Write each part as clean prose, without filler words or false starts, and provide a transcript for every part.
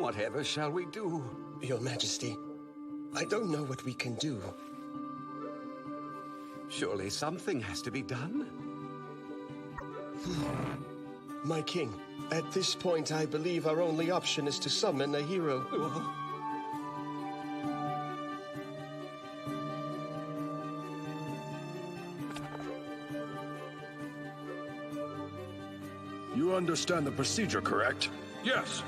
Whatever shall we do? Your Majesty, I don't know what we can do. Surely something has to be done? My king, at this point I believe our only option is to summon a hero. You understand the procedure, correct? Yes.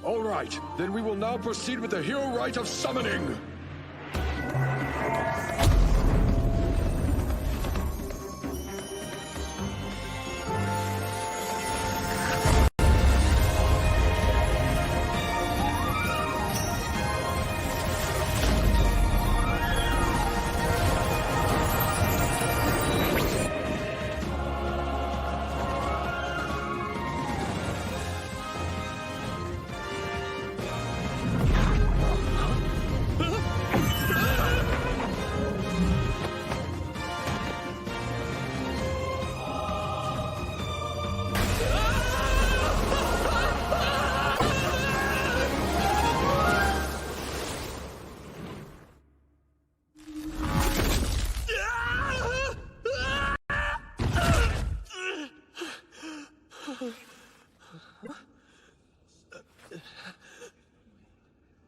All right, then we will now proceed with the hero rite of summoning.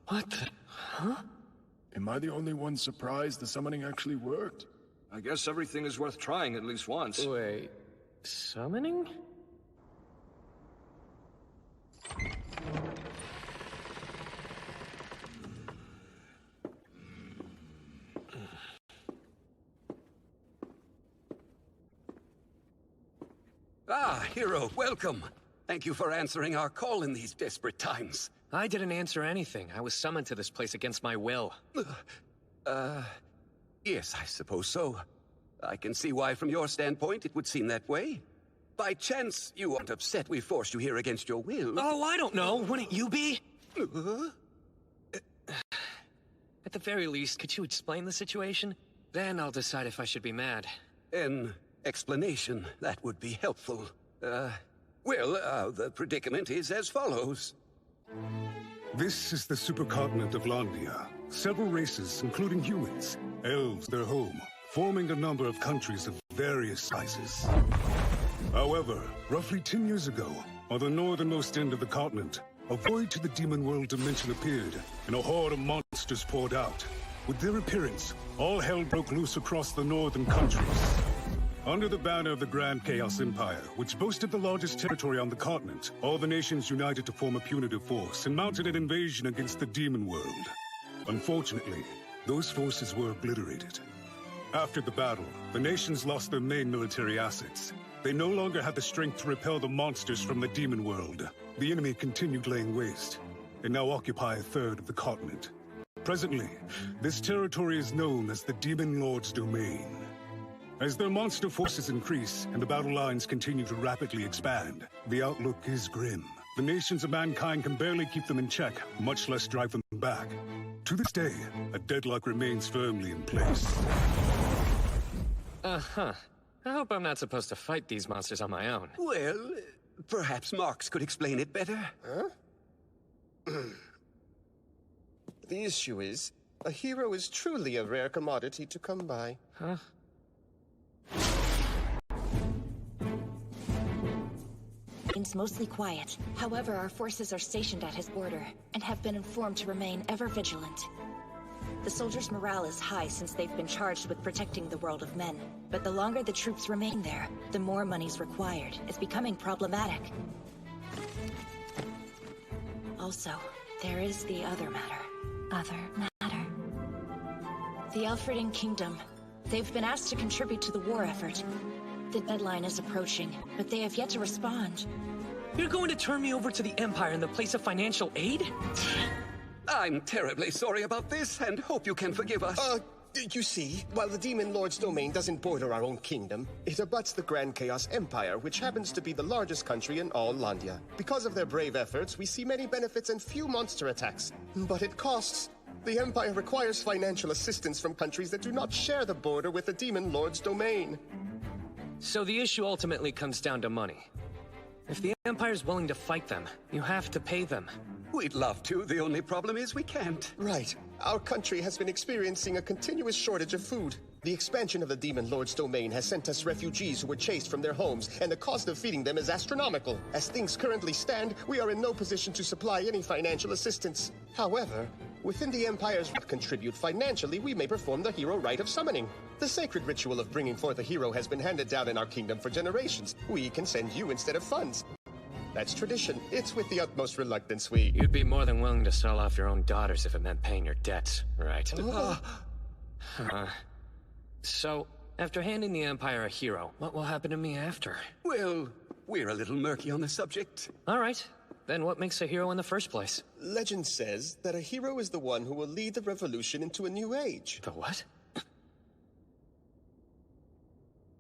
What the... Huh? Am I the only one surprised the summoning actually worked? I guess everything is worth trying at least once. Wait... summoning? Ah, hero, welcome. Thank you for answering our call in these desperate times. I didn't answer anything. I was summoned to this place against my will. Yes, I suppose so. I can see why from your standpoint it would seem that way. By chance, you aren't upset we forced you here against your will? Oh, I don't know. Wouldn't you be? At the very least, could you explain the situation? Then I'll decide if I should be mad. An explanation, that would be helpful. The predicament is as follows. This is the supercontinent of Landia. Several races, including humans, elves, their home, forming a number of countries of various sizes. However, roughly 10 years ago, on the northernmost end of the continent, a void to the demon world dimension appeared, and a horde of monsters poured out. With their appearance, all hell broke loose across the northern countries. Under the banner of the Grand Chaos Empire, which boasted the largest territory on the continent, all the nations united to form a punitive force and mounted an invasion against the demon world. Unfortunately, those forces were obliterated. After the battle, the nations lost their main military assets. They no longer had the strength to repel the monsters from the demon world. The enemy continued laying waste, and now occupy a third of the continent. Presently, this territory is known as the Demon Lord's Domain. As their monster forces increase and the battle lines continue to rapidly expand, the outlook is grim. The nations of mankind can barely keep them in check, much less drive them back. To this day, a deadlock remains firmly in place. Uh-huh. I hope I'm not supposed to fight these monsters on my own. Well, perhaps Marx could explain it better. Huh? The issue is, a hero is truly a rare commodity to come by. Huh? It's mostly quiet. However, our forces are stationed at his border, and have been informed to remain ever vigilant. The soldiers' morale is high since they've been charged with protecting the world of men. But the longer the troops remain there, the more money's required. It's becoming problematic. Also, there is the other matter. The Elfriding Kingdom. They've been asked to contribute to the war effort. The deadline is approaching, but they have yet to respond. You're going to turn me over to the Empire in the place of financial aid? I'm terribly sorry about this, and hope you can forgive us. You see, while the Demon Lord's domain doesn't border our own kingdom, it abuts the Grand Chaos Empire, which happens to be the largest country in all Landia. Because of their brave efforts, we see many benefits and few monster attacks. But it costs. The Empire requires financial assistance from countries that do not share the border with the Demon Lord's domain. So the issue ultimately comes down to money. If the Empire's willing to fight them, you have to pay them. We'd love to. The only problem is we can't. Right. Our country has been experiencing a continuous shortage of food. The expansion of the Demon Lord's domain has sent us refugees who were chased from their homes, and the cost of feeding them is astronomical. As things currently stand, we are in no position to supply any financial assistance. However, within the Empire's contribute financially, we may perform the hero rite of summoning. The sacred ritual of bringing forth a hero has been handed down in our kingdom for generations. We can send you instead of funds. That's tradition. It's with the utmost reluctance we... You'd be more than willing to sell off your own daughters if it meant paying your debts, right? So, after handing the Empire a hero, what will happen to me after? Well, we're a little murky on the subject. All right. Then what makes a hero in the first place? Legend says that a hero is the one who will lead the revolution into a new age. The what?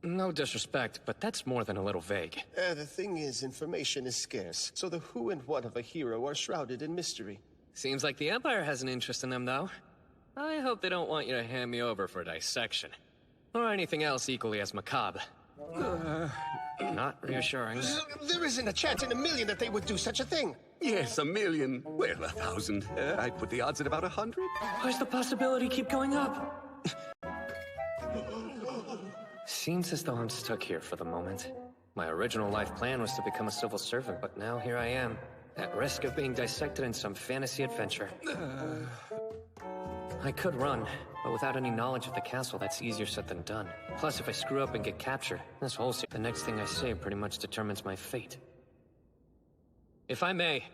No disrespect, but that's more than a little vague. The thing is, information is scarce, so the who and what of a hero are shrouded in mystery. Seems like the Empire has an interest in them, though. I hope they don't want you to hand me over for dissection. Or anything else equally as macabre. Not reassuring. There isn't a chance in a million that they would do such a thing. Yes, 1,000,000. Well, 1,000. I'd put the odds at about 100. Why does the possibility keep going up? Seems as though I'm stuck here for the moment. My original life plan was to become a civil servant, but now here I am, at risk of being dissected in some fantasy adventure. I could run, but without any knowledge of the castle, that's easier said than done. Plus, if I screw up and get captured, the next thing I say pretty much determines my fate. If I may,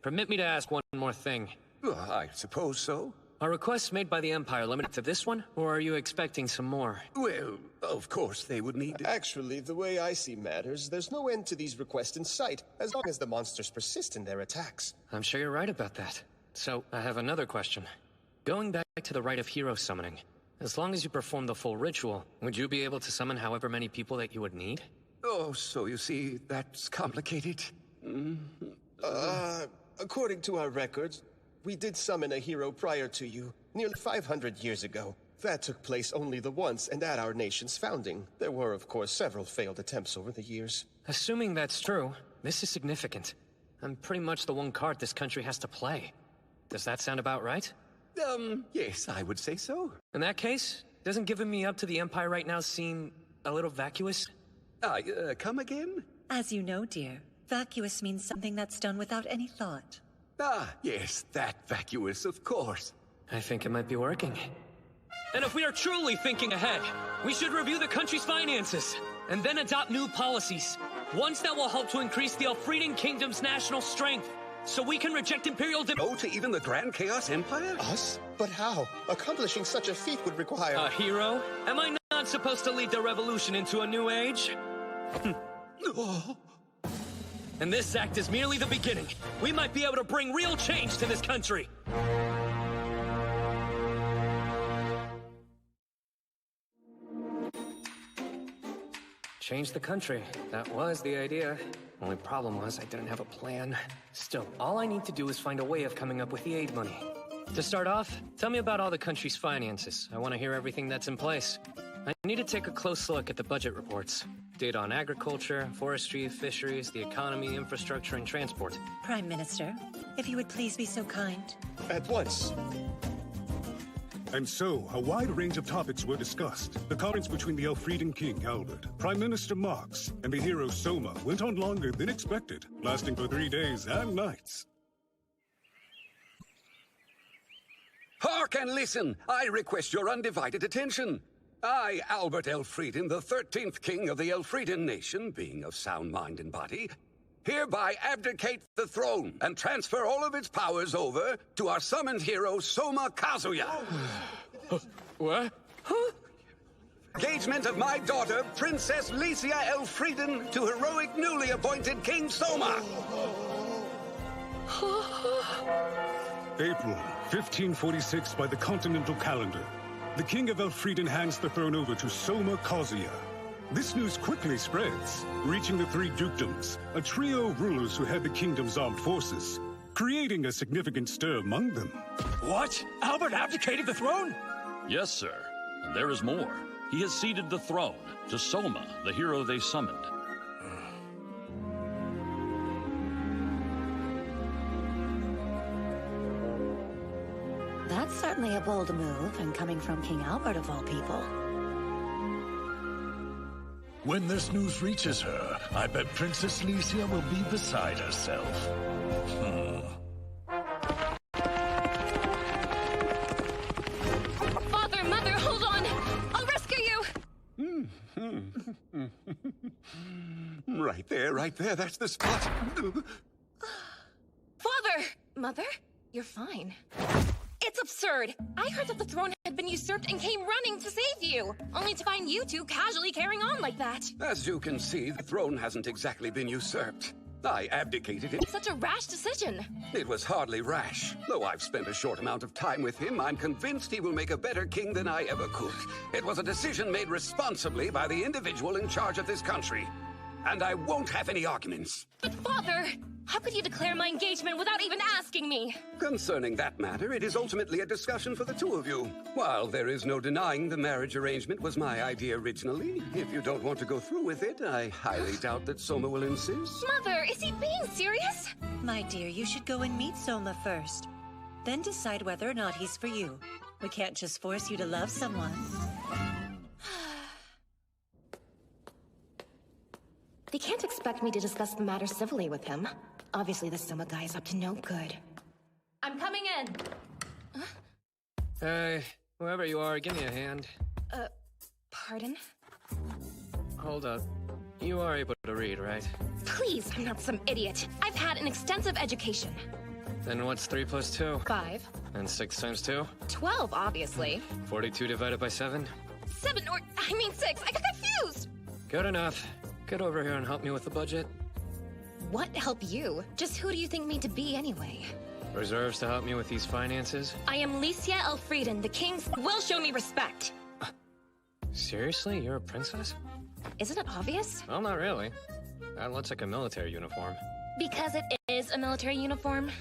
permit me to ask one more thing. I suppose so. Are requests made by the Empire limited to this one, or are you expecting some more? Well, of course they would need... Actually, the way I see matters, there's no end to these requests in sight, as long as the monsters persist in their attacks. I'm sure you're right about that. So, I have another question. Going back to the rite of hero summoning, as long as you perform the full ritual, would you be able to summon however many people that you would need? Oh, so you see, that's complicated. According to our records, we did summon a hero prior to you, nearly 500 years ago. That took place only the once and at our nation's founding. There were, of course, several failed attempts over the years. Assuming that's true, this is significant. I'm pretty much the one card this country has to play. Does that sound about right? Yes, I would say so. In that case, doesn't giving me up to the Empire right now seem a little vacuous? Come again? As you know, dear, vacuous means something that's done without any thought. Ah, yes, that vacuous, of course. I think it might be working. And if we are truly thinking ahead, we should review the country's finances, and then adopt new policies. Ones that will help to increase the Elfrieden Kingdom's national strength, so we can reject Imperial Oh, to even the Grand Chaos Empire? Us? But how? Accomplishing such a feat would require... A hero? Am I not supposed to lead the revolution into a new age? And this act is merely the beginning. We might be able to bring real change to this country. Change the country. That was the idea. Only problem was I didn't have a plan. Still, all I need to do is find a way of coming up with the aid money. To start off, tell me about all the country's finances. I want to hear everything that's in place. I need to take a close look at the budget reports. Data on agriculture, forestry, fisheries, the economy, infrastructure, and transport. Prime Minister, if you would please be so kind. At once. And so, a wide range of topics were discussed. The conference between the Elfrieden King, Albert, Prime Minister Marx, and the hero Soma went on longer than expected, lasting for 3 days and nights. Hark and listen! I request your undivided attention. I, Albert Elfrieden, the 13th king of the Elfrieden nation, being of sound mind and body, hereby abdicate the throne and transfer all of its powers over to our summoned hero, Soma Kazuya. What? Huh? Engagement of my daughter, Princess Lycia Elfrieden, to heroic newly appointed King Soma. April 1546 by the continental calendar. The King of Elfrieden hands the throne over to Soma Kazuya. This news quickly spreads, reaching the three dukedoms, a trio of rulers who head the kingdom's armed forces, creating a significant stir among them. What? Albert abdicated the throne? Yes, sir. And there is more. He has ceded the throne to Soma, the hero they summoned. certainly a bold move, and coming from King Albert of all people. When this news reaches her, I bet Princess Lycia will be beside herself. Father, Mother, hold on! I'll rescue you! Right there, that's the spot. Father! Mother? You're fine. It's absurd! I heard that the throne had been usurped and came running to save you, only to find you two casually carrying on like that. As you can see, the throne hasn't exactly been usurped. I abdicated it. Such a rash decision. It was hardly rash. Though I've spent a short amount of time with him, I'm convinced he will make a better king than I ever could. It was a decision made responsibly by the individual in charge of this country. And I won't have any arguments. But Father, how could you declare my engagement without even asking me? Concerning that matter, it is ultimately a discussion for the two of you. While there is no denying the marriage arrangement was my idea originally, if you don't want to go through with it, I highly doubt that Soma will insist. Mother, is he being serious? My dear, you should go and meet Soma first. Then decide whether or not he's for you. We can't just force you to love someone. They can't expect me to discuss the matter civilly with him. Obviously, the Soma guy is up to no good. I'm coming in! Huh? Hey, whoever you are, give me a hand. Pardon? Hold up. You are able to read, right? Please, I'm not some idiot. I've had an extensive education. Then what's 3 plus 2? 5. And 6 times 2? 12, obviously. 42 divided by 7? 7, or I mean 6. I got confused! Good enough. Get over here and help me with the budget. What help you? Just who do you think me to be anyway? Reserves to help me with these finances? I am Lycia Elfrieden. The kings will show me respect. Seriously? You're a princess? Isn't it obvious? Well, not really. That looks like a military uniform. Because it is a military uniform.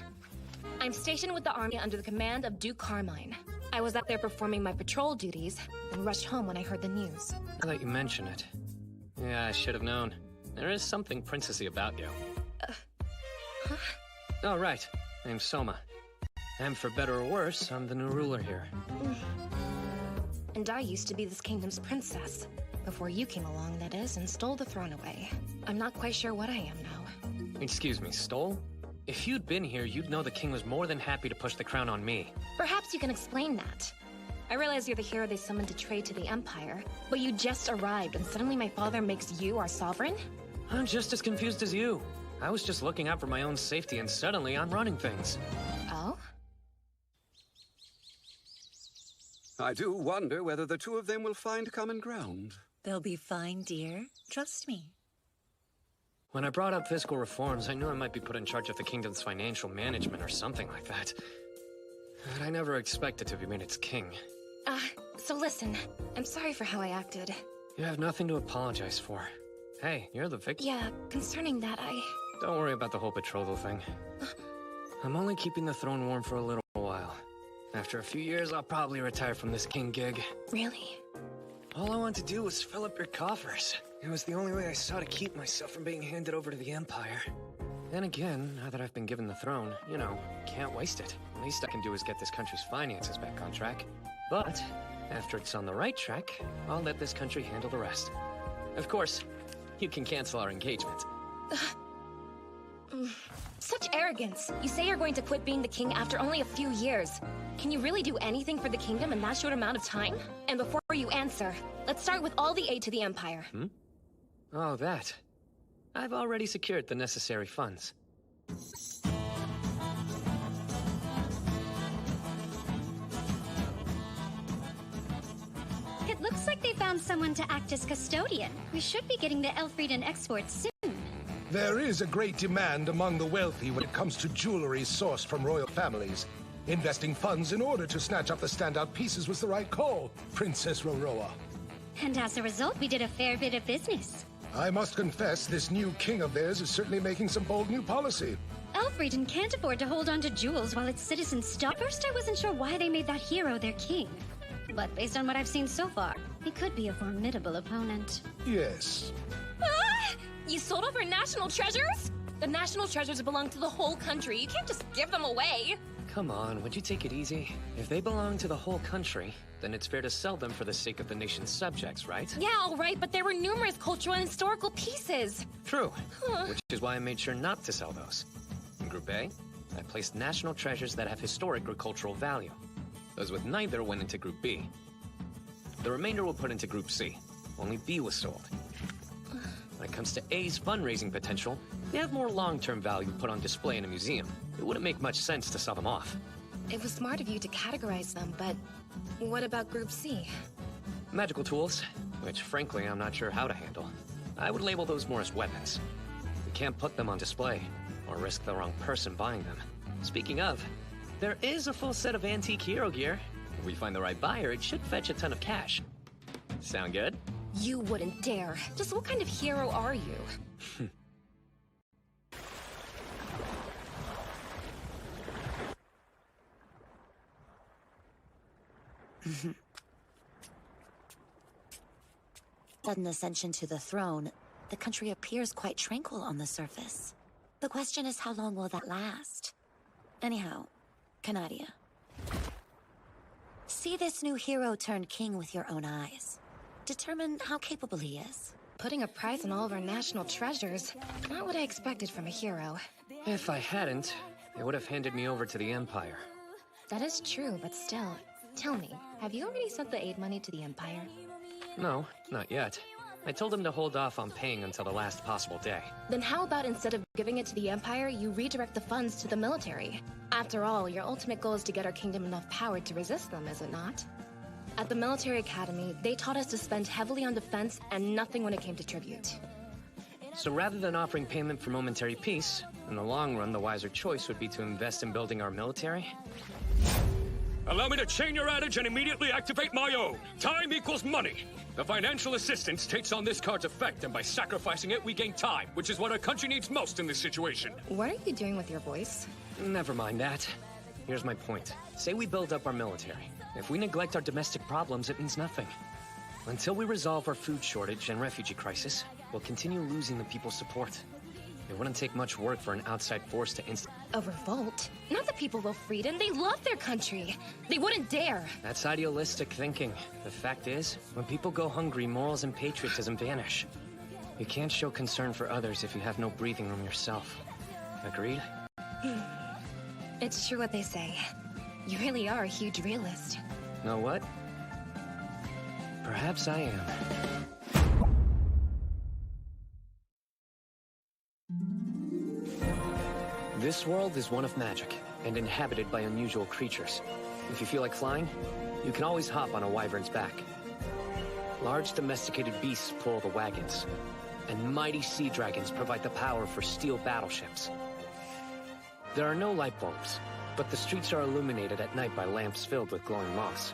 I'm stationed with the army under the command of Duke Carmine. I was out there performing my patrol duties and rushed home when I heard the news. Now that you mention it. Yeah, I should have known. There is something princessy about you. Huh? Oh, right. Name's Soma. And for better or worse, I'm the new ruler here. And I used to be this kingdom's princess. Before you came along, that is, and stole the throne away. I'm not quite sure what I am now. Excuse me, stole? If you'd been here, you'd know the king was more than happy to push the crown on me. Perhaps you can explain that. I realize you're the hero they summoned to trade to the Empire, but you just arrived and suddenly my father makes you our sovereign? I'm just as confused as you. I was just looking out for my own safety and suddenly I'm running things. Oh? I do wonder whether the two of them will find common ground. They'll be fine, dear. Trust me. When I brought up fiscal reforms, I knew I might be put in charge of the kingdom's financial management or something like that. But I never expected to be made its king. So listen, I'm sorry for how I acted. You have nothing to apologize for. Hey, you're the victim. Yeah, concerning that, Don't worry about the whole betrothal thing. I'm only keeping the throne warm for a little while. After a few years, I'll probably retire from this king gig. Really? All I want to do was fill up your coffers. It was the only way I saw to keep myself from being handed over to the Empire. Then again, now that I've been given the throne, you know, can't waste it. The least I can do is get this country's finances back on track. But, after it's on the right track, I'll let this country handle the rest. Of course, you can cancel our engagement. Such arrogance. You say you're going to quit being the king after only a few years. Can you really do anything for the kingdom in that short amount of time? And before you answer, let's start with all the aid to the Empire. Oh, that. I've already secured the necessary funds. It looks like they found someone to act as custodian. We should be getting the Elfrieden exports soon. There is a great demand among the wealthy when it comes to jewelry sourced from royal families. Investing funds in order to snatch up the standout pieces was the right call, Princess Roroa. And as a result, we did a fair bit of business. I must confess, this new king of theirs is certainly making some bold new policy. Elfrieden can't afford to hold on to jewels while its citizens starve. At first, I wasn't sure why they made that hero their king. But based on what I've seen so far, he could be a formidable opponent. Yes. Ah! You sold off our national treasures? The national treasures belong to the whole country. You can't just give them away. Come on, would you take it easy? If they belong to the whole country, then it's fair to sell them for the sake of the nation's subjects, right? Yeah, all right, but there were numerous cultural and historical pieces. True, which is why I made sure not to sell those. In Group A, I placed national treasures that have historic or cultural value. Those with neither went into Group B. The remainder were put into Group C. Only B was sold. When it comes to A's fundraising potential, they have more long-term value put on display in a museum. It wouldn't make much sense to sell them off. It was smart of you to categorize them, but what about Group C? Magical tools, which frankly I'm not sure how to handle. I would label those more as weapons. We can't put them on display, or risk the wrong person buying them. Speaking of, there is a full set of antique hero gear. If we find the right buyer, it should fetch a ton of cash. Sound good? You wouldn't dare. Just what kind of hero are you? Sudden ascension to the throne, the country appears quite tranquil on the surface. The question is, how long will that last? Anyhow, Canadia. See this new hero turned king with your own eyes. Determine how capable he is. Putting a price on all of our national treasures. Not what I expected from a hero. If I hadn't, they would have handed me over to the Empire. That is true, but still. Tell me, have you already sent the aid money to the Empire? No, not yet. I told them to hold off on paying until the last possible day. Then how about instead of giving it to the Empire, you redirect the funds to the military? After all, your ultimate goal is to get our kingdom enough power to resist them, is it not? At the military academy, they taught us to spend heavily on defense and nothing when it came to tribute. So rather than offering payment for momentary peace, in the long run, the wiser choice would be to invest in building our military? Allow me to chain your adage and immediately activate my own. Time equals money. The financial assistance takes on this card's effect, and by sacrificing it, we gain time, which is what our country needs most in this situation. What are you doing with your voice? Never mind that. Here's my point. Say we build up our military. If we neglect our domestic problems, it means nothing. Until we resolve our food shortage and refugee crisis, we'll continue losing the people's support. It wouldn't take much work for an outside force to A revolt? Not the people of Freedom. They love their country. They wouldn't dare. That's idealistic thinking. The fact is, when people go hungry, morals and patriotism vanish. You can't show concern for others if you have no breathing room yourself. Agreed? It's true what they say. You really are a huge realist. Know what? Perhaps I am. This world is one of magic, and inhabited by unusual creatures. If you feel like flying, you can always hop on a wyvern's back. Large domesticated beasts pull the wagons, and mighty sea dragons provide the power for steel battleships. There are no light bulbs, but the streets are illuminated at night by lamps filled with glowing moss.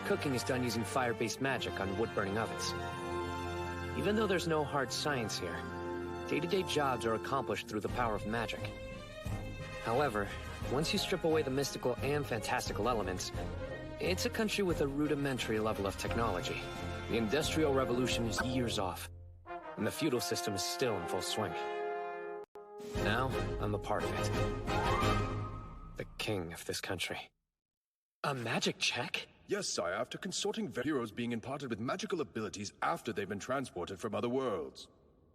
Cooking is done using fire-based magic on wood-burning ovens. Even though there's no hard science here, day-to-day jobs are accomplished through the power of magic. However, once you strip away the mystical and fantastical elements, it's a country with a rudimentary level of technology. The Industrial Revolution is years off, and the feudal system is still in full swing. Now, I'm a part of it. The king of this country. A magic check? Yes, sire, after consorting heroes being imparted with magical abilities after they've been transported from other worlds.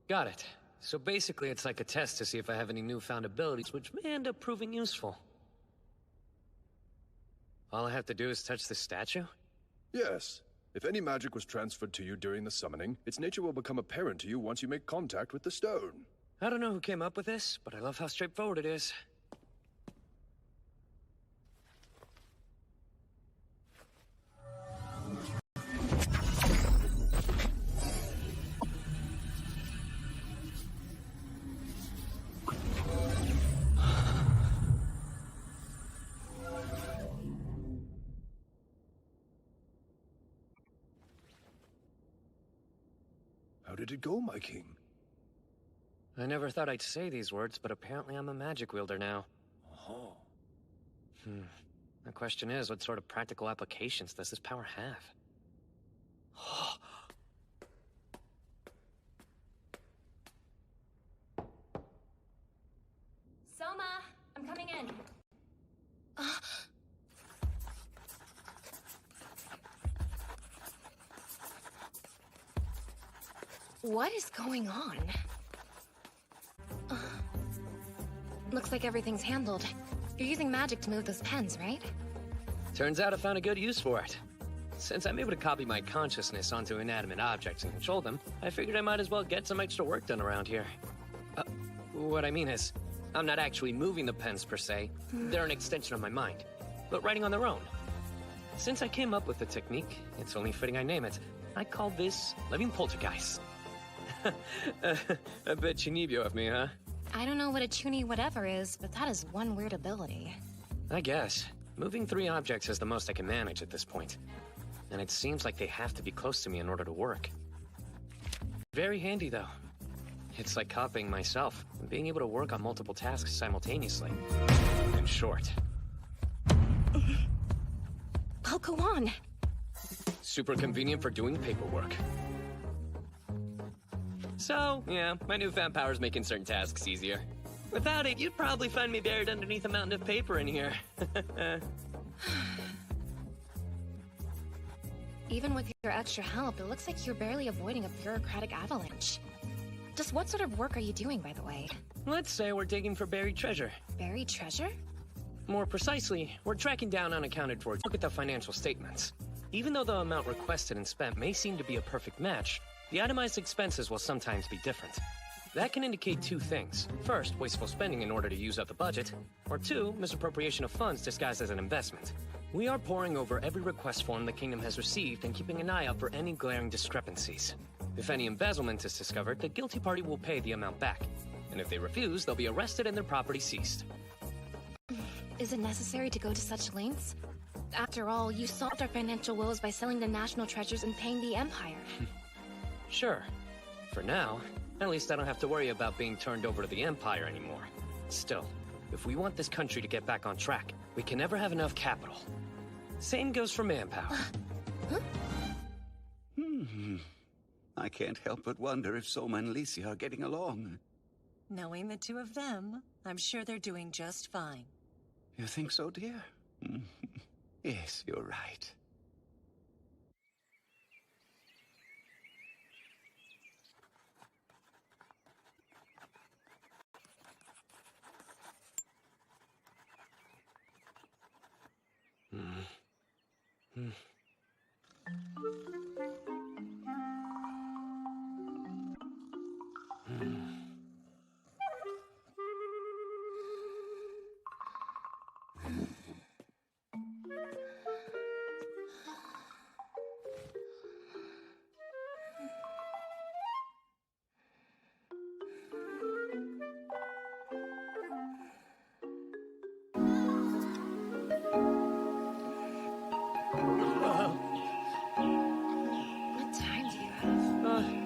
Got it. So basically it's like a test to see if I have any newfound abilities which may end up proving useful. All I have to do is touch the statue? Yes. If any magic was transferred to you during the summoning, its nature will become apparent to you once you make contact with the stone. I don't know who came up with this, but I love how straightforward it is. How did it go, my king? I never thought I'd say these words, but apparently I'm a magic wielder now. Oh. The question is, what sort of practical applications does this power have? Soma, I'm coming in. What is going on? Looks like everything's handled. You're using magic to move those pens, right? Turns out I found a good use for it. Since I'm able to copy my consciousness onto inanimate objects and control them, I figured I might as well get some extra work done around here. What I mean is, I'm not actually moving the pens per se. They're an extension of my mind, but writing on their own. Since I came up with the technique, it's only fitting I name it. I call this Living Poltergeist. A bit chinibyo of me, huh? I don't know what a chuny whatever is, but that is one weird ability. I guess. Moving 3 objects is the most I can manage at this point. And it seems like they have to be close to me in order to work. Very handy, though. It's like copying myself, and being able to work on multiple tasks simultaneously. In short. I'll go on. Super convenient for doing paperwork. So, yeah, my newfound power's making certain tasks easier. Without it, you'd probably find me buried underneath a mountain of paper in here. Even with your extra help, it looks like you're barely avoiding a bureaucratic avalanche. Just what sort of work are you doing, by the way? Let's say we're digging for buried treasure. Buried treasure? More precisely, we're tracking down unaccounted for. Look at the financial statements. Even though the amount requested and spent may seem to be a perfect match, the itemized expenses will sometimes be different. That can indicate 2 things. First, wasteful spending in order to use up the budget, or 2, misappropriation of funds disguised as an investment. We are poring over every request form the Kingdom has received and keeping an eye out for any glaring discrepancies. If any embezzlement is discovered, the guilty party will pay the amount back. And if they refuse, they'll be arrested and their property seized. Is it necessary to go to such lengths? After all, you solved our financial woes by selling the national treasures and paying the Empire. Sure. For now, at least I don't have to worry about being turned over to the Empire anymore. Still, if we want this country to get back on track, we can never have enough capital. Same goes for manpower. I can't help but wonder if Soma and Licia are getting along. Knowing the 2 of them, I'm sure they're doing just fine. You think so, dear? Yes, you're right.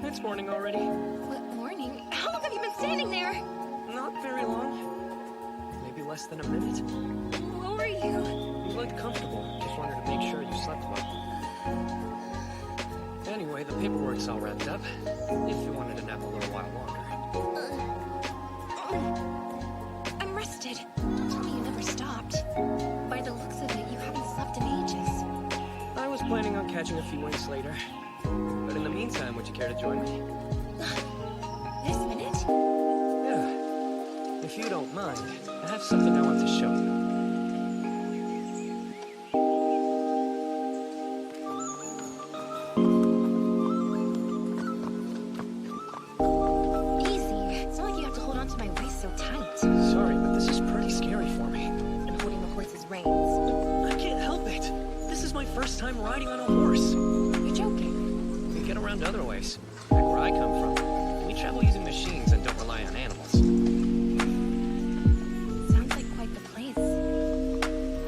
It's morning already. What morning? How long have you been standing there? Not very long. Maybe less than a minute. Who are you? You looked comfortable. Just wanted to make sure you slept well. Anyway, the paperwork's all wrapped up. If you wanted to nap a little while longer. I'm rested. Don't tell me you never stopped. By the looks of it, you haven't slept in ages. I was planning on catching a few winks later. But in the meantime, would you care to join me? This minute? Yeah. If you don't mind, I have something I want to show you. Easy. It's not like you have to hold onto my waist so tight. Sorry, but this is pretty scary for me. I'm holding the horse's reins. I can't help it. This is my first time riding on a horse. You're joking. Get around other ways. Back where I come from, we travel using machines and don't rely on animals. Sounds like quite the place.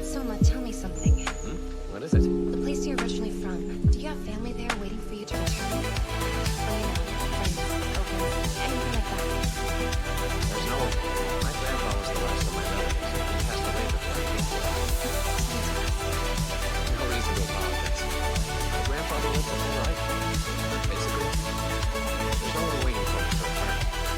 Soma, tell me something. What is it? The place you're originally from, do you have family there waiting for you to return? Or, you know, friends, opens, anything like that? There's no one. My grandpa was the last of my relatives. He passed away before I came here. No reason to apologize. My grandfather lived a whole life. Basically, there's no one waiting for me to return.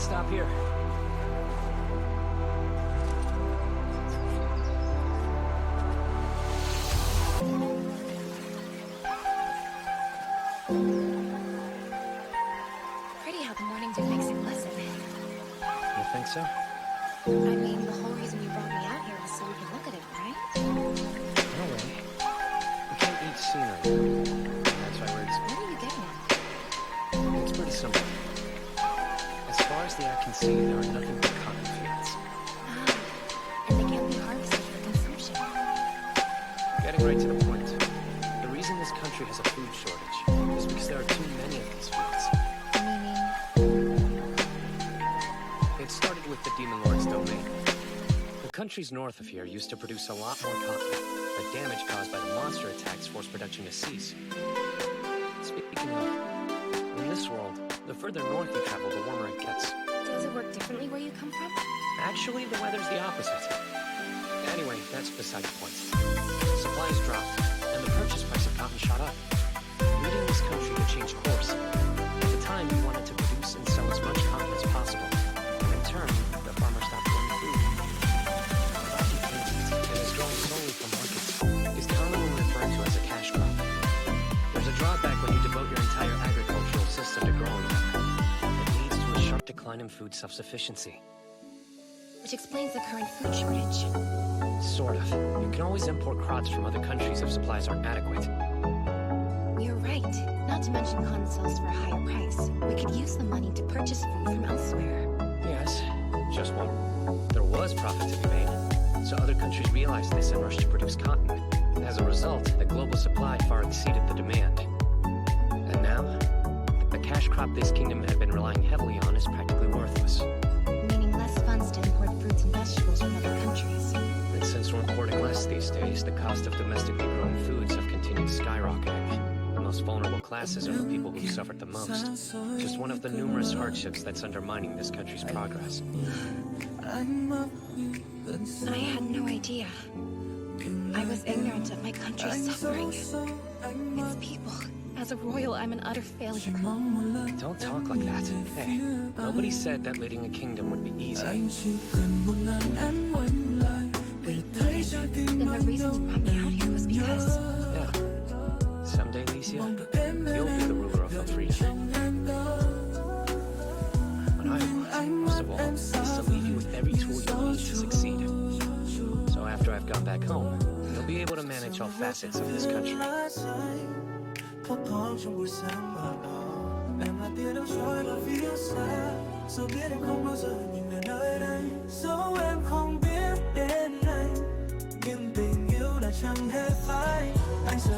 can stop here. Pretty how the morning dew makes it glisten. You think so? I mean, the whole reason you brought me out here was so we could look at it, right? No way. We can't eat scenery. That's why we're... What are you getting at? It's pretty simple. As far as the eye can see, there are nothing but cotton fields. And they can't be harvested for consumption. Getting right to the point. The reason this country has a food shortage is because there are too many of these fields. Meaning? It started with the Demon Lord's domain. The countries north of here used to produce a lot more cotton. The damage caused by the monster attacks forced production to cease. Speaking of, in this world, the further north you travel, the warmer it gets. Does it work differently where you come from? Actually, the weather's the opposite. Anyway, that's beside the point. Supplies dropped, and the purchase price of cotton shot up, leading this country to change course. At the time, we wanted to produce and sell as much cotton as possible. In turn, the farmers stopped growing food. Coffee paint, that is grown solely for markets, is commonly referred to as a cash crop. There's a drawback when you devote your entire agricultural system to growing them. It leads to a sharp decline in food self-sufficiency. Which explains the current food shortage. Sort of. You can always import crops from other countries if supplies aren't adequate. You're right. Not to mention cotton sells for a higher price. We could use the money to purchase food from elsewhere. Yes, just one. There was profit to be made, so other countries realized this and rushed to produce cotton. As a result, the global supply far exceeded the demand. And now, the cash crop this kingdom had been relying heavily on is practically worthless. Meaning less funds to import fruits and vegetables from other countries. And since we're importing less these days, the cost of domestically grown foods have continued skyrocketing. The most vulnerable classes are the people who've suffered the most. Just one of the numerous hardships that's undermining this country's progress. I had no idea. I was ignorant of my country's suffering. Its people. As a royal, I'm an utter failure. Don't talk like that. Hey, nobody said that leading a kingdom would be easy. Then the reason you brought me out here was because... Yeah. Someday, Licia, you'll be the ruler of Elfrida. What I want, most of all, is to leave you with every tool you need to succeed. So after I've gone back home, you'll be able to manage all facets of this country.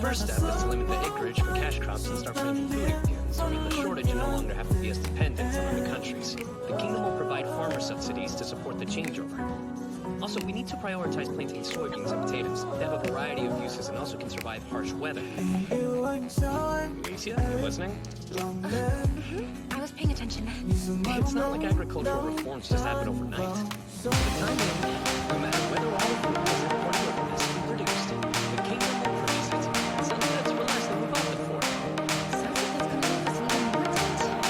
First step is to limit the acreage for cash crops and start planting food again, so we're in the shortage and no longer have to be as dependent on other countries. The kingdom will provide farmer subsidies to support the changeover. Also, we need to prioritize planting soybeans and potatoes. They have a variety of uses and also can survive harsh weather. Alicia, you listening? I was paying attention. It's not like agricultural reforms just happen overnight. For the time being, no matter whether all the food is imported or domestically produced, the kingdom will purchase it and sell goods for less than we bought them for. Sounds like that's gonna make us even more tent.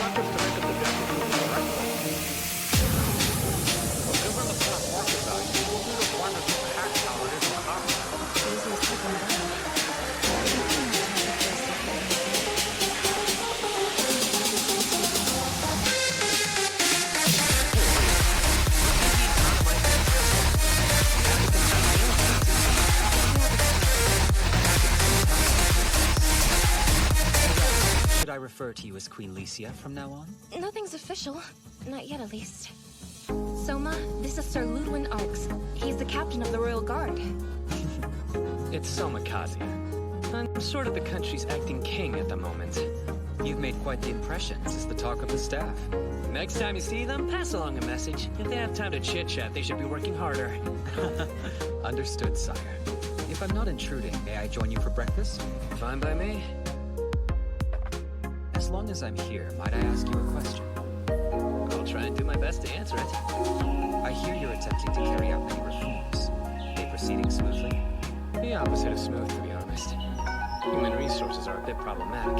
Not just to make up the debt with the right way. Whatever the top market value, we'll do the farmers with the hack power is the copper. Easiest to come down. Should I refer to you as Queen Licia from now on? Nothing's official. Not yet, at least. Soma, this is Sir Ludwin Arx. He's the captain of the Royal Guard. It's Soma Kazi. I'm sort of the country's acting king at the moment. You've made quite the impression. This is the talk of the staff. Next time you see them, pass along a message. If they have time to chit-chat, they should be working harder. Understood, sire. If I'm not intruding, may I join you for breakfast? Fine by me. As long as I'm here, might I ask you a question? I'll try and do my best to answer it. I hear you're attempting to carry out many reforms. Are they proceeding smoothly? The opposite of smooth, to be honest. Human resources are a bit problematic.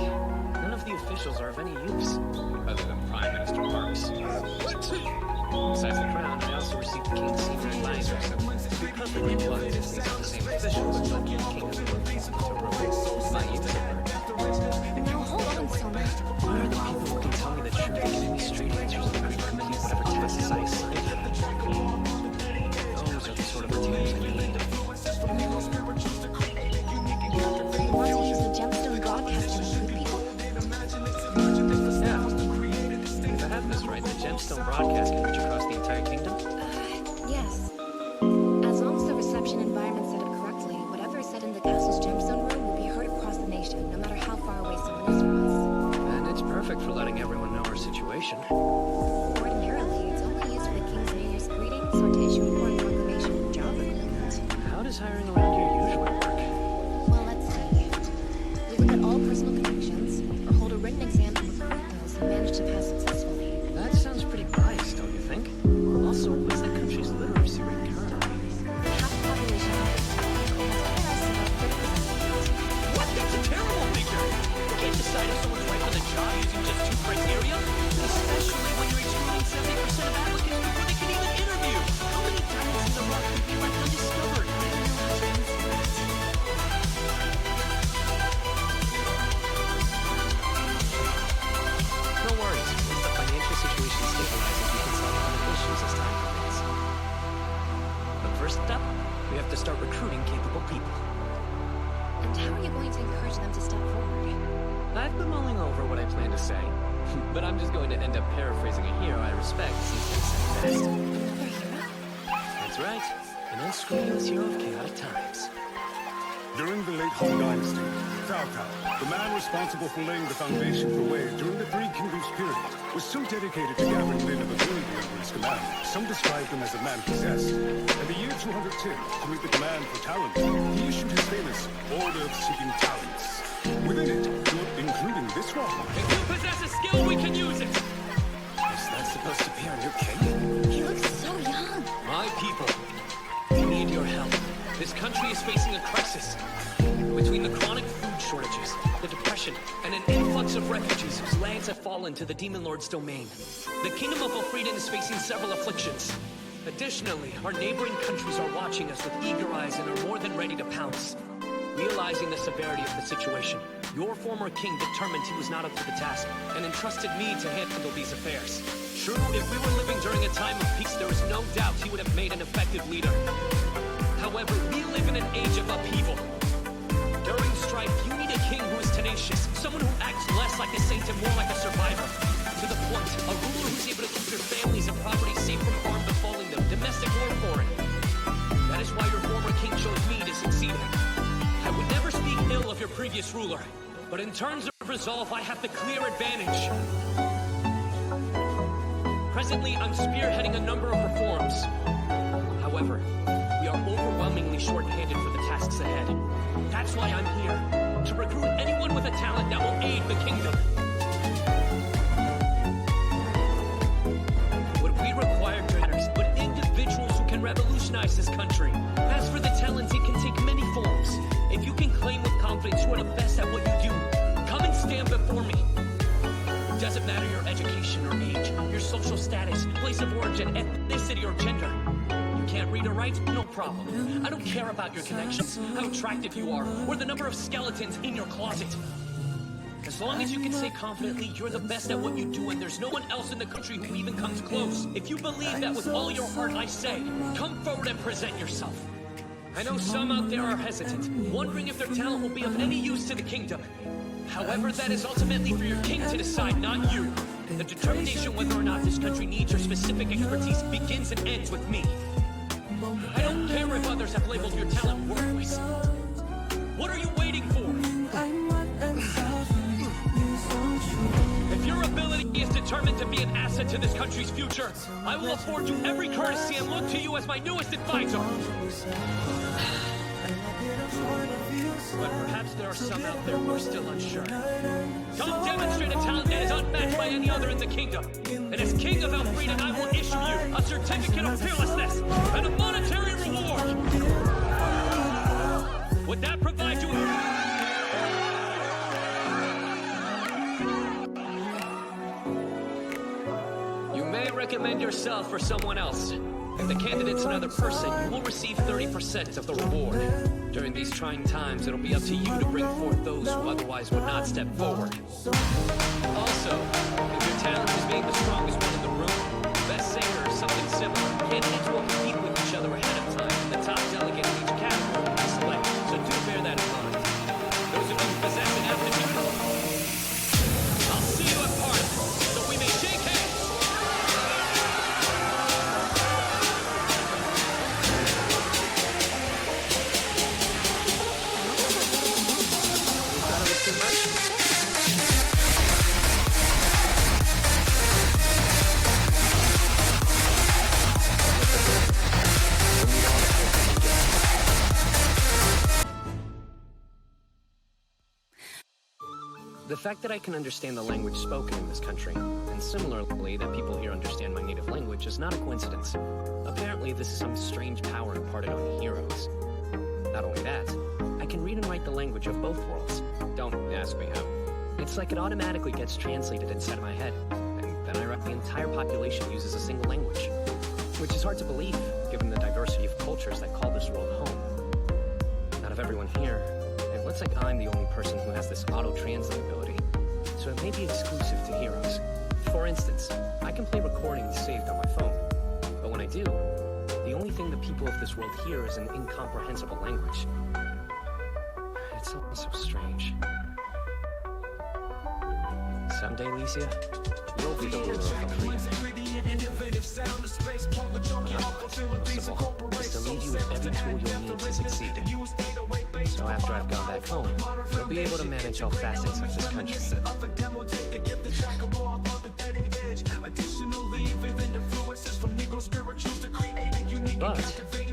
None of the officials are of any use, other than Prime Minister Parks. Besides the crown, I also received the king's senior advisor, so to be perfectly blunt, these are the same officials that led the king to rule my use of her. Now hold on, Soma. Where are the people who can tell me the truth and give me straight answers and agree to complete whatever tasks I assign them? Those are the sort of retainers I need. You want to use the gemstone broadcast to recruit people? Yeah. If I have this right, the gemstone broadcast can reach across the entire kingdom? Yes. As long as the reception environment's set up correctly, whatever is said in the castle's gemstone room will be heard across the nation, no matter how far away someone is from us. And it's perfect for letting everyone know our situation. Ordinarily, it's only used for the king's New Year's greetings or to issue important proclamation and job recruitment. How does hiring around here usually work? Well, let's see. We look at all personal connections, or hold a written exam to recruit those who manage to pass successfully. That sounds pretty biased, don't you think? Also, what's that country's literacy rate currently? Half the population has What? That's a terrible figure! You can't decide if someone's right for the job using just 2 criteria, especially when you're excluding 70% of applicants before they can even interview. How many diamonds in the rough could be left undiscovered? No worries. Once the financial situation stabilizes, we can solve other issues as time permits. But first up, we have to start recruiting capable people. And how are you going to encourage them to step forward? I've been mulling over what I plan to say, but I'm just going to end up paraphrasing a hero I respect since they said best. Another hero? That's right, an unscrupulous hero of chaotic times. During the late Han Dynasty, Cao Cao, the man responsible for laying the foundation for Wei during the Three Kingdoms period, was so dedicated to gathering men of ability under his command, some described him as a man possessed. In the year 210, to meet the demand for talent, he issued his famous Order of Seeking Talents. Within it, including this one. If you possess a skill, we can use it! Is that supposed to be our new king? He looks so young. My people, we need your help. This country is facing a crisis. Between the chronic food shortages, the depression, and an influx of refugees whose lands have fallen to the Demon Lord's domain, the Kingdom of Elfrieden is facing several afflictions. Additionally, our neighboring countries are watching us with eager eyes and are more than ready to pounce. Realizing the severity of the situation, your former king determined he was not up to the task and entrusted me to handle these affairs. True, if we were living during a time of peace, there is no doubt he would have made an effective leader. However, we live in an age of upheaval. During strife, you need a king who is tenacious, someone who acts less like a saint and more like a survivor. To the point, a ruler who's able to keep their families and property safe from harm befalling them, domestic or foreign. That is why your former king chose me to succeed him. I would never speak ill of your previous ruler, but in terms of resolve, I have the clear advantage. Presently, I'm spearheading a number of reforms. However, we are overwhelmingly short-handed for the tasks ahead. That's why I'm here, to recruit anyone with a talent that will aid the kingdom. What we require, trainers, but individuals who can revolutionize this country. As for the talents, it can take many forms. If you can claim with confidence you are the best at what you do, come and stand before me. It doesn't matter your education or age, your social status, place of origin, ethnicity, or gender. You can't read or write? No problem. I don't care about your connections, how attractive you are, or the number of skeletons in your closet. As long as you can say confidently you're the best at what you do and there's no one else in the country who even comes close. If you believe that with all your heart, I say, come forward and present yourself. I know some out there are hesitant, wondering if their talent will be of any use to the kingdom. However, that is ultimately for your king to decide, not you. The determination whether or not this country needs your specific expertise begins and ends with me. I don't care if others have labeled your talent worthless. What are you waiting for? If your ability is determined to be an asset to this country's future, I will afford you every courtesy and look to you as my newest advisor. But perhaps there are some out there who are still unsure. Come demonstrate a talent that is unmatched by any other in the kingdom. And as King of Elfrieden, I will issue you a certificate of fearlessness and a monetary reward. Would that provide you with... recommend yourself or someone else. If the candidate's another person, you will receive 30% of the reward. During these trying times, it'll be up to you to bring forth those who otherwise would not step forward. Also, if your talent is being the strongest one in the room, best singer or something similar, candidates will compete with each other ahead of time. The top delegate in each category will be selected, so do bear that in mind. Those of you who possess an aptitude, I'll see you at Parliament, so we may shake hands. The fact that I can understand the language spoken in this country, and similarly that people here understand my native language, is not a coincidence. Apparently, this is some strange power imparted on the heroes. Not only that, I can read and write the language of both worlds. Don't ask me how. It's like it automatically gets translated inside my head, and then I reckon the entire population uses a single language. Which is hard to believe, given the diversity of cultures that call this world home. Out of everyone here, it looks like I'm the only person who has this auto-translate ability, so it may be exclusive to heroes. For instance, I can play recordings saved on my phone, but when I do, the only thing the people of this world hear is an incomprehensible language. It's all so strange. Someday, Licia, you'll be the ruler of Elfrida. Most of all, I still need you with every tool you'll need to succeed. So after I've gone back home, you'll be able to manage all facets of this country. But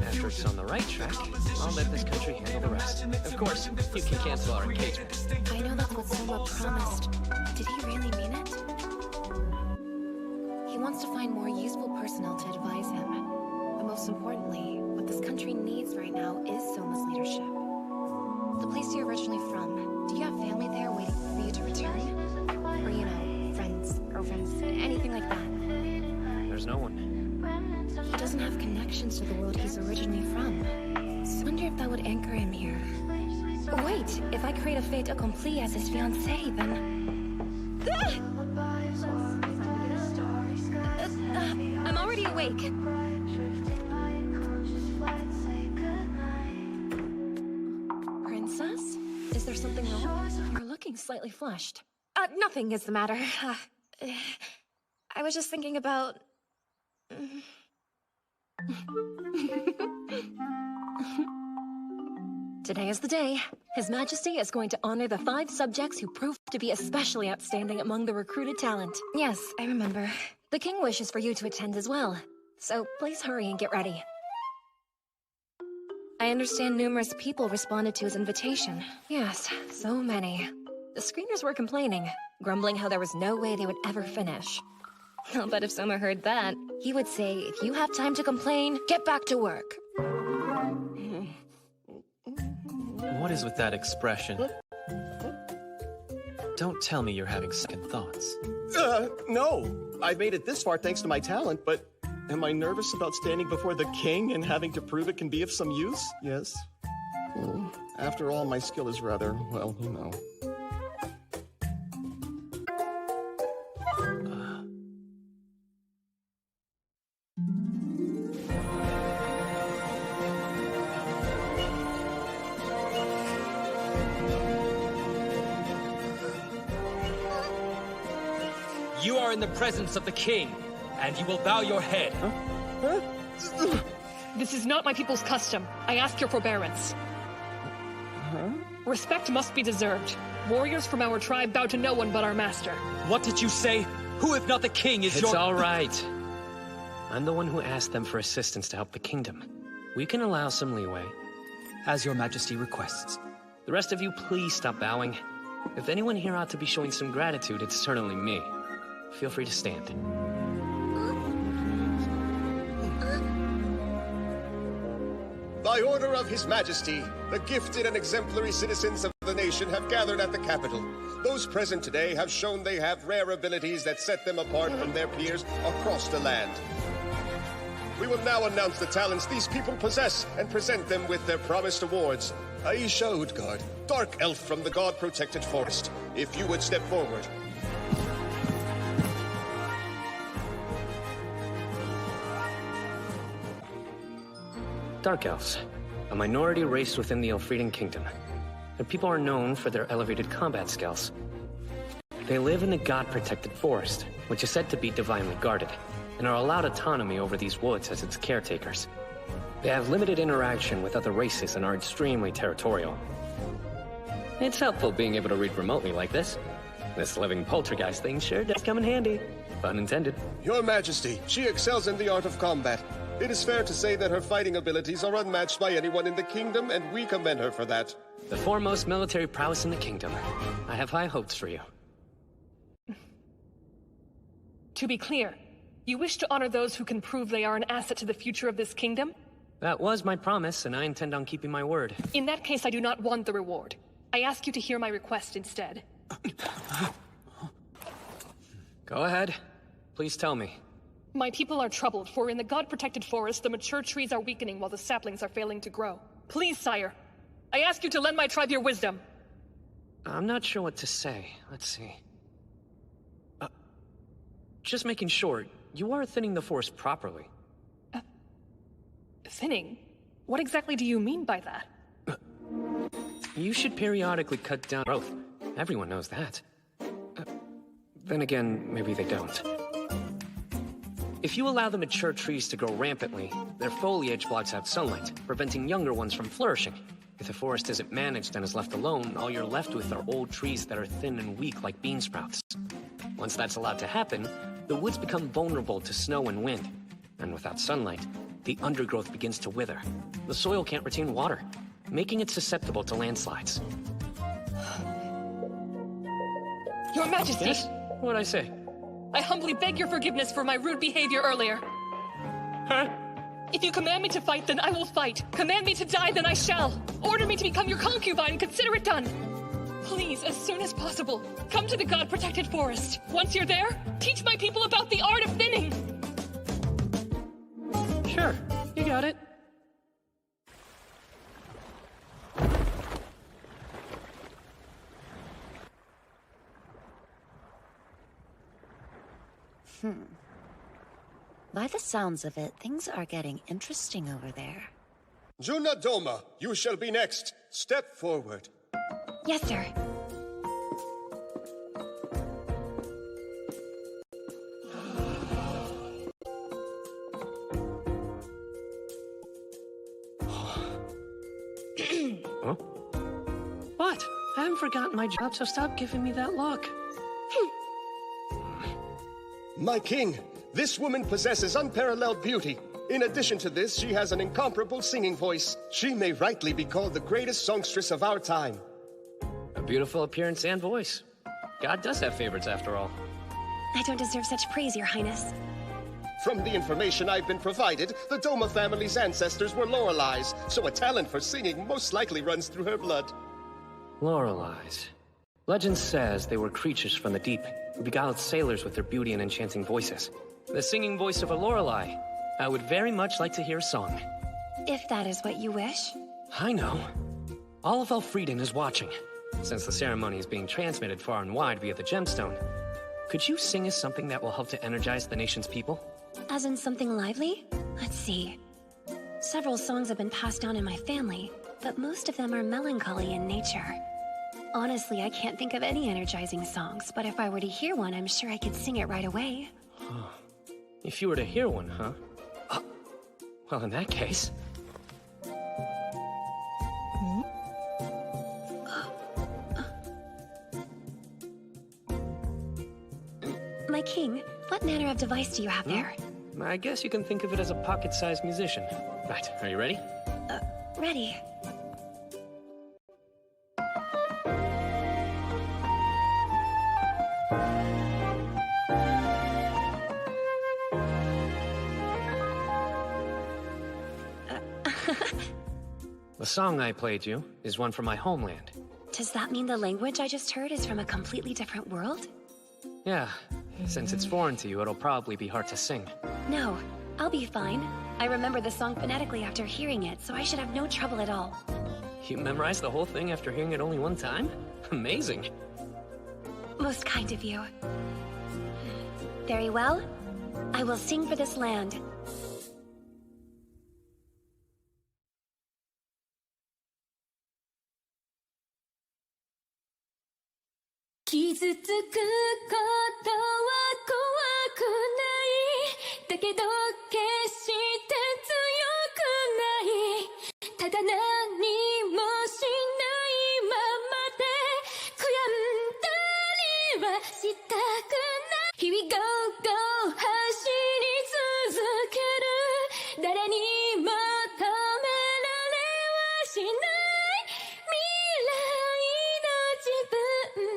after it's on the right track, I'll let this country handle the rest. Of course, you can cancel our engagement. I know that's what Soma promised. Did he really mean it? He wants to find more useful personnel to advise him. But most importantly, what this country needs right now is Soma's leadership. The place you're originally from, do you have family there waiting for you to return? Or, you know, friends, girlfriends, anything like that? There's no one. He doesn't have connections to the world he's originally from. So I wonder if that would anchor him here. Wait, if I create a fait accompli as his fiancée, then... I'm already awake. Princess? Is there something wrong? You're looking slightly flushed. Nothing is the matter. I was just thinking about... Today is the day. His Majesty is going to honor the 5 subjects who proved to be especially outstanding among the recruited talent. Yes, I remember. The king wishes for you to attend as well, so please hurry and get ready. I understand numerous people responded to his invitation. Yes, so many. The screeners were complaining, grumbling how there was no way they would ever finish. I'll bet if Soma heard that, he would say, if you have time to complain, get back to work. What is with that expression? Don't tell me you're having second thoughts. No. I've made it this far thanks to my talent, but am I nervous about standing before the king and having to prove it can be of some use? Yes. After all, my skill is rather, well, you know. You are in the presence of the king, and you will bow your head. This is not my people's custom. I ask your forbearance. Respect must be deserved. Warriors from our tribe bow to no one but our master. What did you say? Who, if not the king, is your— It's all right. I'm the one who asked them for assistance to help the kingdom. We can allow some leeway. As your majesty requests. The rest of you, please stop bowing. If anyone here ought to be showing some gratitude, it's certainly me. Feel free to stand. By order of His Majesty, the gifted and exemplary citizens of the nation have gathered at the capital. Those present today have shown they have rare abilities that set them apart from their peers across the land. We will now announce the talents these people possess and present them with their promised awards. Aisha Utgard, Dark Elf from the God-protected forest. If you would step forward. Dark Elves, a minority race within the Elfrieden Kingdom. Their people are known for their elevated combat skills. They live in the God-protected forest, which is said to be divinely guarded, and are allowed autonomy over these woods as its caretakers. They have limited interaction with other races and are extremely territorial. It's helpful being able to read remotely like this. This living poltergeist thing sure does come in handy. Pun intended. Your Majesty, she excels in the art of combat. It is fair to say that her fighting abilities are unmatched by anyone in the kingdom, and we commend her for that. The foremost military prowess in the kingdom. I have high hopes for you. To be clear, you wish to honor those who can prove they are an asset to the future of this kingdom? That was my promise, and I intend on keeping my word. In that case, I do not want the reward. I ask you to hear my request instead. Go ahead. Please tell me. My people are troubled, for in the God-protected forest, the mature trees are weakening while the saplings are failing to grow. Please, sire, I ask you to lend my tribe your wisdom. I'm not sure what to say. Let's see. Just making sure, you are thinning the forest properly. Thinning? What exactly do you mean by that? You should periodically cut down growth. Everyone knows that. Then again, maybe they don't. If you allow the mature trees to grow rampantly, their foliage blocks out sunlight, preventing younger ones from flourishing. If the forest isn't managed and is left alone, all you're left with are old trees that are thin and weak like bean sprouts. Once that's allowed to happen, the woods become vulnerable to snow and wind. And without sunlight, the undergrowth begins to wither. The soil can't retain water, making it susceptible to landslides. Your Majesty! Yes? What'd I say? I humbly beg your forgiveness for my rude behavior earlier. Huh? If you command me to fight, then I will fight. Command me to die, then I shall. Order me to become your concubine and consider it done. Please, as soon as possible, come to the God-protected forest. Once you're there, teach my people about the art of thinning. Sure, you got it. By the sounds of it, things are getting interesting over there. Juna Doma, you shall be next. Step forward. Yes, sir. Huh? What? I haven't forgotten my job, so stop giving me that look. My king, this woman possesses unparalleled beauty. In addition to this, she has an incomparable singing voice. She may rightly be called the greatest songstress of our time. A beautiful appearance and voice. God does have favorites after all. I don't deserve such praise, Your Highness. From the information I've been provided, the Doma family's ancestors were Loreleis, so a talent for singing most likely runs through her blood. Loreleis. Legend says they were creatures from the deep, who beguiled sailors with their beauty and enchanting voices. The singing voice of a Lorelei. I would very much like to hear a song. If that is what you wish. I know. All of Elfrieden is watching. Since the ceremony is being transmitted far and wide via the gemstone, could you sing us something that will help to energize the nation's people? As in something lively? Let's see. Several songs have been passed down in my family, but most of them are melancholy in nature. Honestly, I can't think of any energizing songs, but if I were to hear one, I'm sure I could sing it right away. If you were to hear one, huh? Well, in that case... My king, what manner of device do you have there? I guess you can think of it as a pocket-sized musician. Right, are you ready? Ready. The song I played you is one from my homeland. Does that mean the language I just heard is from a completely different world? Yeah, since it's foreign to you, it'll probably be hard to sing. No, I'll be fine. I remember the song phonetically after hearing it, so I should have no trouble at all. You memorized the whole thing after hearing it only one time? Amazing. Most kind of you. Very well. I will sing for this land. Here we go, go, 走り続ける。誰にも止められはしない。未来の自分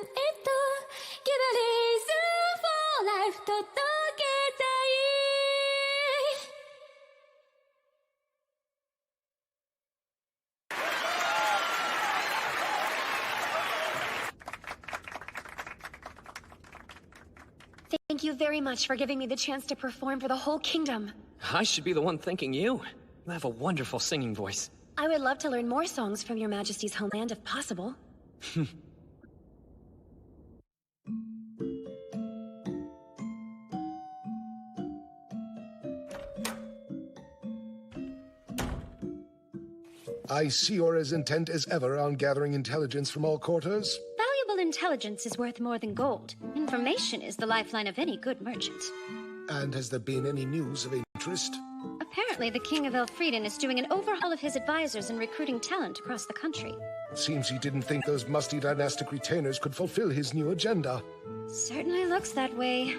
へと Give a reason for life 届けたい。Thank you very much for giving me the chance to perform for the whole kingdom. I should be the one thanking you. You have a wonderful singing voice. I would love to learn more songs from your Majesty's homeland if possible. I see you're as intent as ever on gathering intelligence from all quarters. Valuable intelligence is worth more than gold. Information is the lifeline of any good merchant. And has there been any news of interest? Apparently, the King of Elfrieden is doing an overhaul of his advisors and recruiting talent across the country. Seems he didn't think those musty dynastic retainers could fulfill his new agenda. Certainly looks that way.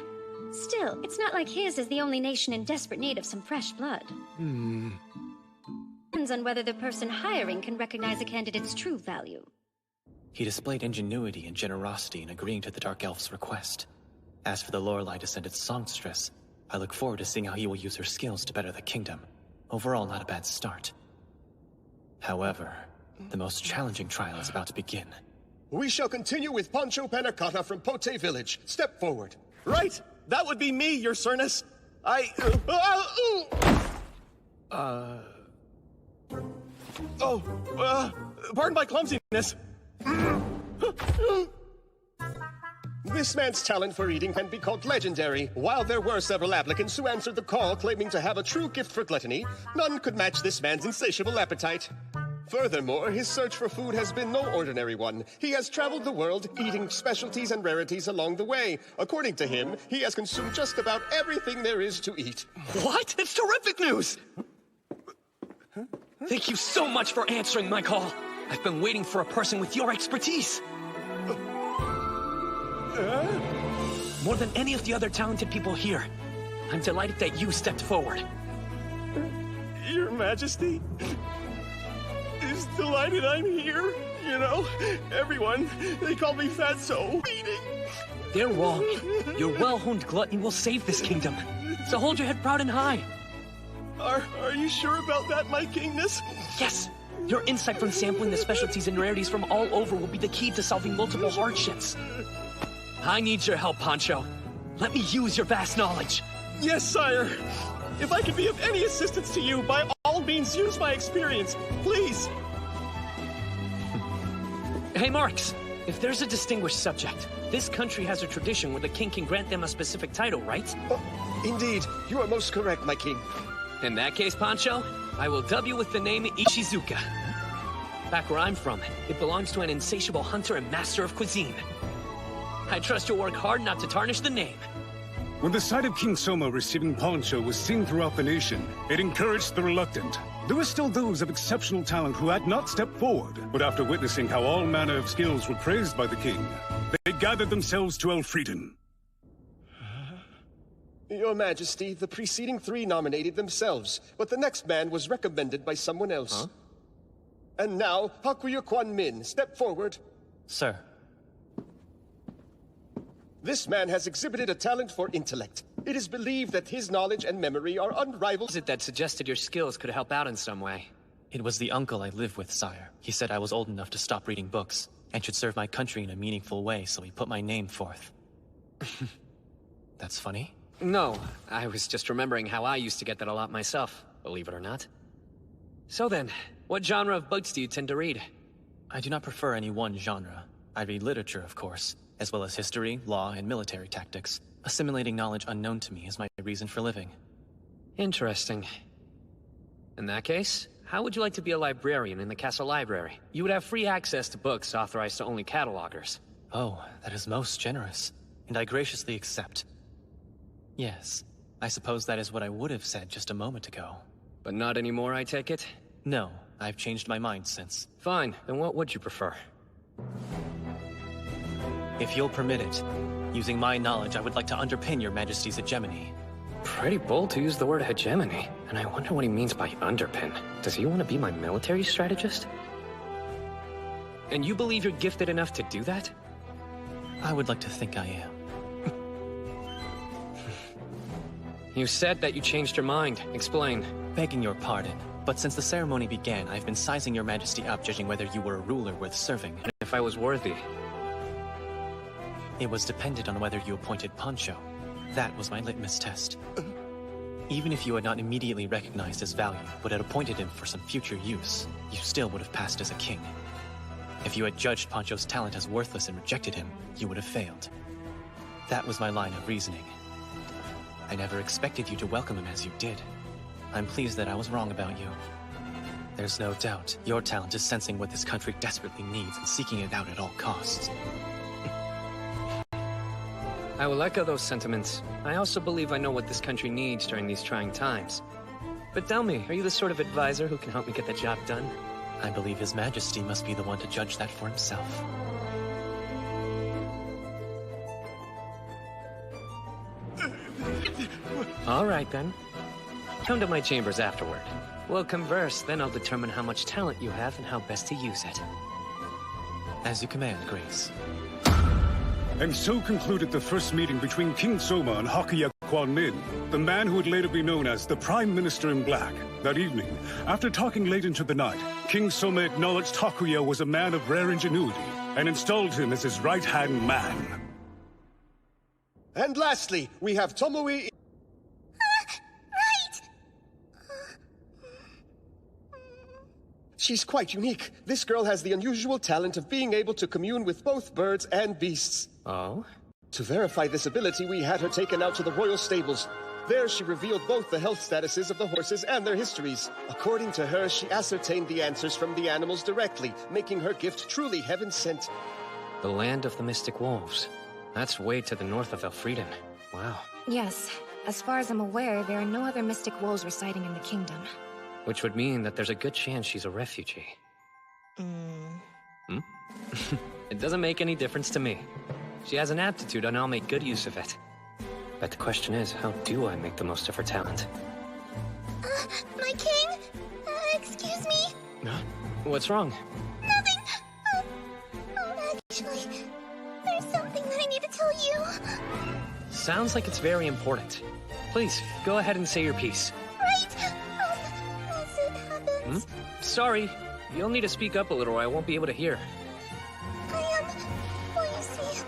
Still, it's not like his is the only nation in desperate need of some fresh blood. Depends on whether the person hiring can recognize a candidate's true value. He displayed ingenuity and generosity in agreeing to the Dark Elf's request. As for the Lorelei-descended songstress, I look forward to seeing how he will use her skills to better the kingdom. Overall, not a bad start. However, the most challenging trial is about to begin. We shall continue with Pancho Panacata from Pote Village. Step forward. Right? That would be me, your Cernus. Pardon my clumsiness. This man's talent for eating can be called legendary. While there were several applicants who answered the call claiming to have a true gift for gluttony, none could match this man's insatiable appetite. Furthermore, his search for food has been no ordinary one. He has traveled the world, eating specialties and rarities along the way. According to him, he has consumed just about everything there is to eat. What? It's terrific news! Thank you so much for answering my call. I've been waiting for a person with your expertise. More than any of the other talented people here, I'm delighted that you stepped forward. Your Majesty is delighted I'm here. You know, everyone, they call me Fatso. They're wrong. Your well-honed gluttony will save this kingdom. So hold your head proud and high. Are you sure about that, my kingness? Yes. Your insight from sampling the specialties and rarities from all over will be the key to solving multiple hardships. I need your help, Pancho. Let me use your vast knowledge. Yes, sire. If I can be of any assistance to you, by all means use my experience. Please. Hey, Marks. If there's a distinguished subject, this country has a tradition where the king can grant them a specific title, right? Indeed. You are most correct, my king. In that case, Pancho, I will dub you with the name Ishizuka. Back where I'm from, it belongs to an insatiable hunter and master of cuisine. I trust you'll work hard not to tarnish the name. When the sight of King Soma receiving Pancho was seen throughout the nation, it encouraged the reluctant. There were still those of exceptional talent who had not stepped forward, but after witnessing how all manner of skills were praised by the king, they gathered themselves to Elfrieden. Your Majesty, the preceding three nominated themselves, but the next man was recommended by someone else. Huh? And now, Hakuya Kwan Min, step forward. Sir. This man has exhibited a talent for intellect. It is believed that his knowledge and memory are unrivaled. What is it that suggested your skills could help out in some way? It was the uncle I live with, sire. He said I was old enough to stop reading books. and should serve my country in a meaningful way, so he put my name forth. That's funny? No, I was just remembering how I used to get that a lot myself, believe it or not. So then, what genre of books do you tend to read? I do not prefer any one genre. I read literature, of course, as well as history, law, and military tactics. Assimilating knowledge unknown to me is my reason for living. Interesting. In that case, how would you like to be a librarian in the castle library? You would have free access to books authorized to only catalogers. Oh, that is most generous, and I graciously accept. Yes, I suppose that is what I would have said just a moment ago. But not anymore, I take it? No, I've changed my mind since. Fine, then what would you prefer? If you'll permit it, using my knowledge, I would like to underpin your Majesty's hegemony. Pretty bold to use the word hegemony, and I wonder what he means by underpin. Does he want to be my military strategist? And you believe you're gifted enough to do that? I would like to think I am. You said that you changed your mind. Explain. Begging your pardon, but since the ceremony began, I've been sizing your Majesty up, judging whether you were a ruler worth serving. And if I was worthy? It was dependent on whether you appointed Poncho. That was my litmus test. Even if you had not immediately recognized his value, but had appointed him for some future use, you still would have passed as a king. If you had judged Poncho's talent as worthless and rejected him, you would have failed. That was my line of reasoning. I never expected you to welcome him as you did. I'm pleased that I was wrong about you. There's no doubt your talent is sensing what this country desperately needs and seeking it out at all costs. I will echo those sentiments. I also believe I know what this country needs during these trying times. But tell me, are you the sort of advisor who can help me get the job done? I believe His Majesty must be the one to judge that for himself. All right, then. Come to my chambers afterward. We'll converse, then I'll determine how much talent you have and how best to use it. As you command, Grace. And so concluded the first meeting between King Soma and Hakuya Kwan Min, the man who would later be known as the Prime Minister in Black. That evening, after talking late into the night, King Soma acknowledged Hakuya was a man of rare ingenuity and installed him as his right-hand man. And lastly, we have Tomoe... She's quite unique. This girl has the unusual talent of being able to commune with both birds and beasts. Oh? To verify this ability, we had her taken out to the royal stables. There, she revealed both the health statuses of the horses and their histories. According to her, she ascertained the answers from the animals directly, making her gift truly heaven-sent. The land of the Mystic Wolves. That's way to the north of Elfrieden. Wow. Yes. As far as I'm aware, there are no other mystic wolves residing in the kingdom. Which would mean that there's a good chance she's a refugee. Hmm? It doesn't make any difference to me. She has an aptitude and I'll make good use of it. But the question is, how do I make the most of her talent? My king? Excuse me? What's wrong? Nothing. Actually, there's something that I need to tell you. Sounds like it's very important. Please, go ahead and say your piece. Right. As it happens... Sorry. You'll need to speak up a little or I won't be able to hear. Well, you see...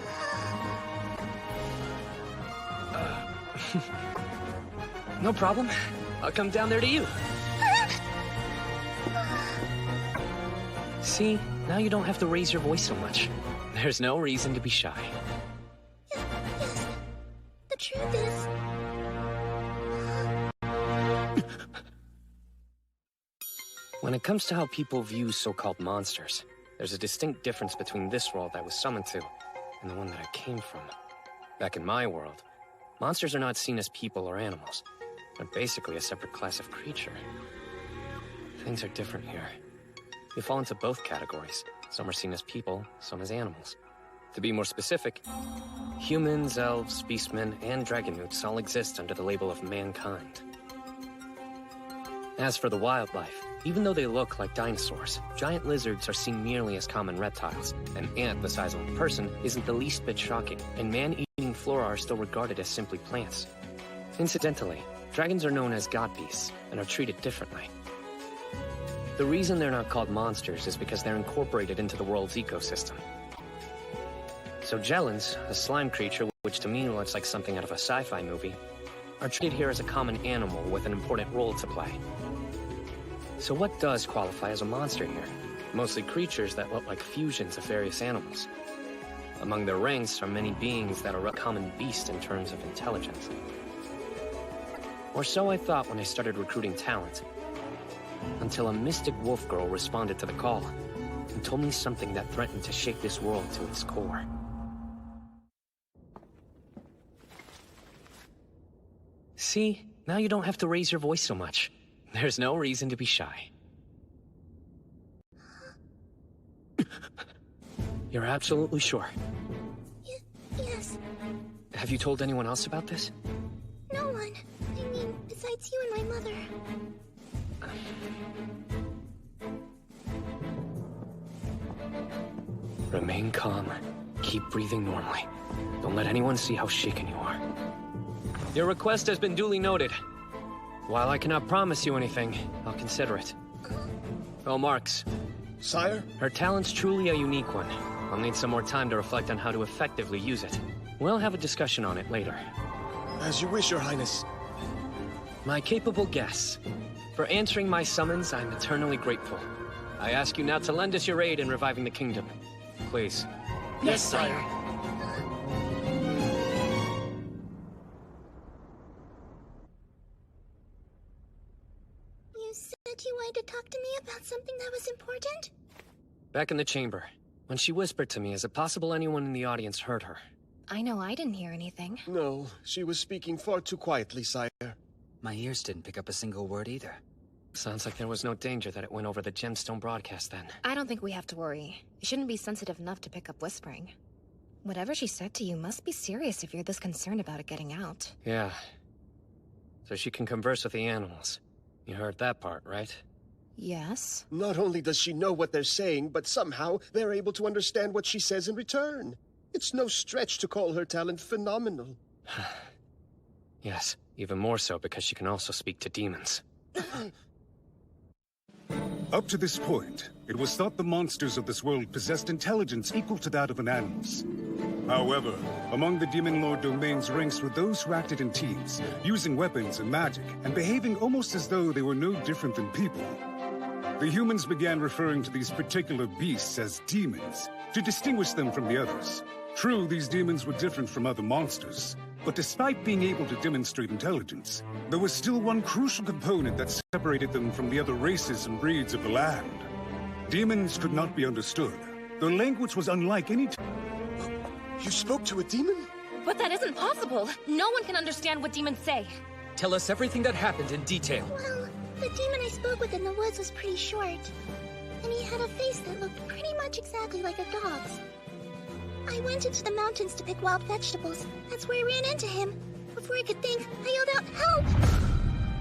No problem. I'll come down there to you. See? Now you don't have to raise your voice so much. There's no reason to be shy. Yes. The truth is... When it comes to how people view so-called monsters, there's a distinct difference between this world I was summoned to and the one that I came from. Back in my world, monsters are not seen as people or animals. They're basically a separate class of creature. Things are different here. They fall into both categories. Some are seen as people, some as animals. To be more specific, humans, elves, beastmen, and dragonutes all exist under the label of mankind. As for the wildlife, even though they look like dinosaurs, giant lizards are seen merely as common reptiles. An ant the size of a person isn't the least bit shocking, and man-eating flora are still regarded as simply plants. Incidentally, dragons are known as god beasts and are treated differently. The reason they're not called monsters is because they're incorporated into the world's ecosystem. So Jellins, a slime creature which to me looks like something out of a sci-fi movie, are treated here as a common animal with an important role to play. So what does qualify as a monster here? Mostly creatures that look like fusions of various animals. Among their ranks are many beings that are a common beast in terms of intelligence. Or so I thought when I started recruiting talent. Until a mystic wolf girl responded to the call and told me something that threatened to shake this world to its core. See? Now you don't have to raise your voice so much. There's no reason to be shy. You're absolutely sure? Yes. Have you told anyone else about this? No one. I mean, besides you and my mother. Remain calm. Keep breathing normally. Don't let anyone see how shaken you are. Your request has been duly noted. While I cannot promise you anything, I'll consider it. Oh, Marks. Sire? Her talent's truly a unique one. I'll need some more time to reflect on how to effectively use it. We'll have a discussion on it later. As you wish, Your Highness. My capable guests. For answering my summons, I'm eternally grateful. I ask you now to lend us your aid in reviving the kingdom. Please. Yes, sire. You said you wanted to talk to me about something that was important? Back in the chamber. When she whispered to me, is it possible anyone in the audience heard her? I know I didn't hear anything. No, she was speaking far too quietly, sire. My ears didn't pick up a single word either. Sounds like there was no danger that it went over the gemstone broadcast then. I don't think we have to worry. You shouldn't be sensitive enough to pick up whispering. Whatever she said to you must be serious if you're this concerned about it getting out. Yeah. So she can converse with the animals. You heard that part, right? Yes. Not only does she know what they're saying, but somehow they're able to understand what she says in return. It's no stretch to call her talent phenomenal. Yes, even more so because she can also speak to demons. Up to this point, it was thought the monsters of this world possessed intelligence equal to that of an animal's. However, among the Demon Lord domain's ranks were those who acted in teams, using weapons and magic, and behaving almost as though they were no different than people. The humans began referring to these particular beasts as demons, to distinguish them from the others. True, these demons were different from other monsters, but despite being able to demonstrate intelligence, there was still one crucial component that separated them from the other races and breeds of the land. Demons could not be understood. Their language was unlike any... You spoke to a demon? But that isn't possible. No one can understand what demons say. Tell us everything that happened in detail. Well, the demon I spoke with in the woods was pretty short. And he had a face that looked pretty much exactly like a dog's. I went into the mountains to pick wild vegetables. That's where I ran into him. Before I could think, I yelled out, "Help!"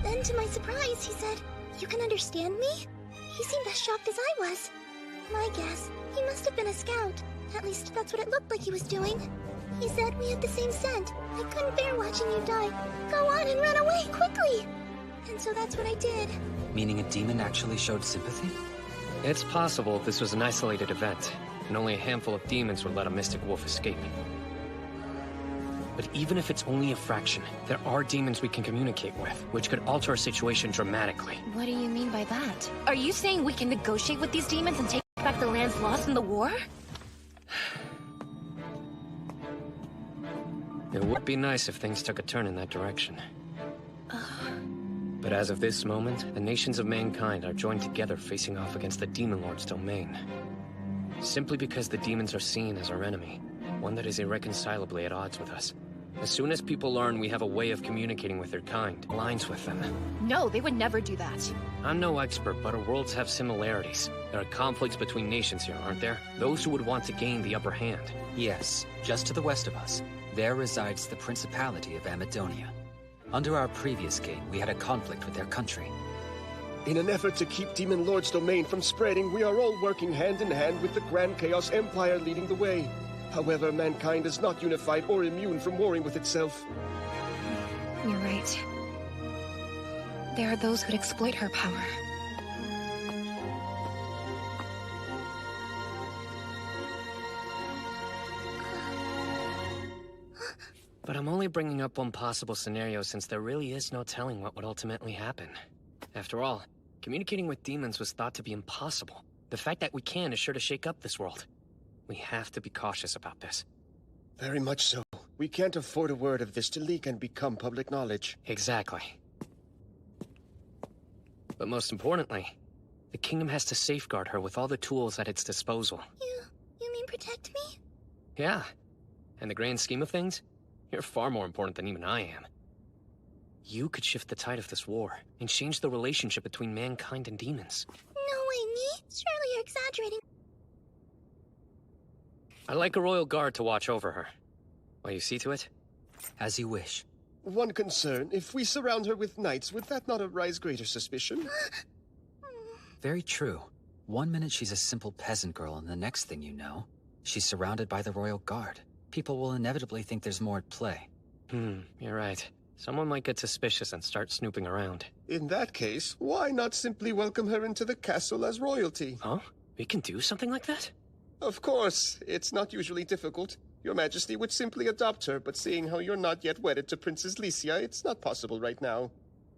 Then, to my surprise, he said, "You can understand me?" He seemed as shocked as I was. My guess, he must have been a scout. At least, that's what it looked like he was doing. He said we had the same scent. I couldn't bear watching you die. Go on and run away, quickly! And so that's what I did. Meaning a demon actually showed sympathy? It's possible this was an isolated event, and only a handful of demons would let a mystic wolf escape. But even if it's only a fraction, there are demons we can communicate with, which could alter our situation dramatically. What do you mean by that? Are you saying we can negotiate with these demons and take back the lands lost in the war? It would be nice if things took a turn in that direction. But as of this moment, the nations of mankind are joined together facing off against the Demon Lord's domain. Simply because the demons are seen as our enemy, one that is irreconcilably at odds with us. As soon as people learn we have a way of communicating with their kind, aligns with them. No, they would never do that. I'm no expert, but our worlds have similarities. There are conflicts between nations here, aren't there? Those who would want to gain the upper hand. Yes, just to the west of us. There resides the Principality of Amadonia. Under our previous king, we had a conflict with their country. In an effort to keep Demon Lord's domain from spreading, we are all working hand in hand with the Grand Chaos Empire leading the way. However, mankind is not unified or immune from warring with itself. You're right. There are those who'd exploit her power. But I'm only bringing up one possible scenario since there really is no telling what would ultimately happen. After all, communicating with demons was thought to be impossible. The fact that we can is sure to shake up this world. We have to be cautious about this. Very much so. We can't afford a word of this to leak and become public knowledge. Exactly. But most importantly, the kingdom has to safeguard her with all the tools at its disposal. You mean protect me? Yeah. In the grand scheme of things, you're far more important than even I am. You could shift the tide of this war and change the relationship between mankind and demons. No way, me? Surely you're exaggerating. I'd like a royal guard to watch over her. Will you see to it? As you wish. One concern, if we surround her with knights, would that not arise greater suspicion? Very true. One minute she's a simple peasant girl, and the next thing you know, she's surrounded by the royal guard. People will inevitably think there's more at play. You're right. Someone might get suspicious and start snooping around. In that case, why not simply welcome her into the castle as royalty? Huh? We can do something like that? Of course. It's not usually difficult. Your Majesty would simply adopt her, but seeing how you're not yet wedded to Princess Lycia, it's not possible right now.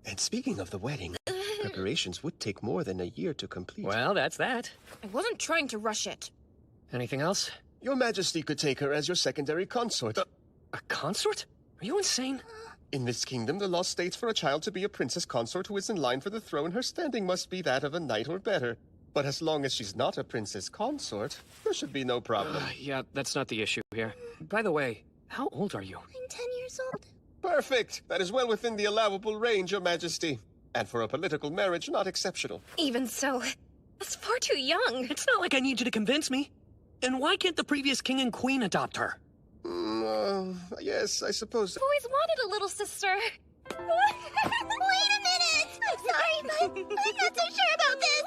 And speaking of the wedding, preparations would take more than a year to complete. Well, that's that. I wasn't trying to rush it. Anything else? Your Majesty could take her as your secondary consort. A consort? Are you insane? In this kingdom, the law states for a child to be a princess consort who is in line for the throne, her standing must be that of a knight or better. But as long as she's not a princess consort, there should be no problem. Yeah, that's not the issue here. By the way, how old are you? I'm 10 years old. Perfect! That is well within the allowable range, Your Majesty. And for a political marriage, not exceptional. Even so, that's far too young. It's not like I need you to convince me. And why can't the previous king and queen adopt her? Yes, I suppose. I've always wanted a little sister. Wait a minute! I'm sorry, but I'm not so sure about this.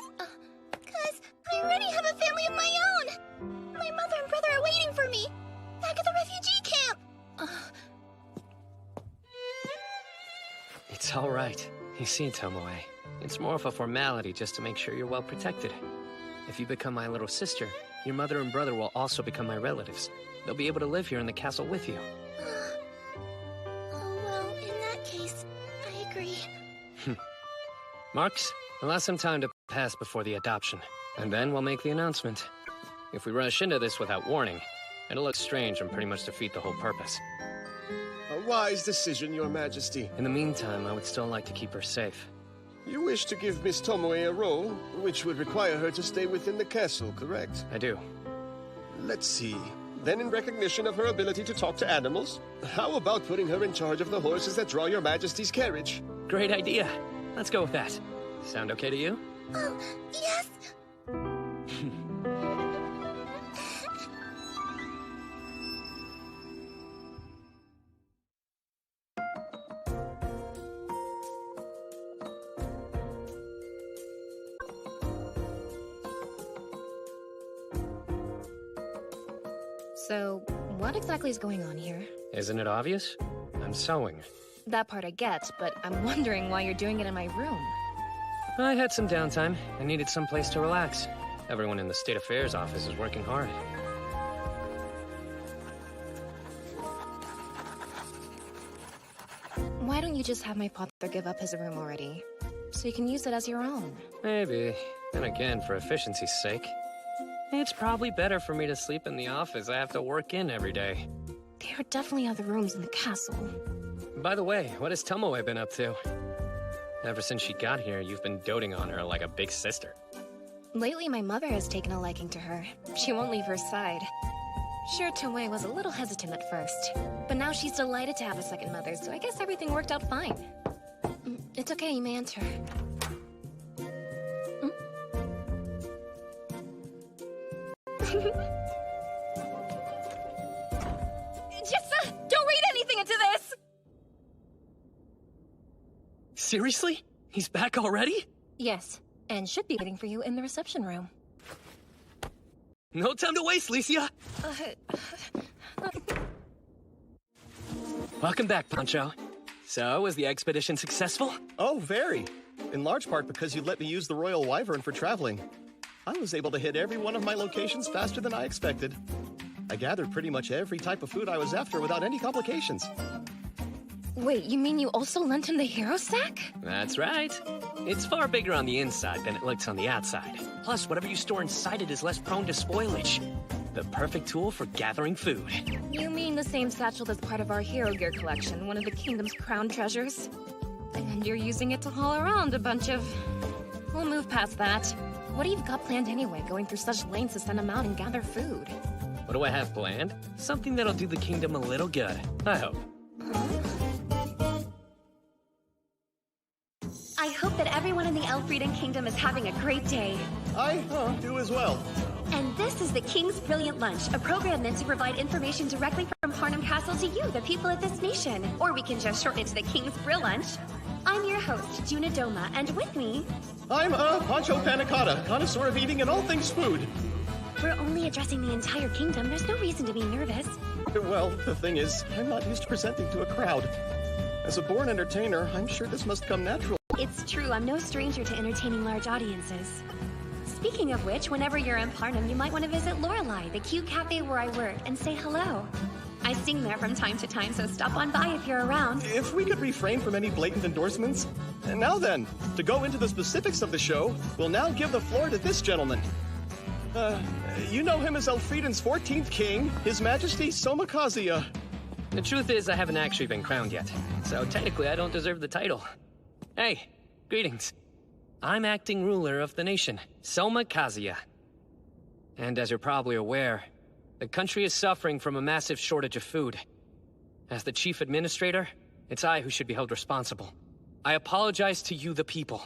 Because I already have a family of my own. My mother and brother are waiting for me. Back at the refugee camp. It's all right. You see, Tomoe, it's more of a formality just to make sure you're well protected. If you become my little sister, your mother and brother will also become my relatives. They'll be able to live here in the castle with you. Well, in that case, I agree. Marks, allow some time to pass before the adoption, and then we'll make the announcement. If we rush into this without warning, it'll look strange and pretty much defeat the whole purpose. A wise decision, Your Majesty. In the meantime, I would still like to keep her safe. You wish to give Miss Tomoe a role, which would require her to stay within the castle, correct? I do. Let's see. Then in recognition of her ability to talk to animals, how about putting her in charge of the horses that draw Your Majesty's carriage? Great idea. Let's go with that. Sound okay to you? Oh, yes. So, what exactly is going on here? Isn't it obvious? I'm sewing. That part I get, but I'm wondering why you're doing it in my room. I had some downtime. I needed some place to relax. Everyone in the State Affairs office is working hard. Why don't you just have my father give up his room already? So you can use it as your own. Maybe. And again, for efficiency's sake. It's probably better for me to sleep in the office I have to work in every day. There are definitely other rooms in the castle. By the way, what has Tomoe been up to? Ever since she got here, you've been doting on her like a big sister. Lately, my mother has taken a liking to her. She won't leave her side. Sure, Tomoe was a little hesitant at first, but now she's delighted to have a second mother, so I guess everything worked out fine. It's okay, you may enter. Jessa, don't read anything into this! Seriously? He's back already? Yes, and should be waiting for you in the reception room. No time to waste, Lycia! Welcome back, Pancho. So, was the expedition successful? Oh, very. In large part because you let me use the Royal Wyvern for traveling. I was able to hit every one of my locations faster than I expected. I gathered pretty much every type of food I was after without any complications. Wait, you mean you also lent him the hero sack? That's right. It's far bigger on the inside than it looks on the outside. Plus, whatever you store inside it is less prone to spoilage. The perfect tool for gathering food. You mean the same satchel that's part of our hero gear collection, one of the kingdom's crown treasures? And you're using it to haul around a bunch of... We'll move past that. What do you got planned anyway, going through such lengths to send them out and gather food? What do I have planned? Something that'll do the kingdom a little good, I hope. I hope that everyone in the Elfrieden Kingdom is having a great day. I do as well. And this is the King's Brilliant Lunch, a program meant to provide information directly from Harnham Castle to you, the people of this nation. Or we can just shorten it to the King's Brill Lunch. I'm your host, Juna Doma, and with me... I'm Pancho Panicotta, connoisseur of eating and all things food. We're only addressing the entire kingdom. There's no reason to be nervous. Well, the thing is, I'm not used to presenting to a crowd. As a born entertainer, I'm sure this must come natural. It's true, I'm no stranger to entertaining large audiences. Speaking of which, whenever you're in Parnham, you might want to visit Lorelei, the cute cafe where I work, and say hello. I sing there from time to time, so stop on by if you're around. If we could refrain from any blatant endorsements. And now then, to go into the specifics of the show, we'll now give the floor to this gentleman. You know him as Elfrieden's 14th king, His Majesty Soma Kazuya. The truth is, I haven't actually been crowned yet, so technically I don't deserve the title. Hey, greetings. I'm acting ruler of the nation, Soma Kazuya. And as you're probably aware, the country is suffering from a massive shortage of food. As the chief administrator, it's I who should be held responsible. I apologize to you, the people.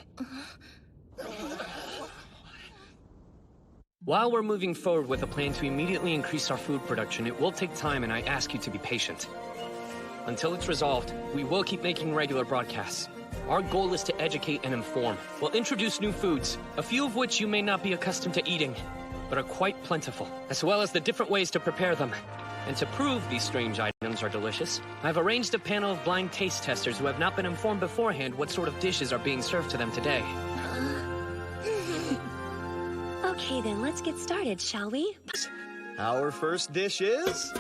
While we're moving forward with a plan to immediately increase our food production, it will take time and I ask you to be patient. Until it's resolved, we will keep making regular broadcasts. Our goal is to educate and inform. We'll introduce new foods, a few of which you may not be accustomed to eating, but are quite plentiful, as well as the different ways to prepare them. And to prove these strange items are delicious, I've arranged a panel of blind taste testers who have not been informed beforehand what sort of dishes are being served to them today. Okay then, let's get started, shall we? Our first dish is...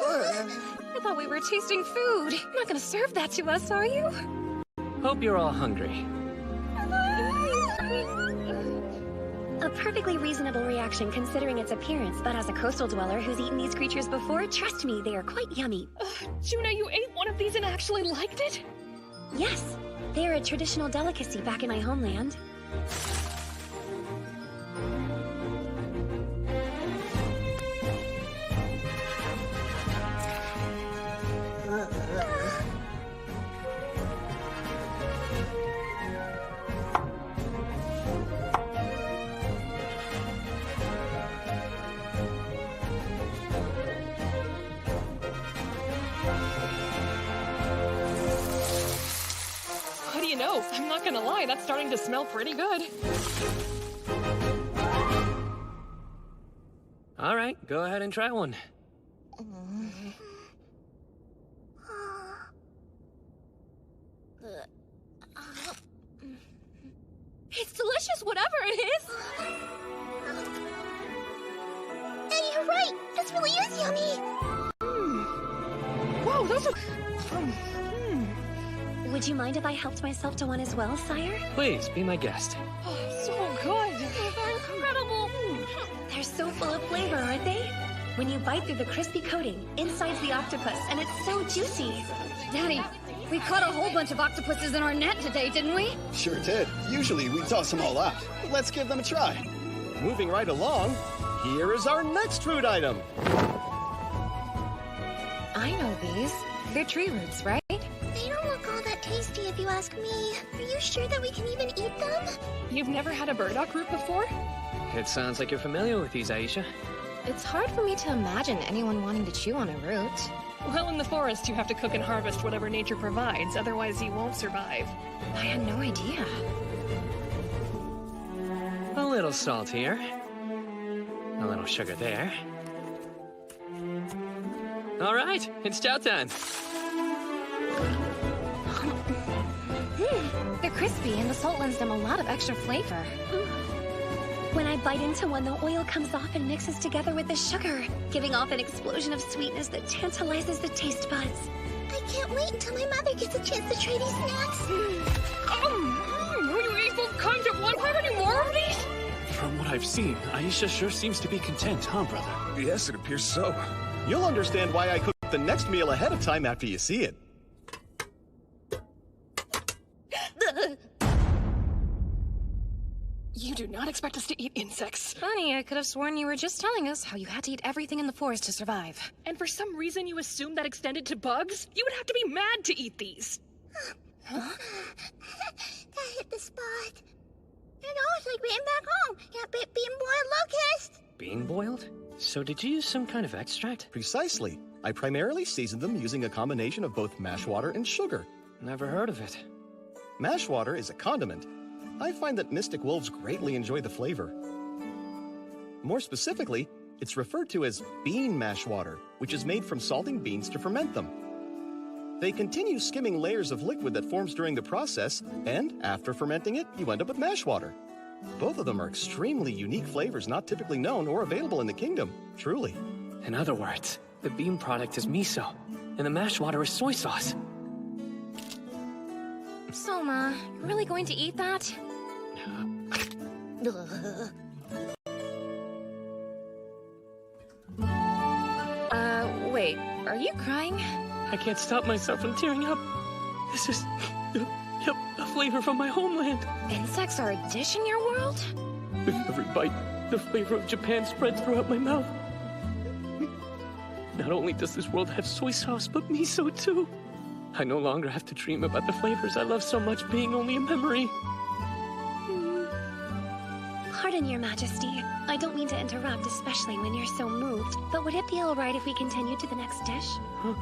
I thought we were tasting food. You're not gonna serve that to us, are you? Hope you're all hungry. A perfectly reasonable reaction considering its appearance, but as a coastal dweller who's eaten these creatures before, trust me, they are quite yummy. Juna, you ate one of these and actually liked it? Yes, they are a traditional delicacy back in my homeland. What do you know? I'm not gonna lie, that's starting to smell pretty good. All right, go ahead and try one. It's delicious, whatever it is! Hey, you're right! This really is yummy! Whoa, those are... Would you mind if I helped myself to one as well, sire? Please, be my guest. Oh, so good! They're incredible! They're so full of flavor, aren't they? When you bite through the crispy coating, inside's the octopus, and it's so juicy. Daddy, we caught a whole bunch of octopuses in our net today, didn't we? Sure did. Usually we toss them all out. Let's give them a try. Moving right along, here is our next food item. I know these. They're tree roots, right? They don't look all that tasty if you ask me. Are you sure that we can even eat them? You've never had a burdock root before? It sounds like you're familiar with these, Aisha. It's hard for me to imagine anyone wanting to chew on a root. Well, in the forest, you have to cook and harvest whatever nature provides, otherwise you won't survive. I had no idea. A little salt here. A little sugar there. All right, it's chow time. They're crispy, and the salt lends them a lot of extra flavor. When I bite into one, the oil comes off and mixes together with the sugar, giving off an explosion of sweetness that tantalizes the taste buds. I can't wait until my mother gets a chance to try these snacks. Will you eat both kinds at one time? Any more of these? From what I've seen, Aisha sure seems to be content, huh, brother? Yes, it appears so. You'll understand why I cooked the next meal ahead of time after you see it. You do not expect us to eat insects. Funny, I could have sworn you were just telling us how you had to eat everything in the forest to survive. And for some reason you assumed that extended to bugs? You would have to be mad to eat these. That hit the spot. You know, it's like being back home. Got being boiled locust. Being boiled? So did you use some kind of extract? Precisely. I primarily seasoned them using a combination of both mash water and sugar. Never heard of it. Mash water is a condiment. I find that mystic wolves greatly enjoy the flavor. More specifically, it's referred to as bean mash water, which is made from salting beans to ferment them. They continue skimming layers of liquid that forms during the process, and after fermenting it, you end up with mash water. Both of them are extremely unique flavors not typically known or available in the kingdom, truly. In other words, the bean product is miso, and the mash water is soy sauce. Soma, you really going to eat that? Wait, are you crying? I can't stop myself from tearing up. This is, a flavor from my homeland. Insects are a dish in your world? With every bite, the flavor of Japan spreads throughout my mouth. Not only does this world have soy sauce, but miso too. I no longer have to dream about the flavors I love so much being only a memory. Pardon, Your Majesty. I don't mean to interrupt, especially when you're so moved, but would it be alright if we continue to the next dish? Huh?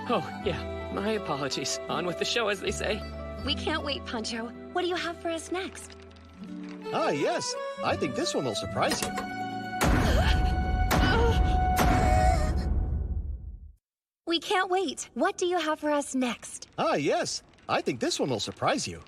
Oh, yeah. My apologies. On with the show, as they say. We can't wait, Pancho. What do you have for us next? Ah, yes. I think this one will surprise you. We can't wait. What do you have for us next? Ah, yes. I think this one will surprise you.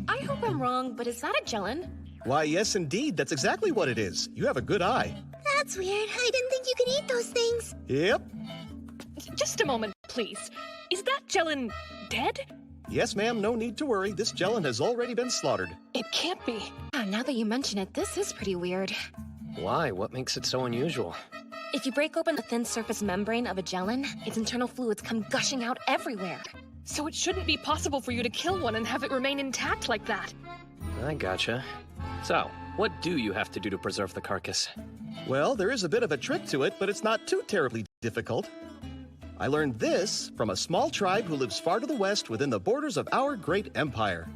I hope I'm wrong, but is that a Jellin? Why, yes, indeed. That's exactly what it is. You have a good eye. That's weird. I didn't think you could eat those things. Yep. Just a moment, please. Is that Jellin dead? Yes, ma'am. No need to worry. This Jellin has already been slaughtered. It can't be. Now that you mention it, this is pretty weird. Why? What makes it so unusual? If you break open the thin surface membrane of a Jellin, its internal fluids come gushing out everywhere. So it shouldn't be possible for you to kill one and have it remain intact like that. I gotcha. So, what do you have to do to preserve the carcass? Well, there is a bit of a trick to it, but it's not too terribly difficult. I learned this from a small tribe who lives far to the west within the borders of our great empire.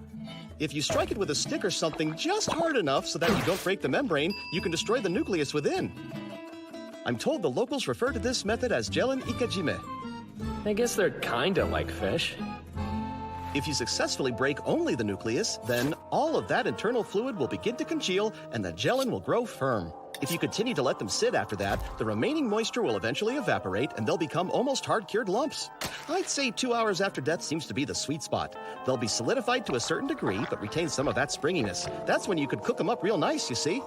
If you strike it with a stick or something just hard enough so that you don't break the membrane, you can destroy the nucleus within. I'm told the locals refer to this method as Jellin Ikajime. I guess they're kinda like fish. If you successfully break only the nucleus, then all of that internal fluid will begin to congeal and the Jellin will grow firm. If you continue to let them sit after that, the remaining moisture will eventually evaporate and they'll become almost hard-cured lumps. I'd say 2 hours after death seems to be the sweet spot. They'll be solidified to a certain degree, but retain some of that springiness. That's when you could cook them up real nice, you see.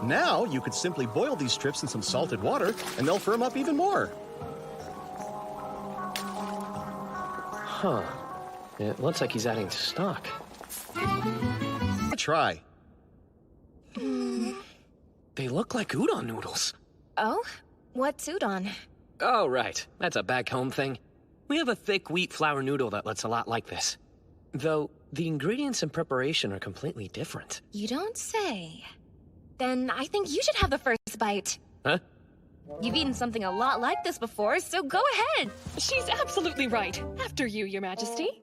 Now, you could simply boil these strips in some salted water, and they'll firm up even more. Huh. It looks like he's adding stock. Try. They look like udon noodles. Oh? What's udon? Oh, right. That's a back home thing. We have a thick wheat flour noodle that looks a lot like this. Though, the ingredients and preparation are completely different. You don't say. Then I think you should have the first bite. Huh? You've eaten something a lot like this before, so go ahead. She's absolutely right. After you, Your Majesty.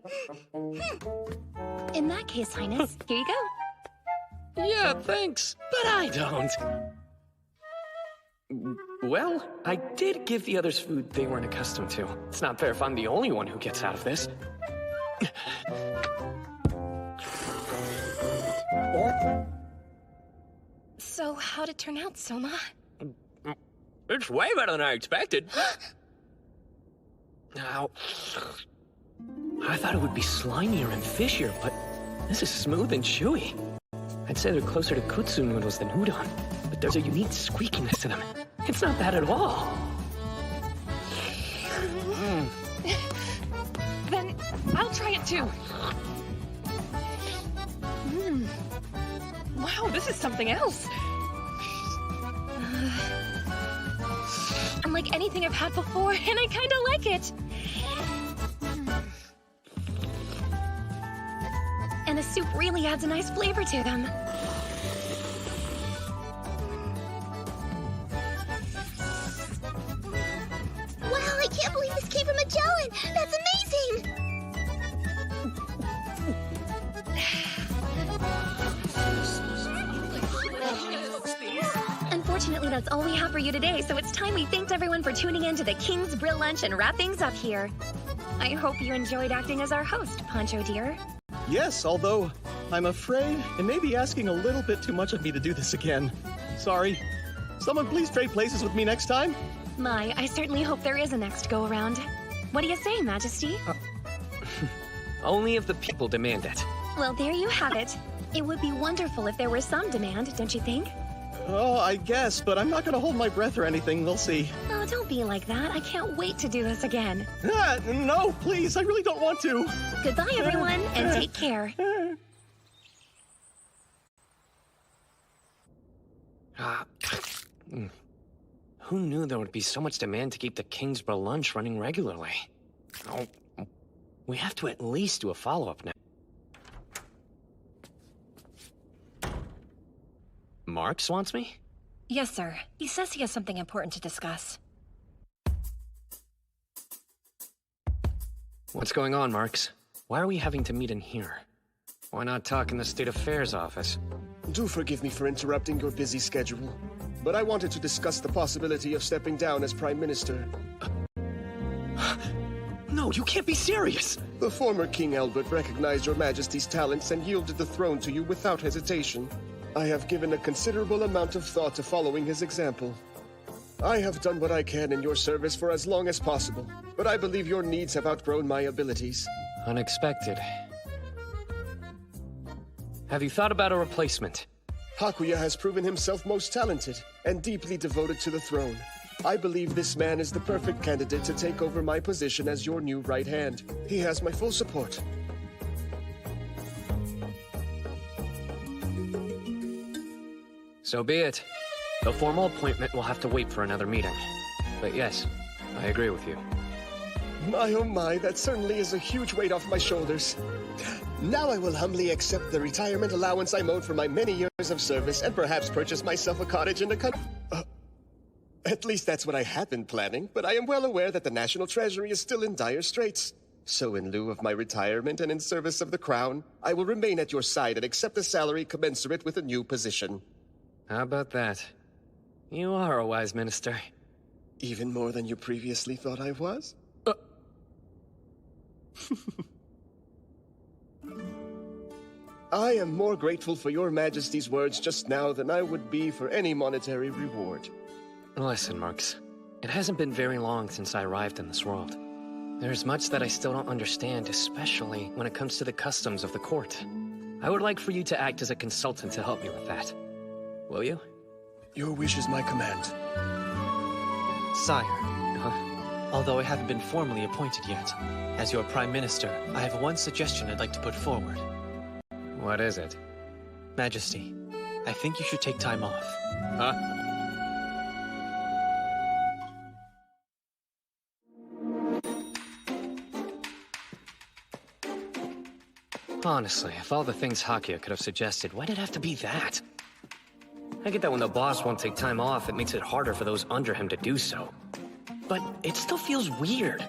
In that case, Highness, here you go. Yeah, thanks. But I don't. Well, I did give the others food they weren't accustomed to. It's not fair if I'm the only one who gets out of this. So, how'd it turn out, Soma? It's way better than I expected. Now, I thought it would be slimier and fishier, but this is smooth and chewy. I'd say they're closer to kutsu noodles than udon, but there's a unique squeakiness to them. It's not bad at all. Then I'll try it too. Wow, this is something else. Unlike anything I've had before, and I kinda like it. And the soup really adds a nice flavor to them. Wow, I can't believe this came from Magellan! That's amazing! Unfortunately, that's all we have for you today, so it's time we thanked everyone for tuning in to the King's Brill Lunch and wrap things up here. I hope you enjoyed acting as our host, Poncho dear. Yes, although I'm afraid it may be asking a little bit too much of me to do this again. Sorry. Someone please trade places with me next time? My, I certainly hope there is a next go-around. What do you say, Majesty? Only if the people demand it. Well, there you have it. It would be wonderful if there were some demand, don't you think? Oh, I guess, but I'm not gonna hold my breath or anything. We'll see. Oh, don't be like that. I can't wait to do this again. No, please, I really don't want to. Goodbye, everyone, and take care. Who knew there would be so much demand to keep the King's Brill Lunch running regularly? Oh, we have to at least do a follow-up now. Marks wants me? Yes, sir. He says he has something important to discuss. What's going on, Marks? Why are we having to meet in here? Why not talk in the State Affairs office? Do forgive me for interrupting your busy schedule, but I wanted to discuss the possibility of stepping down as Prime Minister. No, you can't be serious! The former King Albert recognized your Majesty's talents and yielded the throne to you without hesitation. I have given a considerable amount of thought to following his example. I have done what I can in your service for as long as possible, but I believe your needs have outgrown my abilities. Unexpected. Have you thought about a replacement? Hakuya has proven himself most talented and deeply devoted to the throne. I believe this man is the perfect candidate to take over my position as your new right hand. He has my full support. So be it. The formal appointment will have to wait for another meeting. But yes, I agree with you. My oh my, that certainly is a huge weight off my shoulders. Now I will humbly accept the retirement allowance I'm owed for my many years of service and perhaps purchase myself a cottage in the country. At least that's what I had been planning, but I am well aware that the National Treasury is still in dire straits. So in lieu of my retirement and in service of the Crown, I will remain at your side and accept a salary commensurate with a new position. How about that? You are a wise minister. Even more than you previously thought I was? I am more grateful for your Majesty's words just now than I would be for any monetary reward. Listen, Marks. It hasn't been very long since I arrived in this world. There's much that I still don't understand, especially when it comes to the customs of the court. I would like for you to act as a consultant to help me with that. Will you? Your wish is my command. Sire, although I haven't been formally appointed yet, as your Prime Minister, I have one suggestion I'd like to put forward. What is it? Majesty, I think you should take time off. Huh? Honestly, of all the things Hakuya could have suggested, why did it have to be that? I get that when the boss won't take time off, it makes it harder for those under him to do so. But it still feels weird.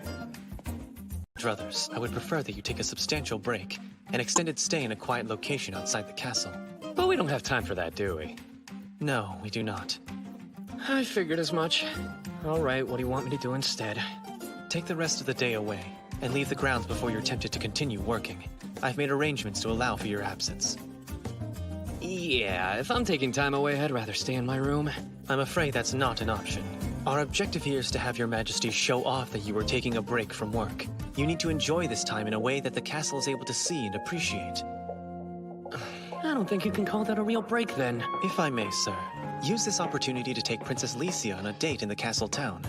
Druthers, I would prefer that you take a substantial break, an extended stay in a quiet location outside the castle. But we don't have time for that, do we? No, we do not. I figured as much. All right, what do you want me to do instead? Take the rest of the day away, and leave the grounds before you're tempted to continue working. I've made arrangements to allow for your absence. Yeah, if I'm taking time away, I'd rather stay in my room. I'm afraid that's not an option. Our objective here is to have your majesty show off that you were taking a break from work. You need to enjoy this time in a way that the castle is able to see and appreciate. I don't think you can call that a real break, then. If I may, sir, use this opportunity to take Princess Licia on a date in the castle town.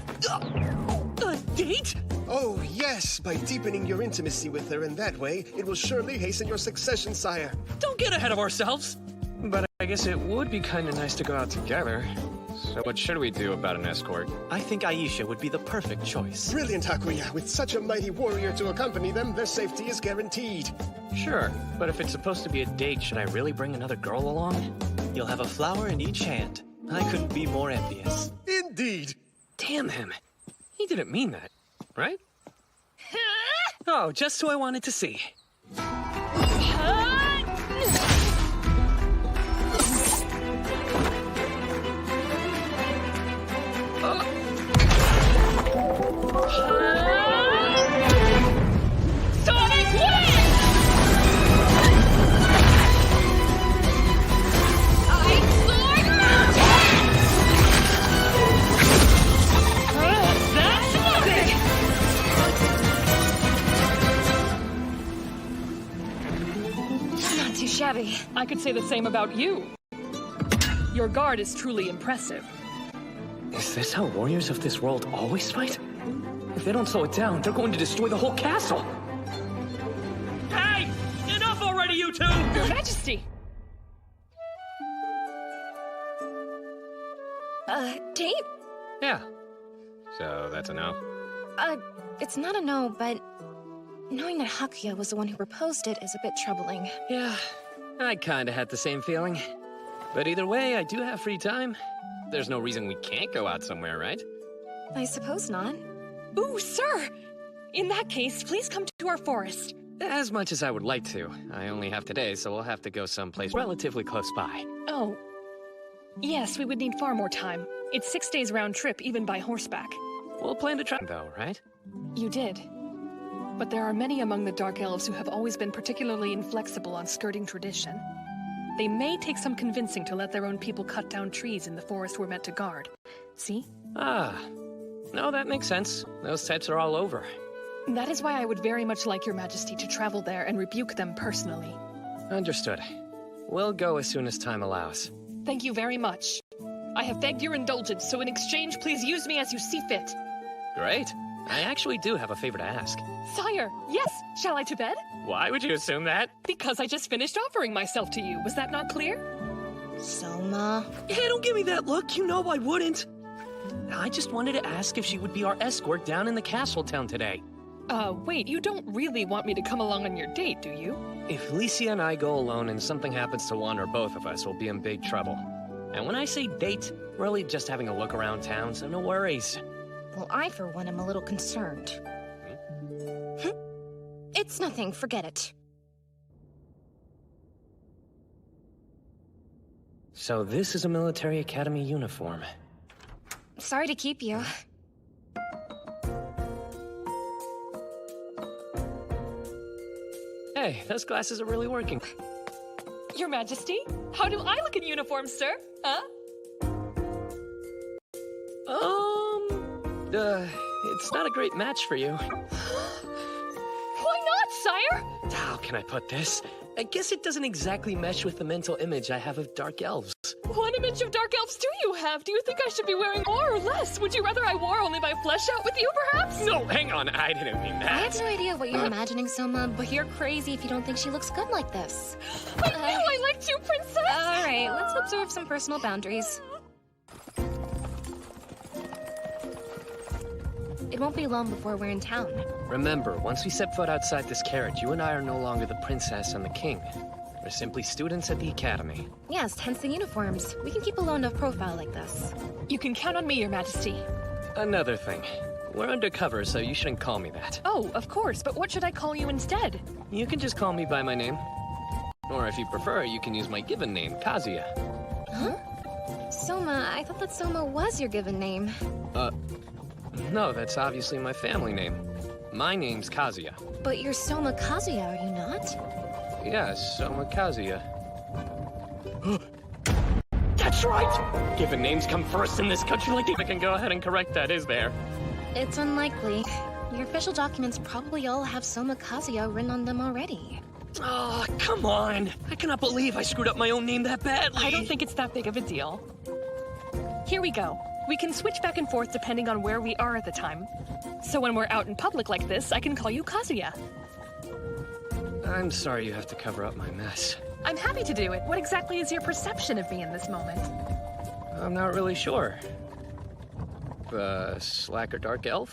A date? Oh, yes! By deepening your intimacy with her in that way, it will surely hasten your succession, sire. Don't get ahead of ourselves! But I guess it would be kind of nice to go out together. So what should we do about an escort? I think Aisha would be the perfect choice. Brilliant, Hakuya. With such a mighty warrior to accompany them, their safety is guaranteed. Sure, but if it's supposed to be a date, should I really bring another girl along? You'll have a flower in each hand. I couldn't be more envious. Indeed! Damn him. He didn't mean that, right? Oh, just who I wanted to see. Sonic Wave! Ice Sword Mountain! That's nothing! Not too shabby. I could say the same about you. Your guard is truly impressive. Is this how warriors of this world always fight? If they don't slow it down, they're going to destroy the whole castle! Hey! Enough already, you two! Your Majesty! Date? Yeah. So that's a no? It's not a no, but knowing that Hakuya was the one who proposed it is a bit troubling. Yeah, I kinda had the same feeling. But either way, I do have free time. There's no reason we can't go out somewhere, right? I suppose not. Ooh, sir! In that case, please come to our forest. As much as I would like to. I only have today, so we'll have to go someplace relatively close by. Oh. Yes, we would need far more time. It's 6 days round trip, even by horseback. We'll plan to try, though, right? You did. But there are many among the Dark Elves who have always been particularly inflexible on skirting tradition. They may take some convincing to let their own people cut down trees in the forest we're meant to guard. See? Ah. No, that makes sense. Those types are all over. That is why I would very much like your Majesty to travel there and rebuke them personally. Understood. We'll go as soon as time allows. Thank you very much. I have begged your indulgence, so in exchange, please use me as you see fit. Great. I actually do have a favor to ask. Sire, yes. Shall I to bed? Why would you assume that? Because I just finished offering myself to you. Was that not clear? Soma. Hey, don't give me that look. You know I wouldn't. I just wanted to ask if she would be our escort down in the castle town today. Wait, you don't really want me to come along on your date, do you? If Licia and I go alone and something happens to one or both of us, we'll be in big trouble. And when I say date, really just having a look around town, so no worries. Well, I, for one, am a little concerned. It's nothing, forget it. So this is a military academy uniform. Sorry to keep you. Hey, those glasses are really working. Your Majesty, how do I look in uniform, sir? Huh? It's not a great match for you. Why not, sire? How can I put this? I guess it doesn't exactly mesh with the mental image I have of dark elves. What image of dark elves do you have? Do you think I should be wearing more or less? Would you rather I wore only my flesh out with you, perhaps? No, hang on, I didn't mean that. I have no idea what you're imagining, Soma, but you're crazy if you don't think she looks good like this. I knew I liked you, princess! Alright, let's observe some personal boundaries. It won't be long before we're in town. Remember, once we set foot outside this carriage, you and I are no longer the princess and the king. We're simply students at the academy. Yes, hence the uniforms. We can keep a low enough profile like this. You can count on me, Your Majesty. Another thing. We're undercover, so you shouldn't call me that. Oh, of course, but what should I call you instead? You can just call me by my name. Or if you prefer, you can use my given name, Kazuya. Huh? Soma, I thought that Soma was your given name. No, that's obviously my family name. My name's Kazuya. But you're Soma Kazuya, are you not? Yes, Soma Kazuya. That's right! Given names come first in this country like I can go ahead and correct that, is there? It's unlikely. Your official documents probably all have Soma Kazuya written on them already. Oh, come on! I cannot believe I screwed up my own name that badly! I don't think it's that big of a deal. Here we go. We can switch back and forth depending on where we are at the time. So when we're out in public like this, I can call you Kazuya. I'm sorry you have to cover up my mess. I'm happy to do it. What exactly is your perception of me in this moment? I'm not really sure. Slacker Dark Elf?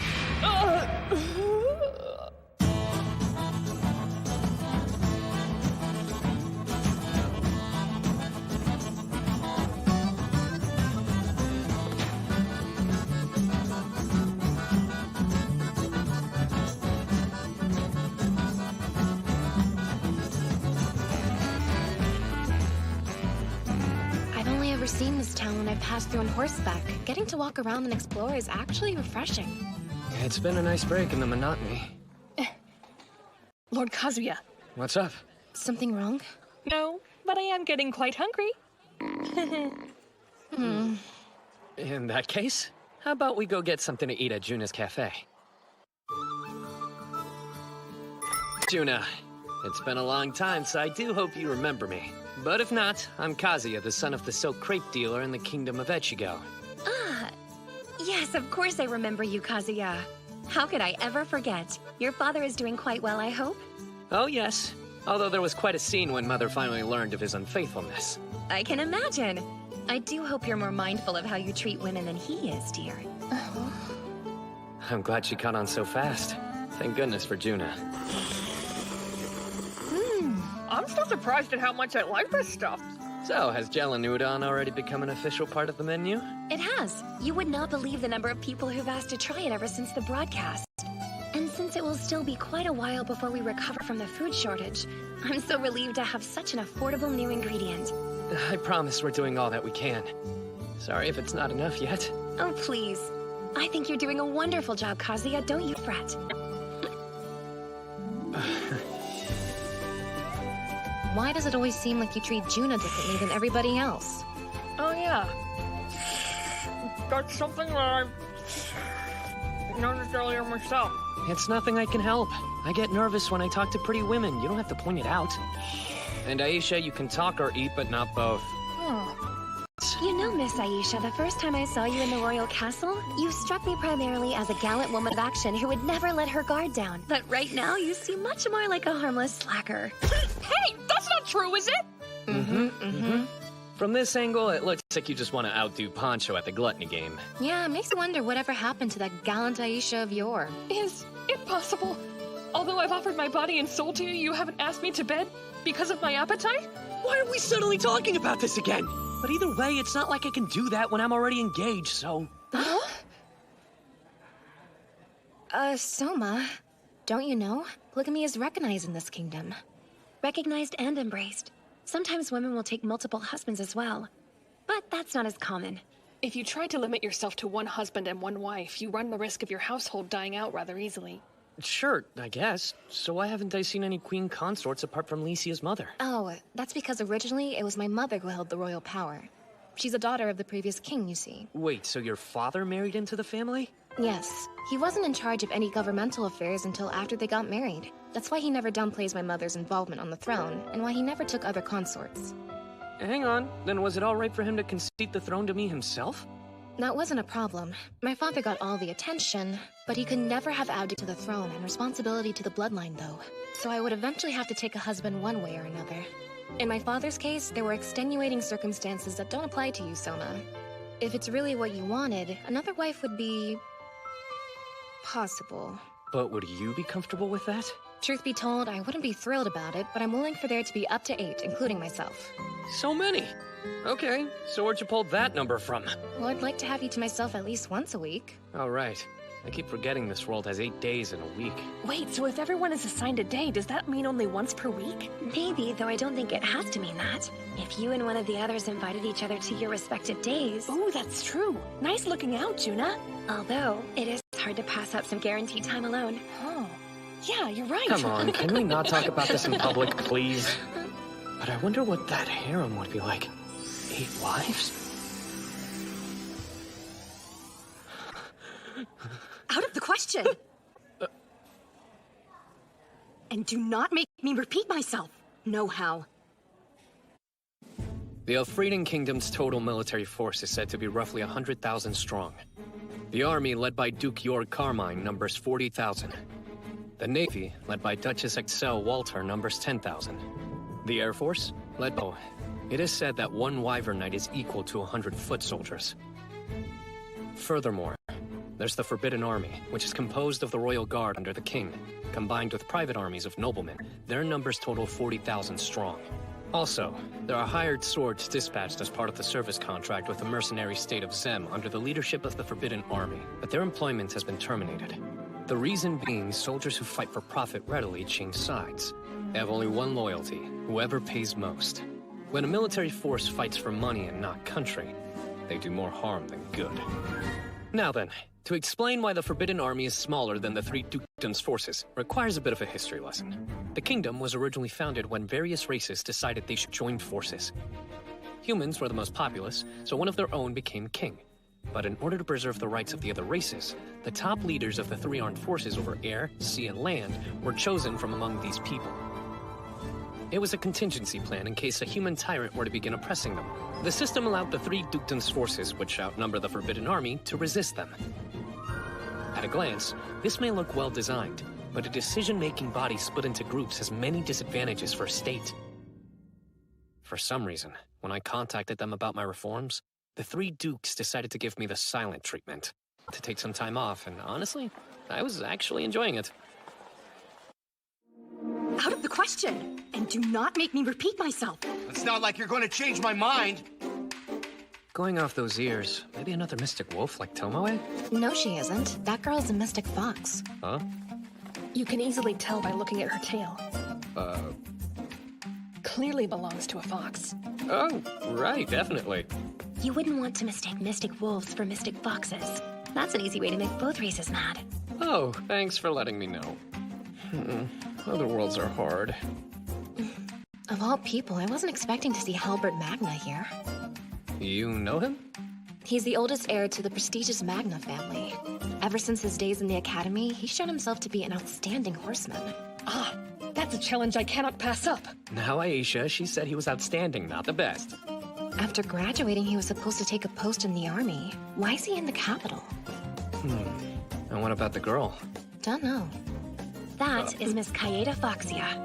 Seen this town when I've passed through on horseback. Getting to walk around and explore is actually refreshing. It's been a nice break in the monotony. Lord Kazuya. What's up? Something wrong? No, but I am getting quite hungry. In that case, how about we go get something to eat at Juna's Cafe? Juna, it's been a long time, so I do hope you remember me. But if not, I'm Kazuya, the son of the silk crepe dealer in the kingdom of Echigo. Ah, yes, of course I remember you, Kazuya. How could I ever forget? Your father is doing quite well, I hope? Oh, yes. Although there was quite a scene when Mother finally learned of his unfaithfulness. I can imagine. I do hope you're more mindful of how you treat women than he is, dear. I'm glad she caught on so fast. Thank goodness for Juna. I'm still surprised at how much I like this stuff. So, has Gellan Udon already become an official part of the menu? It has. You would not believe the number of people who've asked to try it ever since the broadcast. And since it will still be quite a while before we recover from the food shortage, I'm so relieved to have such an affordable new ingredient. I promise we're doing all that we can. Sorry if it's not enough yet. Oh, please. I think you're doing a wonderful job, Kazuya. Don't you fret. Why does it always seem like you treat Juna differently than everybody else? Oh, yeah. That's something that I've noticed earlier myself. It's nothing I can help. I get nervous when I talk to pretty women. You don't have to point it out. And Aisha, you can talk or eat, but not both. You know, Miss Aisha, the first time I saw you in the royal castle, you struck me primarily as a gallant woman of action who would never let her guard down. But right now, you seem much more like a harmless slacker. Hey, that's not true, is it? From this angle, it looks like you just want to outdo Poncho at the gluttony game. Yeah, it makes you wonder whatever happened to that gallant Aisha of yore. Is it possible? Although I've offered my body and soul to you, you haven't asked me to bed because of my appetite? Why are we suddenly talking about this again? But either way, it's not like I can do that when I'm already engaged, so... Huh? Soma, don't you know? Polygamy is recognized in this kingdom. Recognized and embraced. Sometimes women will take multiple husbands as well. But that's not as common. If you try to limit yourself to one husband and one wife, you run the risk of your household dying out rather easily. Sure, I guess. So why haven't I seen any queen consorts apart from Lycia's mother? Oh, that's because originally it was my mother who held the royal power. She's a daughter of the previous king, you see. Wait, so your father married into the family? Yes. He wasn't in charge of any governmental affairs until after they got married. That's why he never downplays my mother's involvement on the throne, and why he never took other consorts. Hang on, then was it all right for him to concede the throne to me himself? That wasn't a problem. My father got all the attention, but he could never have added to the throne and responsibility to the bloodline, though. So I would eventually have to take a husband one way or another. In my father's case, there were extenuating circumstances that don't apply to you, Soma. If it's really what you wanted, another wife would be... possible. But would you be comfortable with that? Truth be told, I wouldn't be thrilled about it, but I'm willing for there to be up to 8, including myself. So many? Okay, so where'd you pull that number from? Well, I'd like to have you to myself at least once a week. Oh, right. I keep forgetting this world has 8 days in a week. Wait, so if everyone is assigned a day, does that mean only once per week? Maybe, though I don't think it has to mean that. If you and one of the others invited each other to your respective days... Oh, that's true. Nice looking out, Juna. Although, it is hard to pass up some guaranteed time alone. Oh. Yeah, you're right. Come on, can we not talk about this in public, please? But I wonder what that harem would be like. 8 wives? Out of the question! And do not make me repeat myself. No how. The Elfrieden Kingdom's total military force is said to be roughly 100,000 strong. The army, led by Duke Jorg Carmine, numbers 40,000. The navy, led by Duchess Excel Walter, numbers 10,000. The air force, led by... It is said that 1 Wyvern Knight is equal to 100 foot soldiers. Furthermore, there's the Forbidden Army, which is composed of the Royal Guard under the King, combined with private armies of noblemen. Their numbers total 40,000 strong. Also, there are hired swords dispatched as part of the service contract with the mercenary state of Zem under the leadership of the Forbidden Army, but their employment has been terminated. The reason being, soldiers who fight for profit readily change sides. They have only one loyalty: whoever pays most. When a military force fights for money and not country, they do more harm than good. Now then, to explain why the Forbidden Army is smaller than the 3 dukedoms' forces requires a bit of a history lesson. The kingdom was originally founded when various races decided they should join forces. Humans were the most populous, so one of their own became king. But in order to preserve the rights of the other races, the top leaders of the 3 armed forces over air, sea, and land were chosen from among these people. It was a contingency plan in case a human tyrant were to begin oppressing them. The system allowed the 3 dukedoms' forces, which outnumber the Forbidden Army, to resist them. At a glance, this may look well designed, but a decision-making body split into groups has many disadvantages for a state. For some reason, when I contacted them about my reforms, the 3 dukes decided to give me the silent treatment, to take some time off, and honestly, I was actually enjoying it. Out of the question! And do not make me repeat myself! It's not like you're going to change my mind! Going off those ears, maybe another mystic wolf like Tomoe? No, she isn't. That girl's a mystic fox. Huh? You can easily tell by looking at her tail. Clearly belongs to a fox. Oh, right, definitely. You wouldn't want to mistake mystic wolves for mystic foxes. That's an easy way to make both races mad. Oh, thanks for letting me know. Other worlds are hard. Of all people, I wasn't expecting to see Halbert Magna here. You know him? He's the oldest heir to the prestigious Magna family. Ever since his days in the academy, he's shown himself to be an outstanding horseman. Ah, that's a challenge I cannot pass up. Now, Aisha, she said he was outstanding, not the best. After graduating, he was supposed to take a post in the army. Why is he in the capital? And what about the girl? Don't know. That is Miss Kaeda Foxia.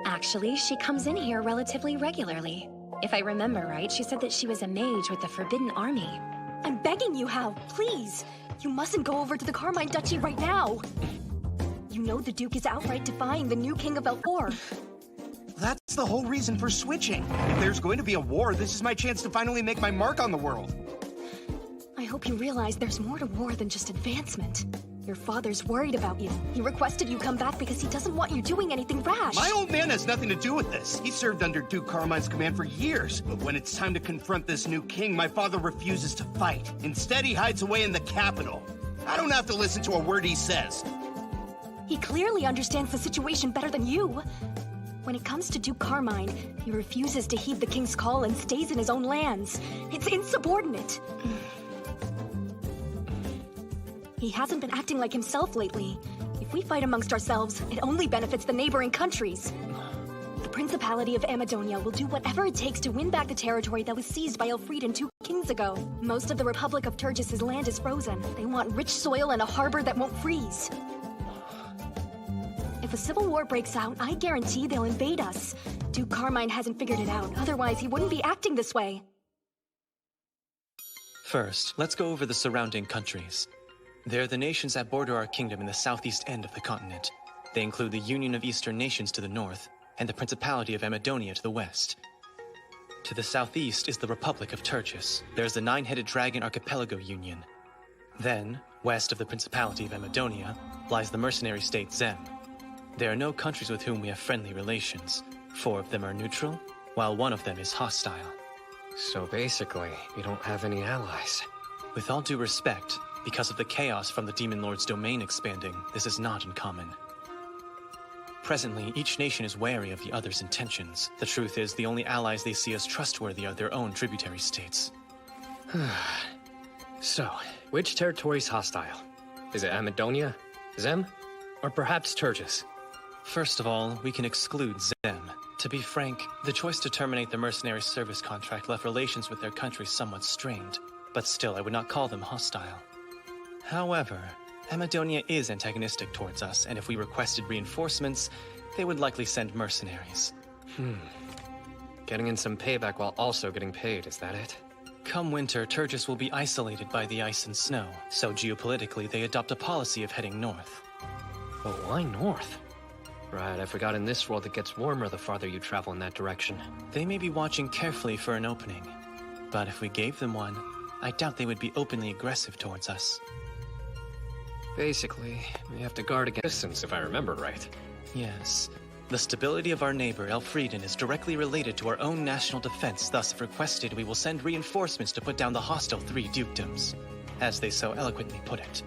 Actually, she comes in here relatively regularly. If I remember right, she said that she was a mage with the Forbidden Army. I'm begging you, Hal, please! You mustn't go over to the Carmine Duchy right now! You know the Duke is outright defying the new King of Elfor. That's the whole reason for switching. If there's going to be a war, this is my chance to finally make my mark on the world. I hope you realize there's more to war than just advancement. Your father's worried about you. He requested you come back because he doesn't want you doing anything rash. My old man has nothing to do with this. He served under Duke Carmine's command for years. But when it's time to confront this new king, my father refuses to fight. Instead, he hides away in the capital. I don't have to listen to a word he says. He clearly understands the situation better than you. When it comes to Duke Carmine, he refuses to heed the king's call and stays in his own lands. It's insubordinate. He hasn't been acting like himself lately. If we fight amongst ourselves, it only benefits the neighboring countries. The Principality of Amadonia will do whatever it takes to win back the territory that was seized by Elfrieden 2 kings ago. Most of the Republic of Turgis' land is frozen. They want rich soil and a harbor that won't freeze. If a civil war breaks out, I guarantee they'll invade us. Duke Carmine hasn't figured it out, otherwise he wouldn't be acting this way. First, let's go over the surrounding countries. They're the nations that border our kingdom in the southeast end of the continent. They include the Union of Eastern Nations to the north, and the Principality of Amadonia to the west. To the southeast is the Republic of Turgis. There's the Nine-Headed Dragon Archipelago Union. Then, west of the Principality of Amadonia, lies the mercenary state Zem. There are no countries with whom we have friendly relations. 4 of them are neutral, while 1 of them is hostile. So basically, you don't have any allies. With all due respect, because of the chaos from the Demon Lord's domain expanding, this is not uncommon. Presently, each nation is wary of the other's intentions. The truth is, the only allies they see as trustworthy are their own tributary states. So, which territory's hostile? Is it Amadonia, Zem, or perhaps Turgis? First of all, we can exclude Zem. To be frank, the choice to terminate the mercenary service contract left relations with their country somewhat strained. But still, I would not call them hostile. However, Amadonia is antagonistic towards us, and if we requested reinforcements, they would likely send mercenaries. Getting in some payback while also getting paid, is that it? Come winter, Turgis will be isolated by the ice and snow, so geopolitically they adopt a policy of heading north. But why north? Right, I forgot in this world it gets warmer the farther you travel in that direction. They may be watching carefully for an opening, but if we gave them one, I doubt they would be openly aggressive towards us. Basically, we have to guard against distance, if I remember right. Yes. The stability of our neighbor, Elfrieden, is directly related to our own national defense, thus if requested, we will send reinforcements to put down the hostile 3 dukedoms, as they so eloquently put it.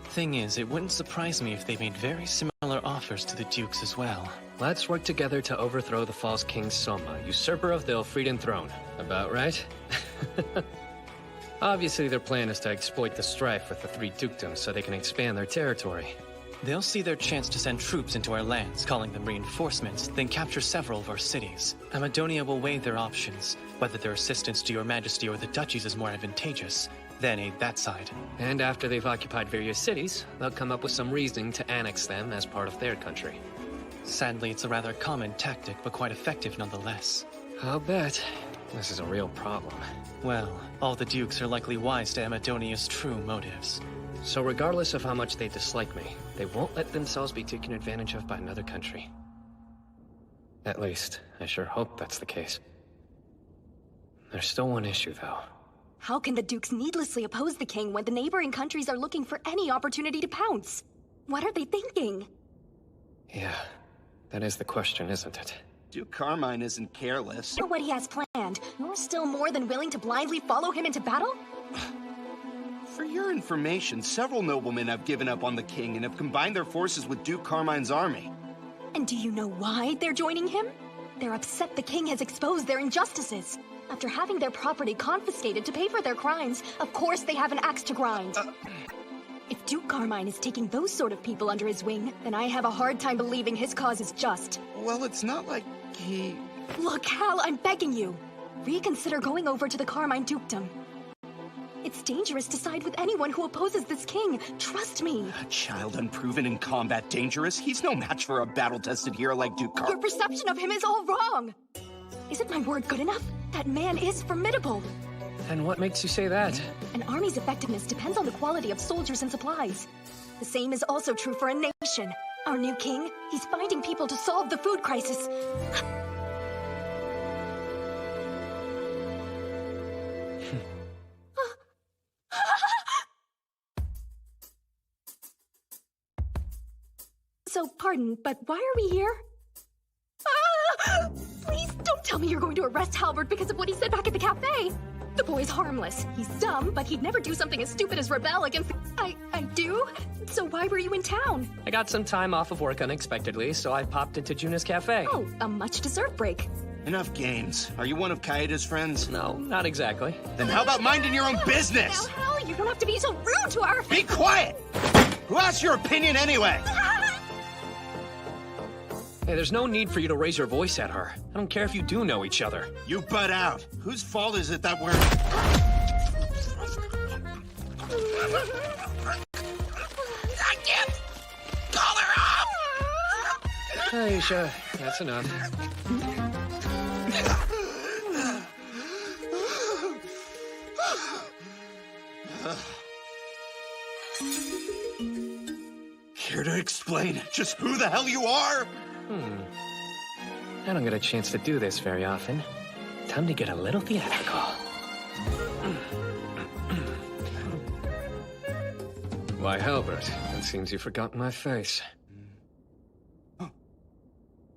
Thing is, it wouldn't surprise me if they made very similar offers to the dukes as well. Let's work together to overthrow the false King Soma, usurper of the Elfrieden throne. About right? Obviously, their plan is to exploit the strife with the 3 dukedoms so they can expand their territory. They'll see their chance to send troops into our lands, calling them reinforcements, then capture several of our cities. Amadonia will weigh their options, whether their assistance to your majesty or the duchies is more advantageous, then aid that side. And after they've occupied various cities, they'll come up with some reasoning to annex them as part of their country. Sadly, it's a rather common tactic, but quite effective nonetheless. I'll bet. This is a real problem. Well, all the dukes are likely wise to Amadonia's true motives. So regardless of how much they dislike me, they won't let themselves be taken advantage of by another country. At least, I sure hope that's the case. There's still one issue, though. How can the dukes needlessly oppose the king when the neighboring countries are looking for any opportunity to pounce? What are they thinking? Yeah, that is the question, isn't it? Duke Carmine isn't careless. Know what he has planned. You're still more than willing to blindly follow him into battle? For your information, several noblemen have given up on the king and have combined their forces with Duke Carmine's army. And do you know why they're joining him? They're upset the king has exposed their injustices. After having their property confiscated to pay for their crimes, of course they have an axe to grind. If Duke Carmine is taking those sort of people under his wing, then I have a hard time believing his cause is just. Well, it's not like he... Look, Hal, I'm begging you. Reconsider going over to the Carmine dukedom. It's dangerous to side with anyone who opposes this king. Trust me. A child unproven in combat dangerous? He's no match for a battle-tested hero like Duke Carmine. Your perception of him is all wrong. Isn't my word good enough? That man is formidable. And what makes you say that? An army's effectiveness depends on the quality of soldiers and supplies. The same is also true for a nation. Our new king, he's finding people to solve the food crisis. So, pardon, but why are we here? Please don't tell me you're going to arrest Halbert because of what he said back at the cafe. The boy's harmless. He's dumb, but he'd never do something as stupid as rebel against the... I do? So why were you in town? I got some time off of work unexpectedly, so I popped into Juna's cafe. Oh, a much-deserved break. Enough games. Are you one of Kaeda's friends? No, not exactly. Then how about minding your own business? Now, Hal, you don't have to be so rude to our... Be quiet! Who asked your opinion anyway? Hey, there's no need for you to raise your voice at her. I don't care if you do know each other. You butt out. Whose fault is it that we're... I can't! Call her off! Aisha, that's enough. Care to explain just who the hell you are? I don't get a chance to do this very often. Time to get a little theatrical. Why, Halbert, it seems you've forgotten my face.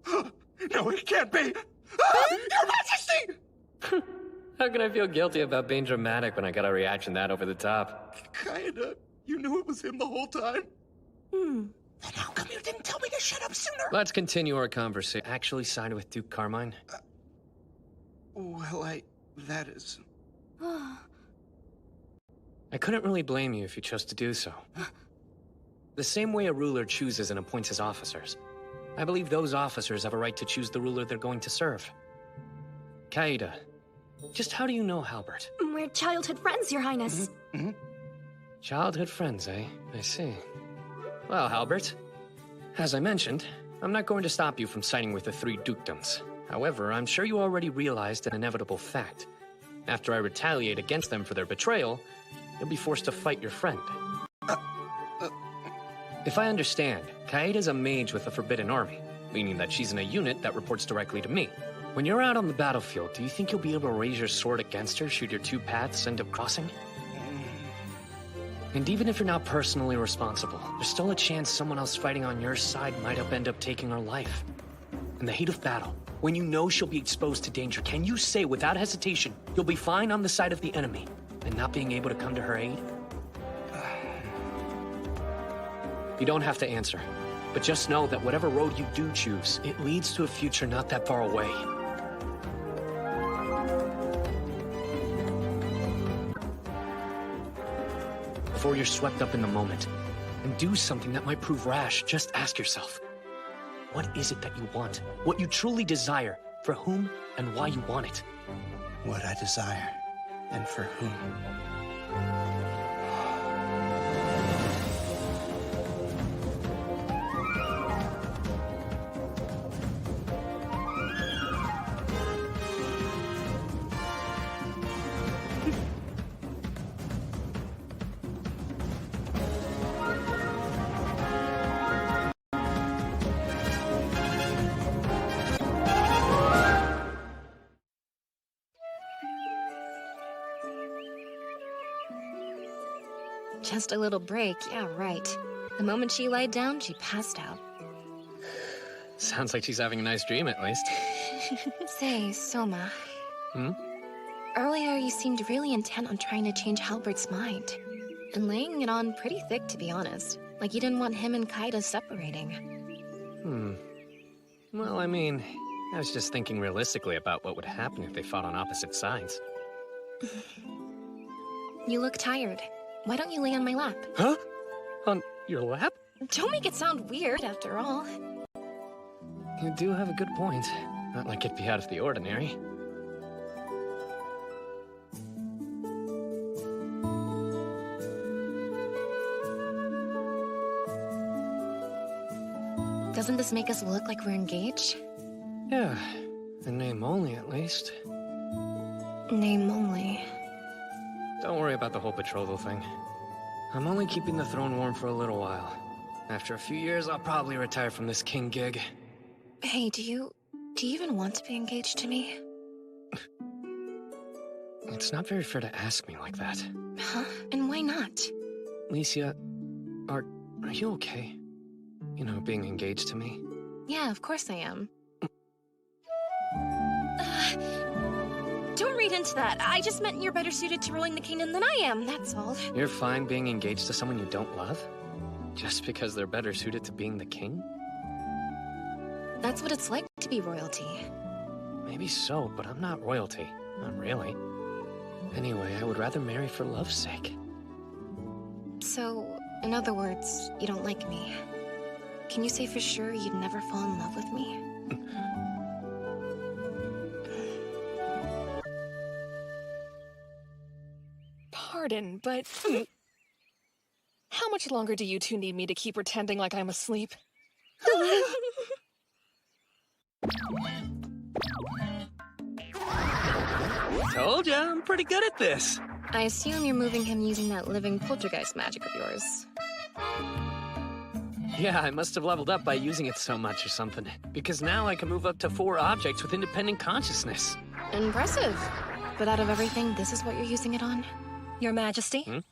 No, it can't be! Your Majesty! How can I feel guilty about being dramatic when I got a reaction that over the top? Kinda. You knew it was him the whole time? Then how come you didn't tell me to shut up sooner? Let's continue our conversation. Actually signed with Duke Carmine? Well, that is... I couldn't really blame you if you chose to do so. The same way a ruler chooses and appoints his officers, I believe those officers have a right to choose the ruler they're going to serve. Kaida, just how do you know Halbert? We're childhood friends, Your Highness. Childhood friends, eh? I see. Well, Halbert, as I mentioned, I'm not going to stop you from siding with the three dukedoms. However, I'm sure you already realized an inevitable fact. After I retaliate against them for their betrayal, you'll be forced to fight your friend. If I understand, Kaida's a mage with a forbidden army, meaning that she's in a unit that reports directly to me. When you're out on the battlefield, do you think you'll be able to raise your sword against her should your two paths end up crossing? And even if you're not personally responsible, there's still a chance someone else fighting on your side might end up taking her life. In the heat of battle, when you know she'll be exposed to danger, can you say without hesitation you'll be fine on the side of the enemy and not being able to come to her aid? You don't have to answer, but just know that whatever road you do choose, it leads to a future not that far away. Before you're swept up in the moment, and do something that might prove rash, just ask yourself, what is it that you want? What you truly desire, for whom and why you want it? What I desire, and for whom. Just a little break, yeah, right. The moment she lied down, she passed out. Sounds like she's having a nice dream, at least. Say, Soma. Hmm? Earlier, you seemed really intent on trying to change Halbert's mind. And laying it on pretty thick, to be honest. Like you didn't want him and Kaida separating. Well, I mean, I was just thinking realistically about what would happen if they fought on opposite sides. You look tired. Why don't you lay on my lap? Huh? On your lap? Don't make it sound weird, after all. You do have a good point. Not like it'd be out of the ordinary. Doesn't this make us look like we're engaged? Yeah, in name only, at least. Name only. Don't worry about the whole betrothal thing. I'm only keeping the throne warm for a little while. After a few years, I'll probably retire from this king gig. Hey, do you even want to be engaged to me? It's not very fair to ask me like that. Huh? And why not? Licia, are you okay? You know, being engaged to me? Yeah, of course I am. Don't read into that. I just meant you're better suited to ruling the kingdom than I am, that's all. You're fine being engaged to someone you don't love? Just because they're better suited to being the king? That's what it's like to be royalty. Maybe so, but I'm not royalty. Not really. Anyway, I would rather marry for love's sake. So, in other words, you don't like me. Can you say for sure you'd never fall in love with me? Pardon, but... How much longer do you two need me to keep pretending like I'm asleep? Told ya, I'm pretty good at this. I assume you're moving him using that living poltergeist magic of yours. Yeah, I must have leveled up by using it so much or something. Because now I can move up to 4 objects with independent consciousness. Impressive. But out of everything, this is what you're using it on? Your Majesty?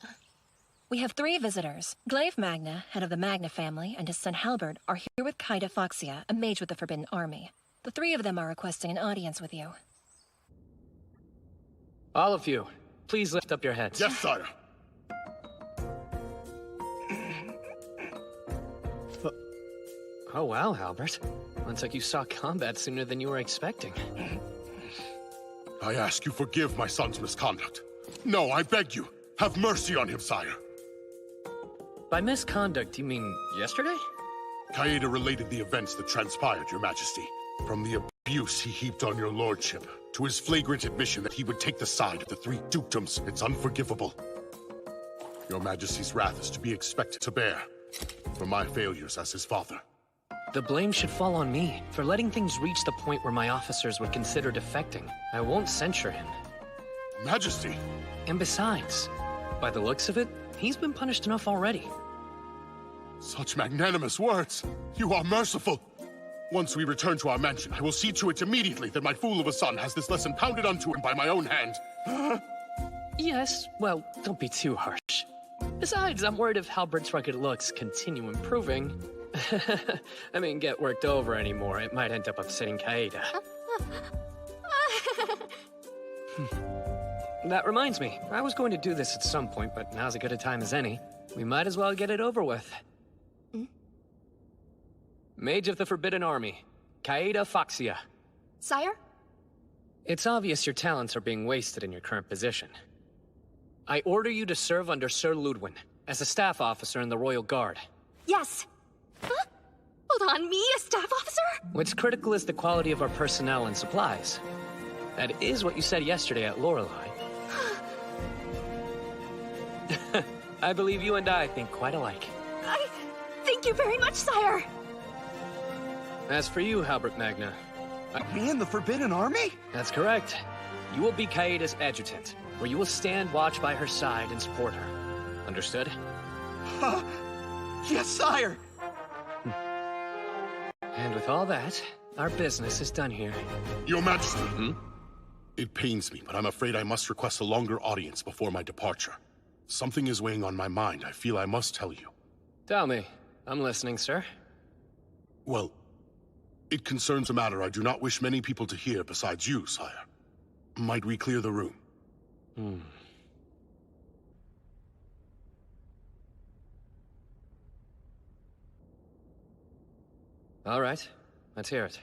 We have 3 visitors. Glaive Magna, head of the Magna family, and his son Halbert are here with Kaida Foxia, a mage with the Forbidden Army. The 3 of them are requesting an audience with you. All of you, please lift up your heads. Yes, sire. Oh wow, Albert. Looks like you saw combat sooner than you were expecting. I ask you forgive my son's misconduct. No, I beg you, have mercy on him, sire. By misconduct, you mean yesterday? Qaeda related the events that transpired, Your Majesty. From the abuse he heaped on your lordship, to his flagrant admission that he would take the side of the three dukedoms, it's unforgivable. Your Majesty's wrath is to be expected to bear for my failures as his father. The blame should fall on me for letting things reach the point where my officers would consider defecting. I won't censure him. Majesty! And besides, by the looks of it, he's been punished enough already. Such magnanimous words! You are merciful! Once we return to our mansion, I will see to it immediately that my fool of a son has this lesson pounded onto him by my own hand. Yes, well, don't be too harsh. Besides, I'm worried if Halbert's rugged looks continue improving. I mean, get worked over anymore, it might end up upsetting Qaeda. That reminds me, I was going to do this at some point, but now's as good a time as any. We might as well get it over with. Mage of the Forbidden Army, Qaeda Foxia. Sire? It's obvious your talents are being wasted in your current position. I order you to serve under Sir Ludwin, as a staff officer in the Royal Guard. Yes. Huh? Hold on, me, a staff officer? What's critical is the quality of our personnel and supplies. That is what you said yesterday at Lorelei. I believe you and I think quite alike. Thank you very much, sire. As for you, Halbert Magna... Me and the Forbidden Army? That's correct. You will be Qaeda's adjutant, where you will stand watch by her side and support her. Understood? Yes, sire! And with all that, our business is done here. Your Majesty! It pains me, but I'm afraid I must request a longer audience before my departure. Something is weighing on my mind. I feel I must tell you. Tell me. I'm listening, sir. Well, it concerns a matter I do not wish many people to hear besides you, sire. Might we clear the room? All right. Let's hear it.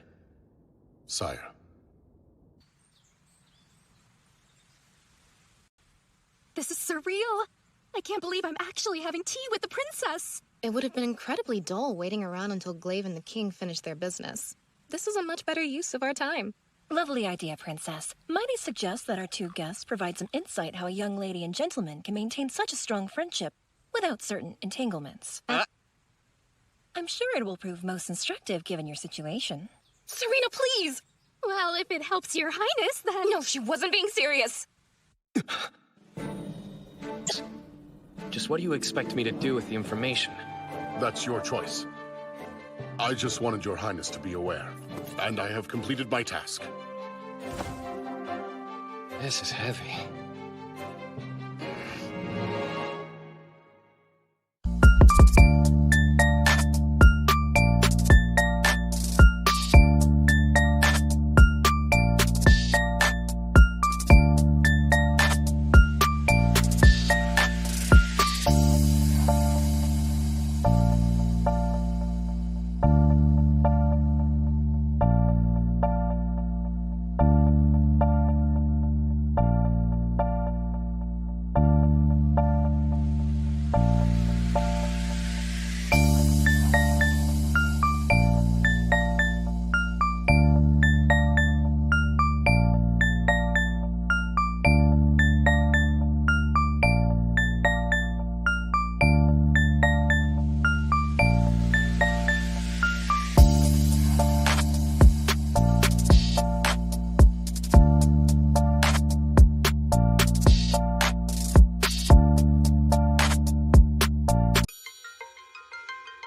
Sire. This is surreal. I can't believe I'm actually having tea with the princess. It would have been incredibly dull waiting around until Glaive and the king finished their business. This is a much better use of our time. Lovely idea, Princess. Might I suggest that our two guests provide some insight how a young lady and gentleman can maintain such a strong friendship without certain entanglements. I'm sure it will prove most instructive given your situation. Serena, please! Well, if it helps your highness, then... No, she wasn't being serious! Just what do you expect me to do with the information? That's your choice. I just wanted your highness to be aware, and I have completed my task. This is heavy.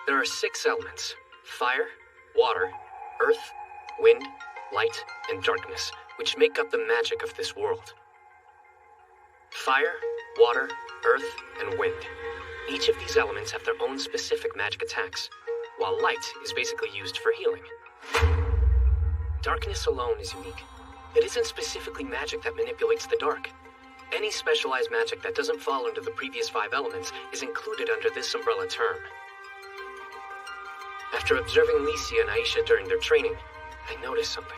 There are 6 elements: fire, water, earth, wind, light, and darkness, which make up the magic of this world. Fire, water, earth, and wind. Each of these elements have their own specific magic attacks, while light is basically used for healing. Darkness alone is unique. It isn't specifically magic that manipulates the dark. Any specialized magic that doesn't fall under the previous 5 elements is included under this umbrella term. After observing Licia and Aisha during their training, I noticed something.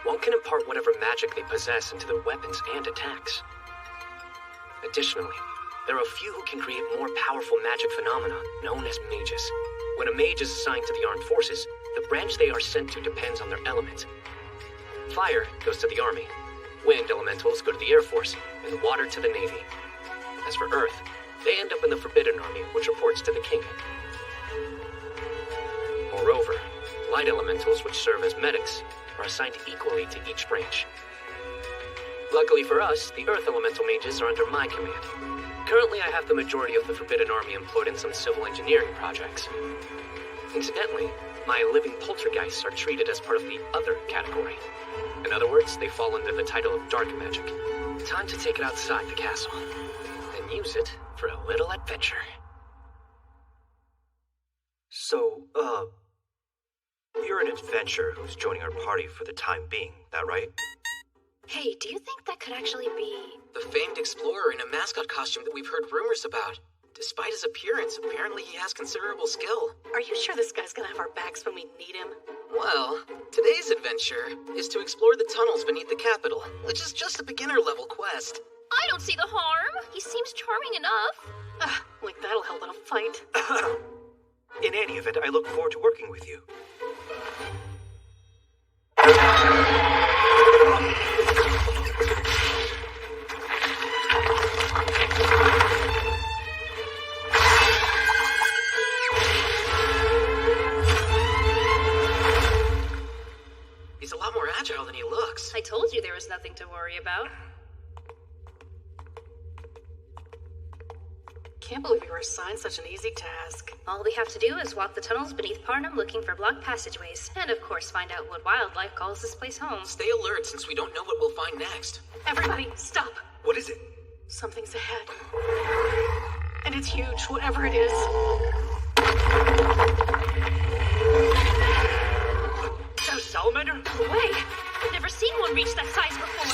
One can impart whatever magic they possess into their weapons and attacks. Additionally, there are a few who can create more powerful magic phenomena, known as mages. When a mage is assigned to the armed forces, the branch they are sent to depends on their element. Fire goes to the army, wind elementals go to the Air Force, and water to the Navy. As for Earth, they end up in the Forbidden Army, which reports to the king. Moreover, light elementals, which serve as medics, are assigned equally to each branch. Luckily for us, the Earth Elemental mages are under my command. Currently, I have the majority of the Forbidden Army employed in some civil engineering projects. Incidentally, my living poltergeists are treated as part of the other category. In other words, they fall under the title of dark magic. Time to take it outside the castle, and use it for a little adventure. So, you're an adventurer who's joining our party for the time being, that right? Hey, do you think that could actually be... The famed explorer in a mascot costume that we've heard rumors about. Despite his appearance, apparently he has considerable skill. Are you sure this guy's gonna have our backs when we need him? Well, today's adventure is to explore the tunnels beneath the capital, which is just a beginner-level quest. I don't see the harm. He seems charming enough. Like that'll help in a fight. In any event, I look forward to working with you. He's a lot more agile than he looks. I told you there was nothing to worry about. Can't believe we were assigned such an easy task. All we have to do is walk the tunnels beneath Parnham looking for blocked passageways, and of course find out what wildlife calls this place home. Stay alert since we don't know what we'll find next. Everybody, stop. What is it? Something's ahead. And it's huge, whatever it is. Is that a salamander? No way! I've never seen one reach that size before.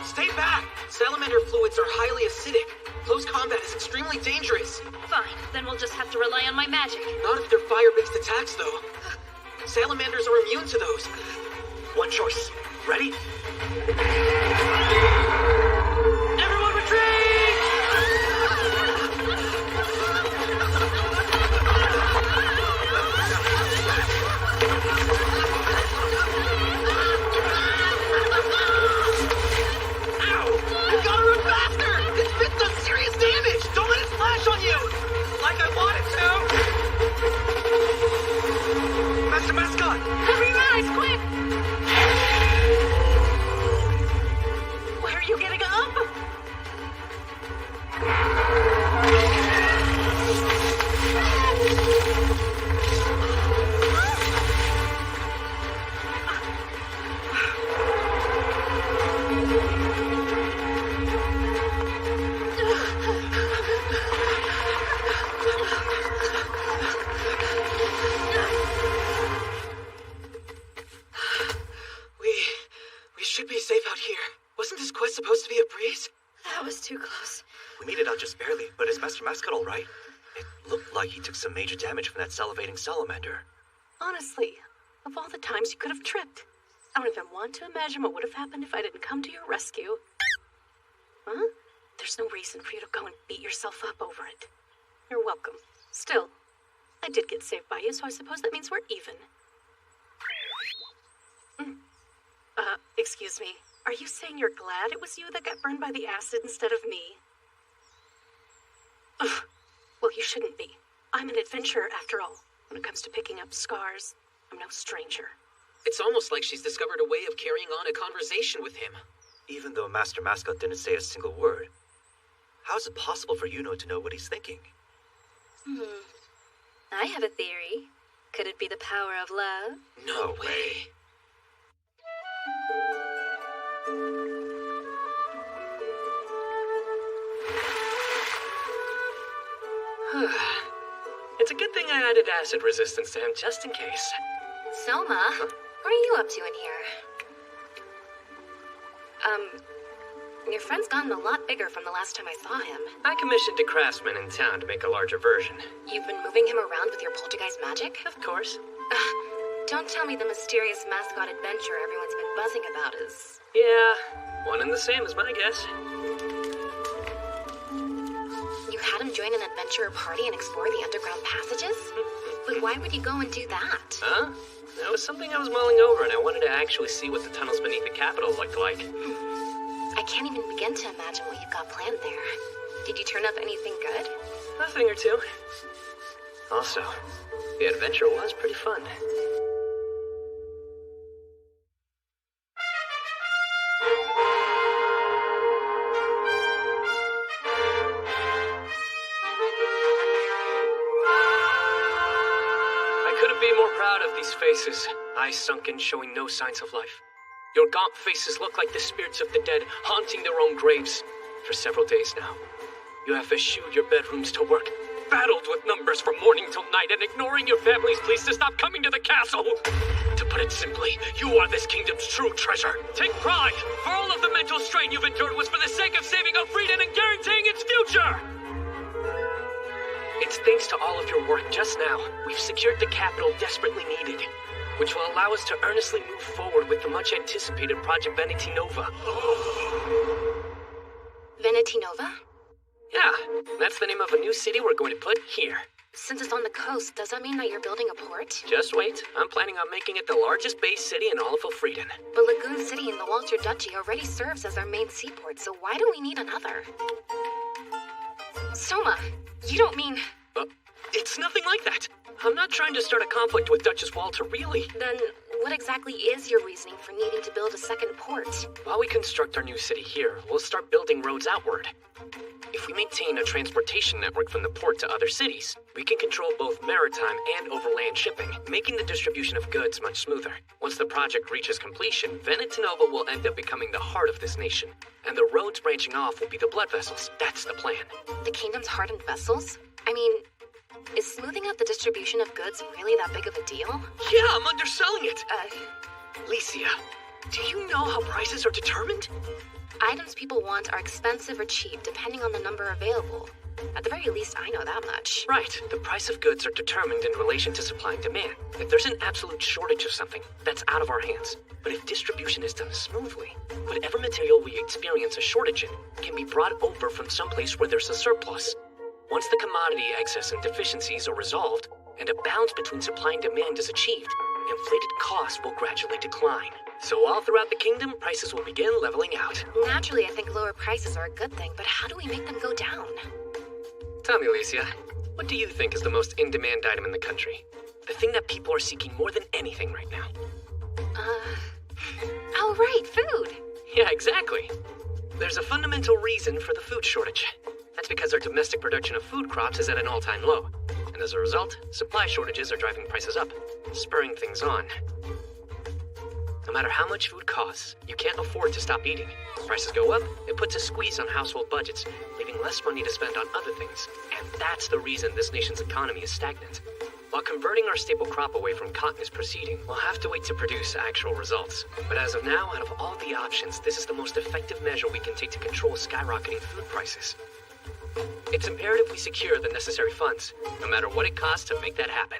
Stay back! Salamander fluids are highly acidic. Close combat is extremely dangerous. Fine, then we'll just have to rely on my magic. Not if they're fire-based attacks, though. Salamanders are immune to those. One choice. Ready? Everyone retreat! Ow! You gotta run faster! This fit does serious damage! Don't let it splash on you! Like I wanted to! Master Mascot! Hurry, rise, quick! Where are you getting up? We should be safe out here. Wasn't this quest supposed to be a breeze? That was too close. We made it out just barely, but is Master Mascot all right? It looked like he took some major damage from that salivating salamander. Honestly, of all the times you could have tripped, I don't even want to imagine what would have happened if I didn't come to your rescue. Huh? There's no reason for you to go and beat yourself up over it. You're welcome. Still, I did get saved by you, so I suppose that means we're even. Excuse me. Are you saying you're glad it was you that got burned by the acid instead of me? Ugh. Well, you shouldn't be. I'm an adventurer after all. When it comes to picking up scars, I'm no stranger. It's almost like she's discovered a way of carrying on a conversation with him. Even though Master Mascot didn't say a single word, how is it possible for Yuno to know what he's thinking? I have a theory. Could it be the power of love? No way. It's a good thing I added acid resistance to him just in case. Soma, what are you up to in here? Your friend's gotten a lot bigger from the last time I saw him. I commissioned a craftsman in town to make a larger version. You've been moving him around with your poltergeist magic? Of course. Don't tell me the mysterious mascot adventure everyone's been buzzing about is... Yeah, one and the same is my guess. You had him join an adventurer party and explore the underground passages? But why would you go and do that? Huh? That was something I was mulling over, and I wanted to actually see what the tunnels beneath the Capitol looked like. I can't even begin to imagine what you've got planned there. Did you turn up anything good? A thing or two. Also, the adventure was pretty fun. I couldn't be more proud of these faces, eyes sunken, showing no signs of life. Your gaunt faces look like the spirits of the dead, haunting their own graves. For several days now, you have eschewed your bedrooms to work, battled with numbers from morning till night, and ignoring your family's pleas to stop coming to the castle. To put it simply, you are this kingdom's true treasure. Take pride, for all of the mental strain you've endured was for the sake of saving Elfrieden and guaranteeing its future! It's thanks to all of your work just now, we've secured the capital desperately needed, which will allow us to earnestly move forward with the much-anticipated Project Veneti Nova. Veneti Nova? Yeah, that's the name of a new city we're going to put here. Since it's on the coast, does that mean that you're building a port? Just wait. I'm planning on making it the largest base city in all of Elfrieden. But Lagoon City in the Walter Duchy already serves as our main seaport, so why do we need another? Soma, you don't mean... It's nothing like that. I'm not trying to start a conflict with Duchess Walter, really. Then what exactly is your reasoning for needing to build a second port? While we construct our new city here, we'll start building roads outward. If we maintain a transportation network from the port to other cities, we can control both maritime and overland shipping, making the distribution of goods much smoother. Once the project reaches completion, Veneti Nova will end up becoming the heart of this nation, and the roads branching off will be the blood vessels. That's the plan. The kingdom's heart and vessels? I mean, is smoothing out the distribution of goods really that big of a deal? Yeah, I'm underselling it. Licia, do you know how prices are determined? Items people want are expensive or cheap, depending on the number available. At the very least, I know that much. Right. The price of goods are determined in relation to supply and demand. If there's an absolute shortage of something, that's out of our hands. But if distribution is done smoothly, whatever material we experience a shortage in can be brought over from someplace where there's a surplus. Once the commodity excess and deficiencies are resolved, and a balance between supply and demand is achieved, inflated costs will gradually decline. So all throughout the kingdom, prices will begin leveling out. Naturally, I think lower prices are a good thing, but how do we make them go down? Tell me, Licia, what do you think is the most in-demand item in the country? The thing that people are seeking more than anything right now? Oh right, food! Yeah, exactly. There's a fundamental reason for the food shortage. That's because our domestic production of food crops is at an all-time low. And as a result, supply shortages are driving prices up, spurring things on. No matter how much food costs, you can't afford to stop eating. Prices go up, it puts a squeeze on household budgets, leaving less money to spend on other things. And that's the reason this nation's economy is stagnant. While converting our staple crop away from cotton is proceeding, we'll have to wait to produce actual results. But as of now, out of all the options, this is the most effective measure we can take to control skyrocketing food prices. It's imperative we secure the necessary funds, no matter what it costs to make that happen.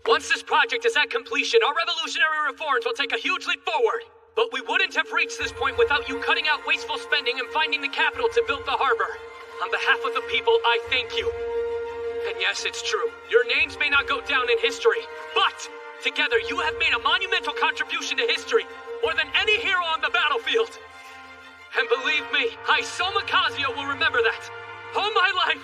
Once this project is at completion, our revolutionary reforms will take a huge leap forward. But we wouldn't have reached this point without you cutting out wasteful spending and finding the capital to build the harbor. On behalf of the people, I thank you. And yes, it's true. Your names may not go down in history, but together you have made a monumental contribution to history, more than any hero on the battlefield. And believe me, I, Soma Kazuya, will remember that. All my life.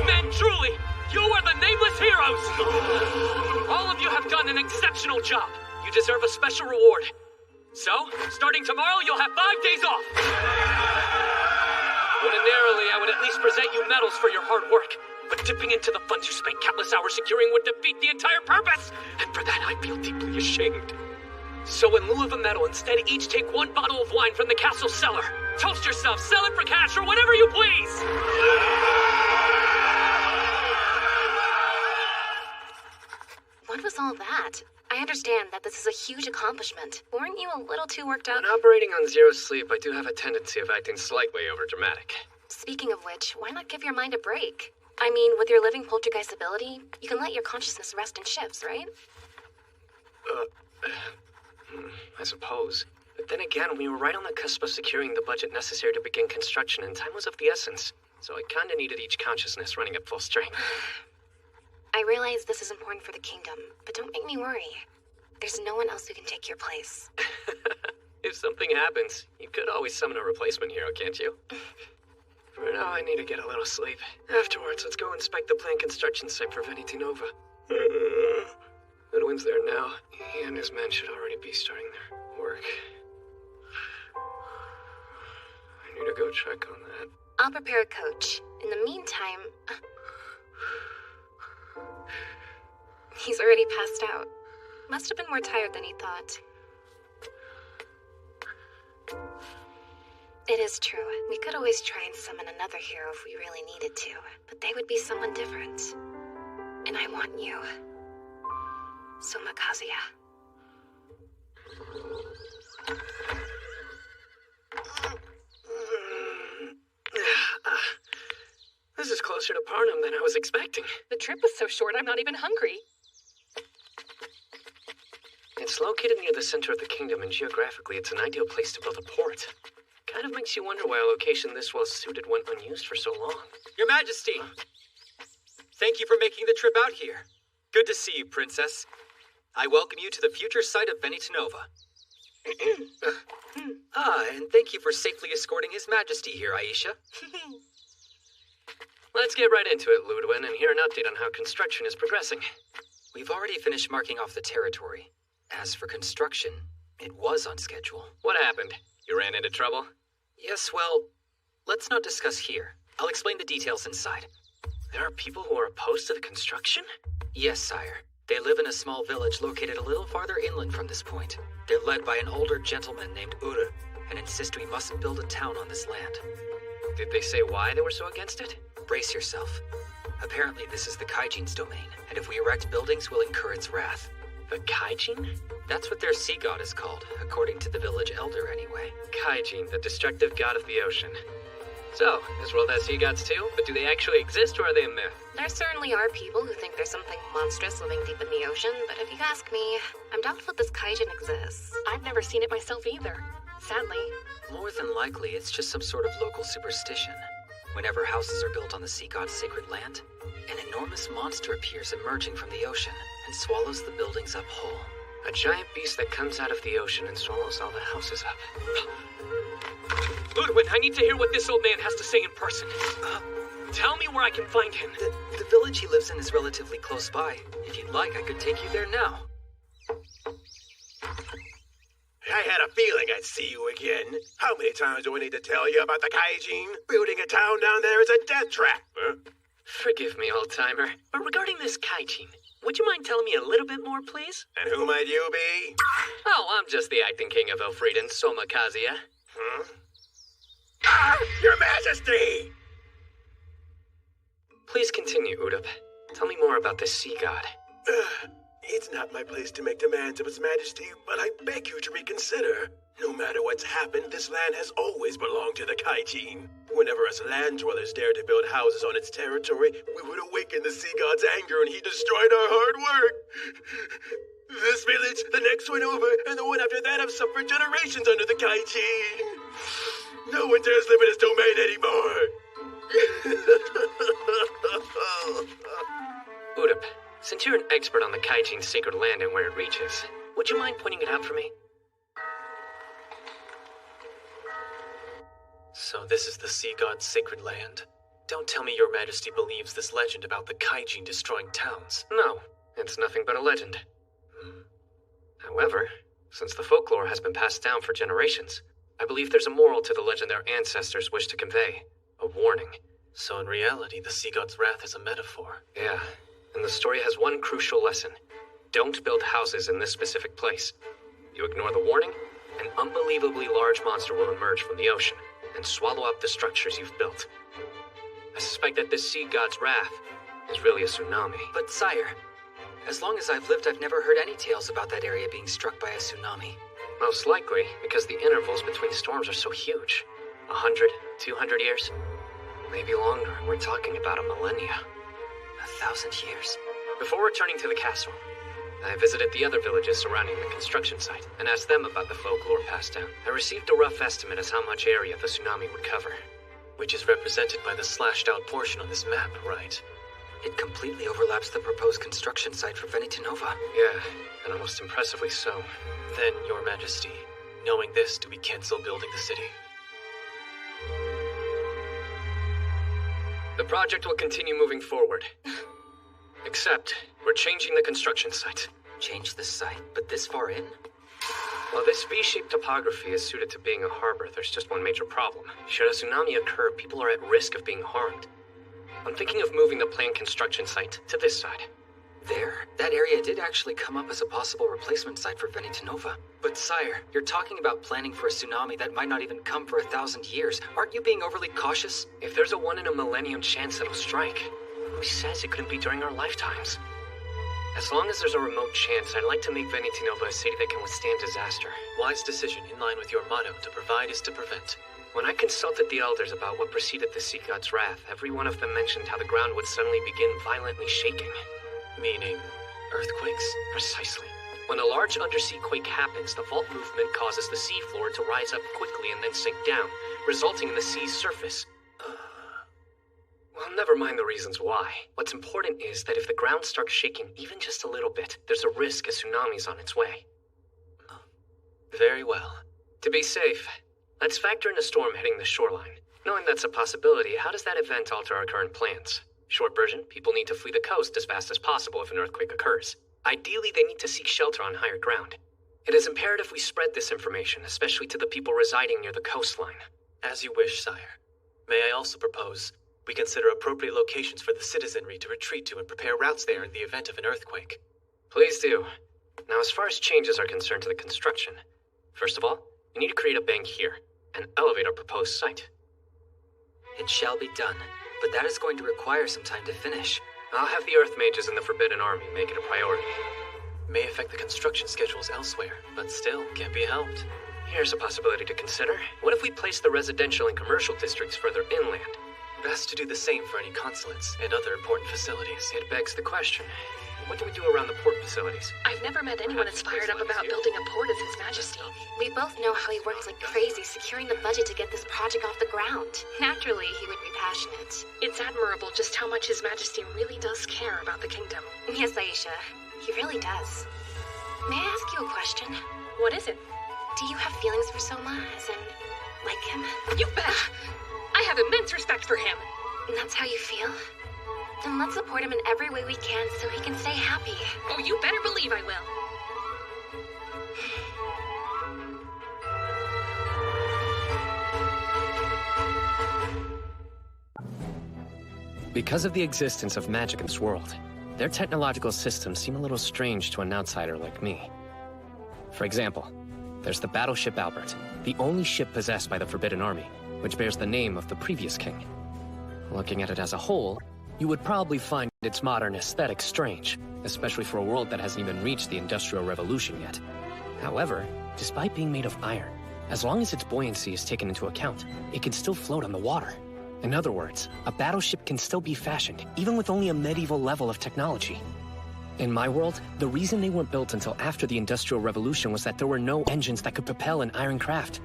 Men, truly, you are the nameless heroes. All of you have done an exceptional job. You deserve a special reward. So, starting tomorrow, you'll have 5 days off. Ordinarily, I would at least present you medals for your hard work. But dipping into the funds you spent countless hours securing would defeat the entire purpose. And for that, I feel deeply ashamed. So in lieu of a medal, instead each take 1 bottle of wine from the castle cellar. Toast yourself, sell it for cash, or whatever you please! What was all that? I understand that this is a huge accomplishment. Weren't you a little too worked up? When operating on zero sleep, I do have a tendency of acting slightly overdramatic. Speaking of which, why not give your mind a break? I mean, with your living poltergeist ability, you can let your consciousness rest in shifts, right? I suppose. But then again, we were right on the cusp of securing the budget necessary to begin construction, and time was of the essence. So I kinda needed each consciousness running at full strength. I realize this is important for the kingdom, but don't make me worry. There's no one else who can take your place. If something happens, you could always summon a replacement hero, can't you? For now, I need to get a little sleep. Afterwards, let's go inspect the planned construction site for Veneti Nova. Ludwin's there now. He and his men should already be starting their work. I need to go check on that. I'll prepare a coach. In the meantime... He's already passed out. Must have been more tired than he thought. It is true. We could always try and summon another hero if we really needed to, but they would be someone different. And I want you. Soma Kazuya. This is closer to Parnum than I was expecting. The trip was so short, I'm not even hungry. It's located near the center of the kingdom, and geographically, it's an ideal place to build a port. Kind of makes you wonder why a location this well suited went unused for so long. Your Majesty! Thank you for making the trip out here. Good to see you, Princess. I welcome you to the future site of Veneti Nova. And thank you for safely escorting His Majesty here, Aisha. Let's get right into it, Ludwin, and hear an update on how construction is progressing. We've already finished marking off the territory. As for construction, it was on schedule. What happened? You ran into trouble? Yes, well, let's not discuss here. I'll explain the details inside. There are people who are opposed to the construction? Yes, sire. They live in a small village located a little farther inland from this point. They're led by an older gentleman named Ura, and insist we mustn't build a town on this land. Did they say why they were so against it? Brace yourself. Apparently this is the Kaijin's domain, and if we erect buildings, we'll incur its wrath. The Kaijin? That's what their sea god is called, according to the village elder anyway. Kaijin, the destructive god of the ocean. So, this world has sea gods too, but do they actually exist or are they a myth? There certainly are people who think there's something monstrous living deep in the ocean, but if you ask me, I'm doubtful this Kaijin exists. I've never seen it myself either, sadly. More than likely, it's just some sort of local superstition. Whenever houses are built on the sea god's sacred land, an enormous monster appears emerging from the ocean and swallows the buildings up whole. A giant beast that comes out of the ocean and swallows all the houses up. Ludwin, I need to hear what this old man has to say in person. Tell me where I can find him. The village he lives in is relatively close by. If you'd like, I could take you there now. I had a feeling I'd see you again. How many times do I need to tell you about the Kaijin? Building a town down there is a death trap. Huh? Forgive me, old-timer, but regarding this Kaijin, would you mind telling me a little bit more, please? And who might you be? Oh, I'm just the acting king of Elfrieden, Soma Kazuya. Huh? Ah! Your Majesty! Please continue, Udap. Tell me more about this sea god. It's not my place to make demands of His Majesty, but I beg you to reconsider. No matter what's happened, this land has always belonged to the Kaijin. Whenever us land dwellers dared to build houses on its territory, we would awaken the sea god's anger and he destroyed our hard work. This village, the next one over, and the one after that have suffered generations under the Kaijin. No one dares live in his domain anymore. Udap, since you're an expert on the Kaijin's sacred land and where it reaches, would you mind pointing it out for me? So this is the sea god's sacred land. Don't tell me your majesty believes this legend about the Kaijin destroying towns. No, it's nothing but a legend. However, since the folklore has been passed down for generations, I believe there's a moral to the legend their ancestors wish to convey. A warning. So in reality, the sea god's wrath is a metaphor. Yeah, and the story has one crucial lesson. Don't build houses in this specific place. You ignore the warning, an unbelievably large monster will emerge from the ocean and swallow up the structures you've built. I suspect that this sea god's wrath is really a tsunami. But sire, As long as I've lived, I've never heard any tales about that area being struck by a tsunami. Most likely, because the intervals between storms are so huge. 100, 200 years? Maybe longer. We're talking about a millennia. 1,000 years? Before returning to the castle, I visited the other villages surrounding the construction site and asked them about the folklore passed down. I received a rough estimate as how much area the tsunami would cover, which is represented by the slashed-out portion on this map, right? It completely overlaps the proposed construction site for Veneti Nova. Yeah, and most impressively so. Then, Your Majesty, knowing this, do we cancel building the city? The project will continue moving forward. Except, we're changing the construction site. Change the site, but this far in? While this V-shaped topography is suited to being a harbor, there's just one major problem. Should a tsunami occur, people are at risk of being harmed. I'm thinking of moving the planned construction site to this side. There? That area did actually come up as a possible replacement site for Veneti Nova. But sire, you're talking about planning for a tsunami that might not even come for 1,000 years. Aren't you being overly cautious? If there's a 1 in a millennium chance it'll strike, who says it couldn't be during our lifetimes? As long as there's a remote chance, I'd like to make Veneti Nova a city that can withstand disaster. Wise decision, in line with your motto, to provide is to prevent. When I consulted the elders about what preceded the sea god's wrath, every one of them mentioned how the ground would suddenly begin violently shaking. Meaning, earthquakes? Precisely. When a large undersea quake happens, the fault movement causes the seafloor to rise up quickly and then sink down, resulting in the sea's surface. Well, never mind the reasons why. What's important is that if the ground starts shaking even just a little bit, there's a risk a tsunami's on its way. Very well. To be safe, let's factor in a storm hitting the shoreline. Knowing that's a possibility, how does that event alter our current plans? Short version, people need to flee the coast as fast as possible if an earthquake occurs. Ideally, they need to seek shelter on higher ground. It is imperative we spread this information, especially to the people residing near the coastline. As you wish, sire. May I also propose we consider appropriate locations for the citizenry to retreat to and prepare routes there in the event of an earthquake? Please do. Now, as far as changes are concerned to the construction, first of all, we need to create a bank here and elevate our proposed site. It shall be done, but that is going to require some time to finish. I'll have the Earth Mages in the Forbidden Army make it a priority. May affect the construction schedules elsewhere, but still can't be helped. Here's a possibility to consider. What if we place the residential and commercial districts further inland? Best to do the same for any consulates and other important facilities. It begs the question, what do we do around the port facilities? I've never met anyone as fired up about building a port as His Majesty. We both know how he works like crazy securing the budget to get this project off the ground. Naturally, he would be passionate. It's admirable just how much His Majesty really does care about the kingdom. Yes, Aisha, he really does. May I ask you a question? What is it? Do you have feelings for Soma, as in, like him? You bet! I have immense respect for him. And that's how you feel? Then let's support him in every way we can so he can stay happy. Oh, you better believe I will. Because of the existence of magic in this world, their technological systems seem a little strange to an outsider like me. For example, there's the battleship Albert, the only ship possessed by the Forbidden Army, which bears the name of the previous king. Looking at it as a whole, you would probably find its modern aesthetic strange, especially for a world that hasn't even reached the Industrial Revolution yet. However, despite being made of iron, as long as its buoyancy is taken into account, it can still float on the water. In other words, a battleship can still be fashioned, even with only a medieval level of technology. In my world, the reason they weren't built until after the Industrial Revolution was that there were no engines that could propel an iron craft.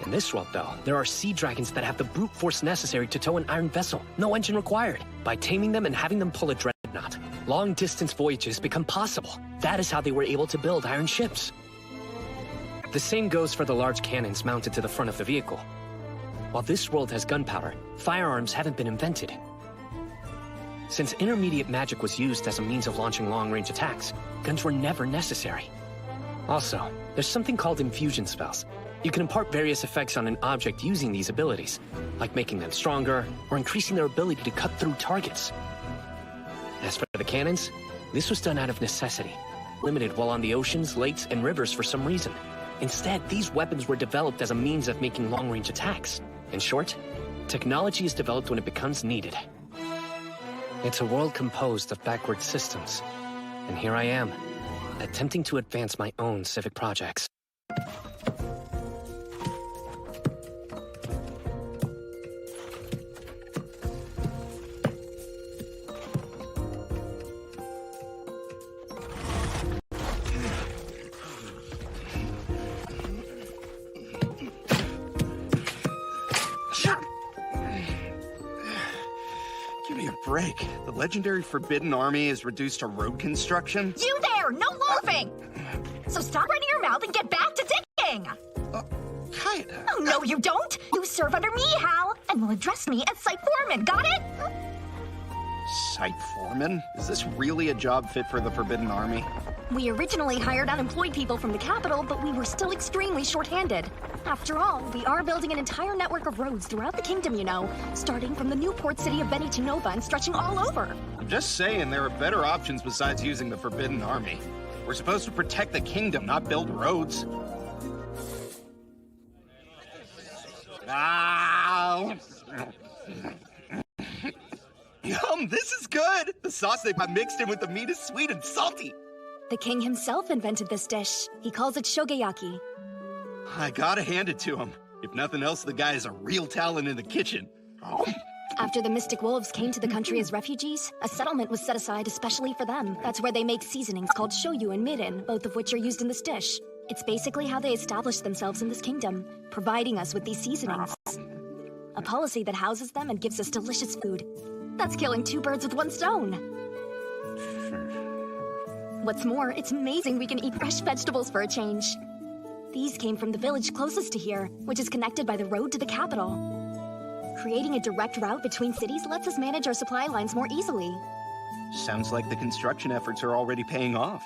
In this world, though, there are sea dragons that have the brute force necessary to tow an iron vessel, no engine required. By taming them and having them pull a dreadnought, long-distance voyages become possible. That is how they were able to build iron ships. The same goes for the large cannons mounted to the front of the vehicle. While this world has gunpowder, firearms haven't been invented. Since intermediate magic was used as a means of launching long-range attacks, guns were never necessary. Also, there's something called infusion spells. You can impart various effects on an object using these abilities, like making them stronger or increasing their ability to cut through targets. As for the cannons, this was done out of necessity, limited while on the oceans, lakes, and rivers for some reason. Instead, these weapons were developed as a means of making long-range attacks. In short, technology is developed when it becomes needed. It's a world composed of backward systems. And here I am, attempting to advance my own civic projects. Give me a break. The legendary Forbidden Army is reduced to road construction? You there! No larfing! So stop running your mouth and get back to digging! Kaida. Oh, no, you don't! You serve under me, Hal, and will address me as Site Foreman, got it? Site Foreman? Is this really a job fit for the Forbidden Army? We originally hired unemployed people from the capital, but we were still extremely short-handed. After all, we are building an entire network of roads throughout the kingdom, you know, starting from the new port city of Beni Nova and stretching all over. I'm just saying there are better options besides using the Forbidden Army. We're supposed to protect the kingdom, not build roads. Yum, this is good! The sauce they got mixed in with the meat is sweet and salty. The king himself invented this dish. He calls it shogeyaki. I gotta hand it to him. If nothing else, the guy is a real talent in the kitchen. After the Mystic Wolves came to the country as refugees, a settlement was set aside especially for them. That's where they make seasonings called shoyu and mirin, both of which are used in this dish. It's basically how they established themselves in this kingdom, providing us with these seasonings. A policy that houses them and gives us delicious food. That's killing two birds with one stone. What's more, it's amazing we can eat fresh vegetables for a change. These came from the village closest to here, which is connected by the road to the capital. Creating a direct route between cities lets us manage our supply lines more easily. Sounds like the construction efforts are already paying off.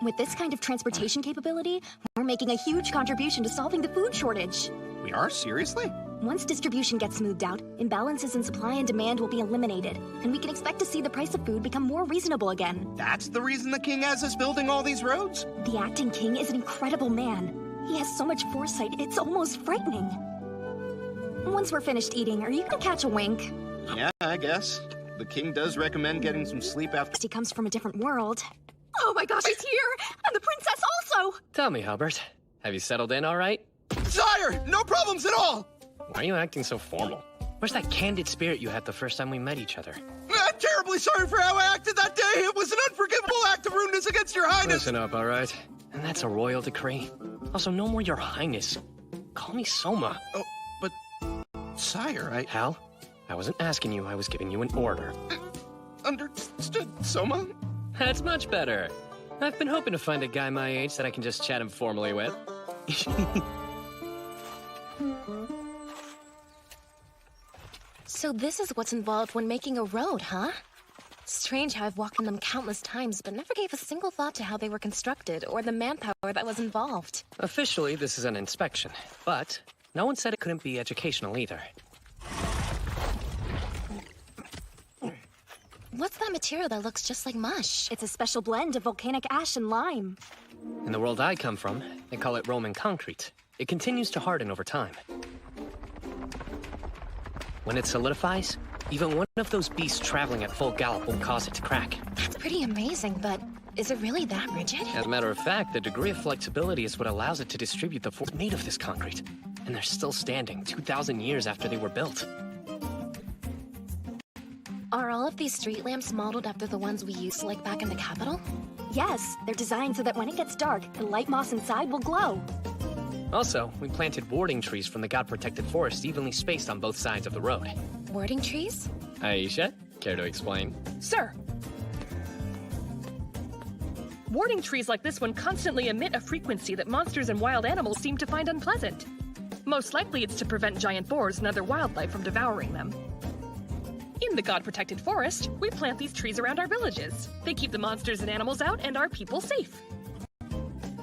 With this kind of transportation capability, we're making a huge contribution to solving the food shortage. We are? Seriously? Once distribution gets smoothed out, imbalances in supply and demand will be eliminated, and we can expect to see the price of food become more reasonable again. That's the reason the king has us building all these roads? The acting king is an incredible man. He has so much foresight, it's almost frightening. Once we're finished eating, are you gonna catch a wink? Yeah, I guess. The king does recommend getting some sleep after— He comes from a different world. Oh my gosh, he's here! And the princess also! Tell me, Halbert, have you settled in all right? Sire! No problems at all! Why are you acting so formal? Where's that candid spirit you had the first time we met each other? I'm terribly sorry for how I acted that day! It was an unforgivable act of rudeness against your highness! Listen up, all right? And that's a royal decree. Also, no more your highness. Call me Soma. Oh, but... Sire, Hal, I wasn't asking you, I was giving you an order. Understood, Soma? That's much better. I've been hoping to find a guy my age that I can just chat informally with. So this is what's involved when making a road, huh? Strange how I've walked on them countless times, but never gave a single thought to how they were constructed or the manpower that was involved. Officially, this is an inspection, but no one said it couldn't be educational either. What's that material that looks just like mush? It's a special blend of volcanic ash and lime. In the world I come from, they call it Roman concrete. It continues to harden over time. When it solidifies, even one of those beasts traveling at full gallop will cause it to crack. That's pretty amazing, but is it really that rigid? As a matter of fact, the degree of flexibility is what allows it to distribute the force made of this concrete. And they're still standing 2,000 years after they were built. Are all of these street lamps modeled after the ones we used, like back in the capital? Yes, they're designed so that when it gets dark, the light moss inside will glow. Also, we planted warding trees from the god-protected forest evenly spaced on both sides of the road. Warding trees? Aisha, care to explain? Sir! Warding trees like this one constantly emit a frequency that monsters and wild animals seem to find unpleasant. Most likely it's to prevent giant boars and other wildlife from devouring them. In the god-protected forest, we plant these trees around our villages. They keep the monsters and animals out and our people safe.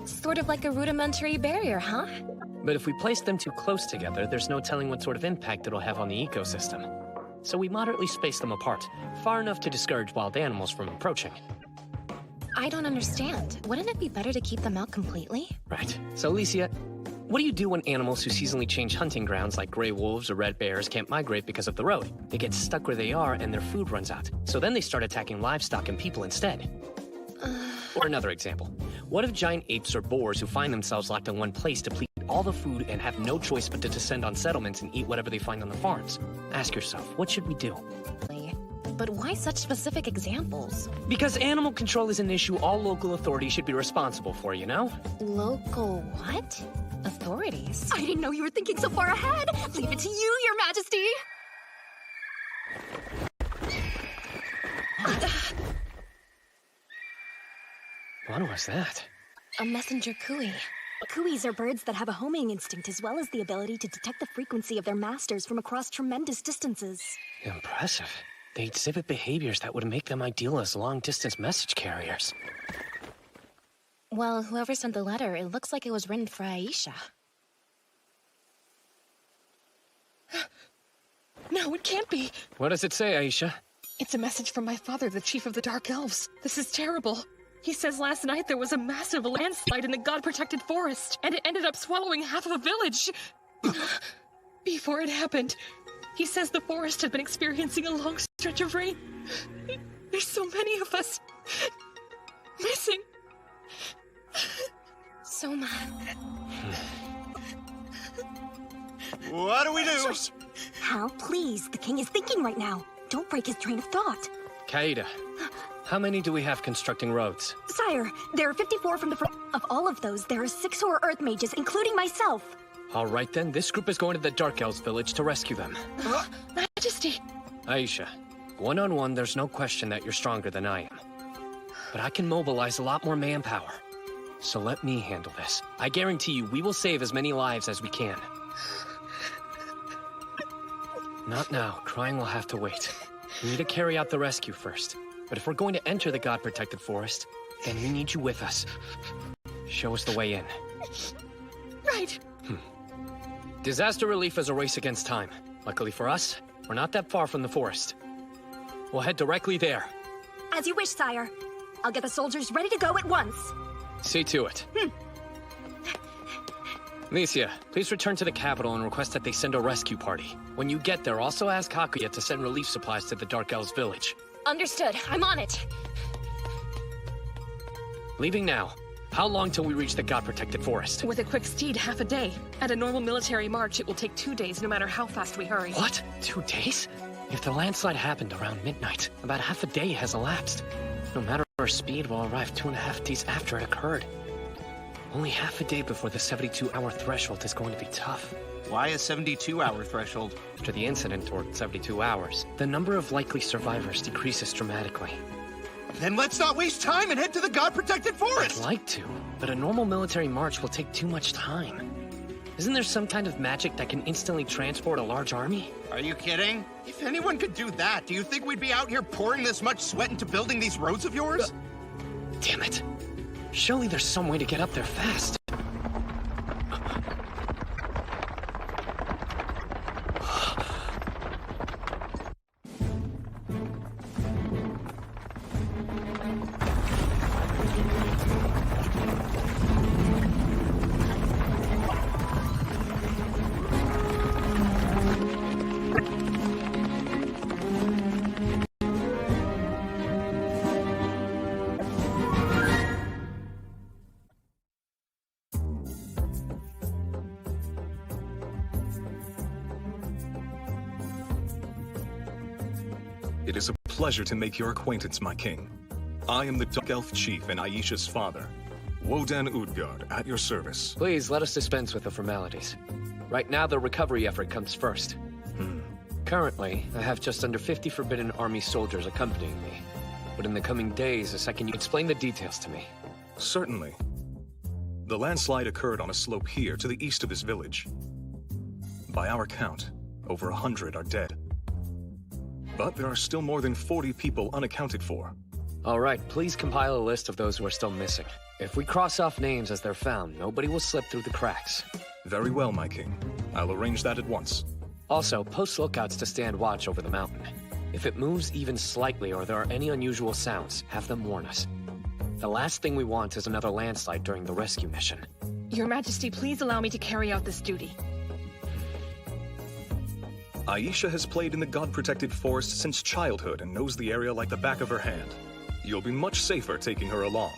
Sort of like a rudimentary barrier, huh? But if we place them too close together, there's no telling what sort of impact it'll have on the ecosystem. So we moderately space them apart, far enough to discourage wild animals from approaching. I don't understand. Wouldn't it be better to keep them out completely? Right. So, Alicia, what do you do when animals who seasonally change hunting grounds like gray wolves or red bears can't migrate because of the road? They get stuck where they are and their food runs out. So then they start attacking livestock and people instead. Or another example. What if giant apes or boars who find themselves locked in one place deplete all the food and have no choice but to descend on settlements and eat whatever they find on the farms? Ask yourself, what should we do? But why such specific examples? Because animal control is an issue all local authorities should be responsible for, you know? Local what? Authorities? I didn't know you were thinking so far ahead. Leave it to you, Your Majesty. What was that? A messenger cooey. Cooeys are birds that have a homing instinct as well as the ability to detect the frequency of their masters from across tremendous distances. Impressive. They exhibit behaviors that would make them ideal as long-distance message carriers. Well, whoever sent the letter, it looks like it was written for Aisha. No, it can't be. What does it say, Aisha? It's a message from my father, the chief of the Dark Elves. This is terrible. He says last night there was a massive landslide in the god-protected forest, and it ended up swallowing half of a village. Before it happened, he says the forest had been experiencing a long stretch of rain. There's so many of us missing. Soma. What do we do? Shush. Hal, please. The king is thinking right now. Don't break his train of thought. Kaida, how many do we have constructing roads? Sire, there are 54 from the front. Of all of those, there are 6 who are Earth mages, including myself. All right then, this group is going to the Dark Elves village to rescue them. Majesty! Aisha, one-on-one, there's no question that you're stronger than I am. But I can mobilize a lot more manpower. So let me handle this. I guarantee you, we will save as many lives as we can. Not now. Crying will have to wait. We need to carry out the rescue first. But if we're going to enter the god-protected forest, then we need you with us. Show us the way in. Right. Disaster relief is a race against time. Luckily for us, we're not that far from the forest. We'll head directly there. As you wish, sire. I'll get the soldiers ready to go at once. See to it. Licia, please return to the capital and request that they send a rescue party. When you get there, also ask Hakuya to send relief supplies to the Dark Elves village. Understood. I'm on it. Leaving now. How long till we reach the god-protected forest? With a quick steed, half a day. At a normal military march, it will take 2 days, no matter how fast we hurry. What? 2 days? If the landslide happened around midnight, about half a day has elapsed. No matter our speed, we'll arrive 2.5 days after it occurred. Only half a day before the 72-hour threshold is going to be tough. Why a 72-hour threshold? After the incident, or 72 hours, the number of likely survivors decreases dramatically. Then let's not waste time and head to the god-protected forest! I'd like to, but a normal military march will take too much time. Isn't there some kind of magic that can instantly transport a large army? Are you kidding? If anyone could do that, do you think we'd be out here pouring this much sweat into building these roads of yours? Damn it. Surely there's some way to get up there fast. It is a pleasure to make your acquaintance, my king. I am the Dark Elf Chief and Aisha's father, Wodan Utgard, at your service. Please, let us dispense with the formalities. Right now, the recovery effort comes first. Currently, I have just under 50 Forbidden Army soldiers accompanying me. But in the coming days, the second you explain the details to me. Certainly. The landslide occurred on a slope here to the east of this village. By our count, over 100 are dead. But there are still more than 40 people unaccounted for. All right, please compile a list of those who are still missing. If we cross off names as they're found, nobody will slip through the cracks. Very well, my king. I'll arrange that at once. Also, post lookouts to stand watch over the mountain. If it moves even slightly or there are any unusual sounds, have them warn us. The last thing we want is another landslide during the rescue mission. Your Majesty, please allow me to carry out this duty. Aisha has played in the god-protected forest since childhood and knows the area like the back of her hand. You'll be much safer taking her along.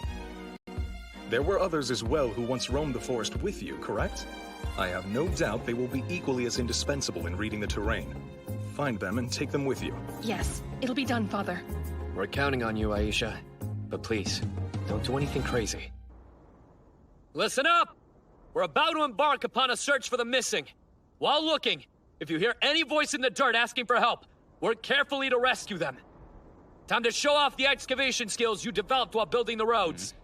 There were others as well who once roamed the forest with you, correct? I have no doubt they will be equally as indispensable in reading the terrain. Find them and take them with you. Yes, it'll be done, Father. We're counting on you, Aisha. But please, don't do anything crazy. Listen up! We're about to embark upon a search for the missing. While looking, if you hear any voice in the dirt asking for help, work carefully to rescue them. Time to show off the excavation skills you developed while building the roads.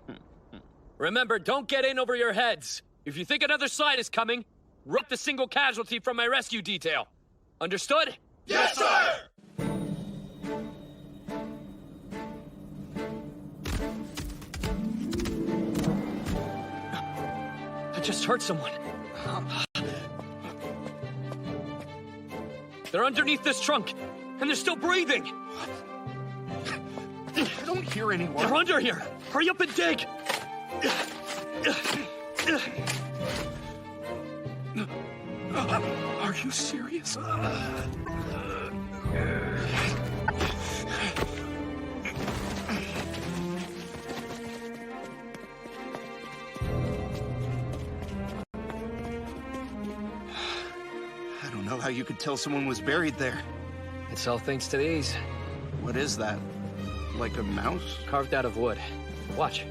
Remember, don't get in over your heads. If you think another slide is coming, wreck the single casualty from my rescue detail. Understood? Yes, sir! I just heard someone. They're underneath this trunk, and they're still breathing. I don't hear anyone. They're under here. Hurry up and dig. Are you serious? I don't know how you could tell someone was buried there. It's all thanks to these. What is that? Like a mouse? Carved out of wood. Watch.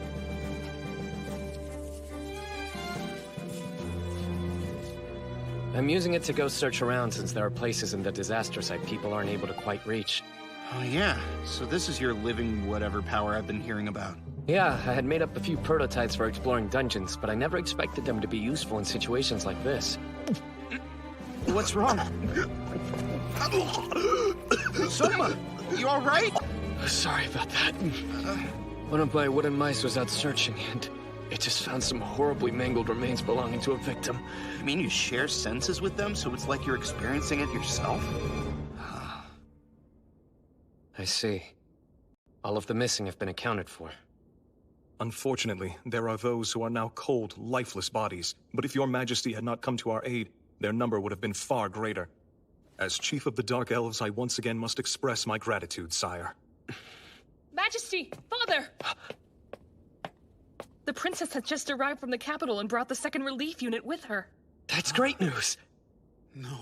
I'm using it to go search around since there are places in the disaster site people aren't able to quite reach. Oh yeah, so this is your living whatever power I've been hearing about. Yeah, I had made up a few prototypes for exploring dungeons, but I never expected them to be useful in situations like this. What's wrong? Soma, you alright? Sorry about that. One of my wooden mice was out searching, and it just found some horribly mangled remains belonging to a victim. You mean you share senses with them, so it's like you're experiencing it yourself? I see. All of the missing have been accounted for. Unfortunately, there are those who are now cold, lifeless bodies. But if your Majesty had not come to our aid, their number would have been far greater. As Chief of the Dark Elves, I once again must express my gratitude, sire. Majesty! Father! The princess has just arrived from the capital and brought the second relief unit with her. That's great news! No.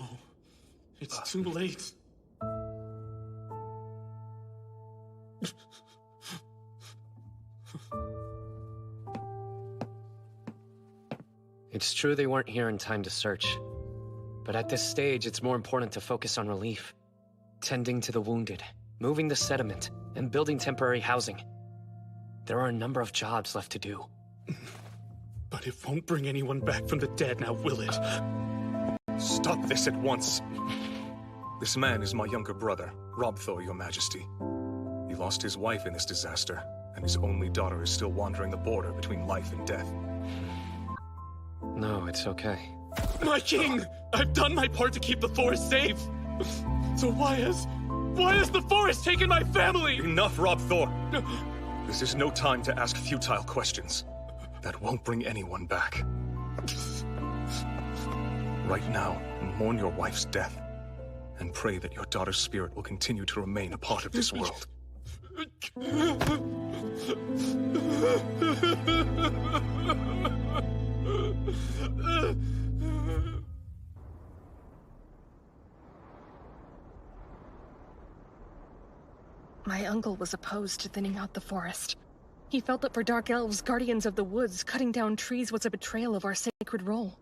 It's too late. It's true they weren't here in time to search. But at this stage, it's more important to focus on relief. Tending to the wounded, moving the sediment, and building temporary housing. There are a number of jobs left to do. But it won't bring anyone back from the dead now, will it? Stop this at once. This man is my younger brother, Robthor, your Majesty. He lost his wife in this disaster, and his only daughter is still wandering the border between life and death. No, it's okay. My king! I've done my part to keep the forest safe! So why has the forest taken my family? Enough, Robthor! This is no time to ask futile questions. That won't bring anyone back. Right now, mourn your wife's death, and pray that your daughter's spirit will continue to remain a part of this world. My uncle was opposed to thinning out the forest. He felt that for Dark Elves, Guardians of the Woods, cutting down trees was a betrayal of our sacred role.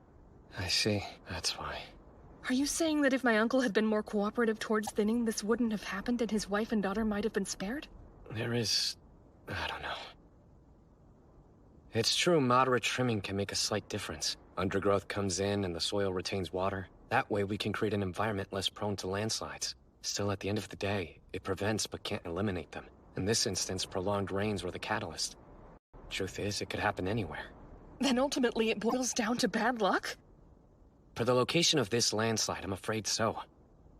I see. That's why. Are you saying that if my uncle had been more cooperative towards thinning, this wouldn't have happened and his wife and daughter might have been spared? There is... I don't know. It's true moderate trimming can make a slight difference. Undergrowth comes in and the soil retains water. That way we can create an environment less prone to landslides. Still, at the end of the day, it prevents but can't eliminate them. In this instance, prolonged rains were the catalyst. Truth is, it could happen anywhere. Then ultimately it boils down to bad luck? For the location of this landslide, I'm afraid so.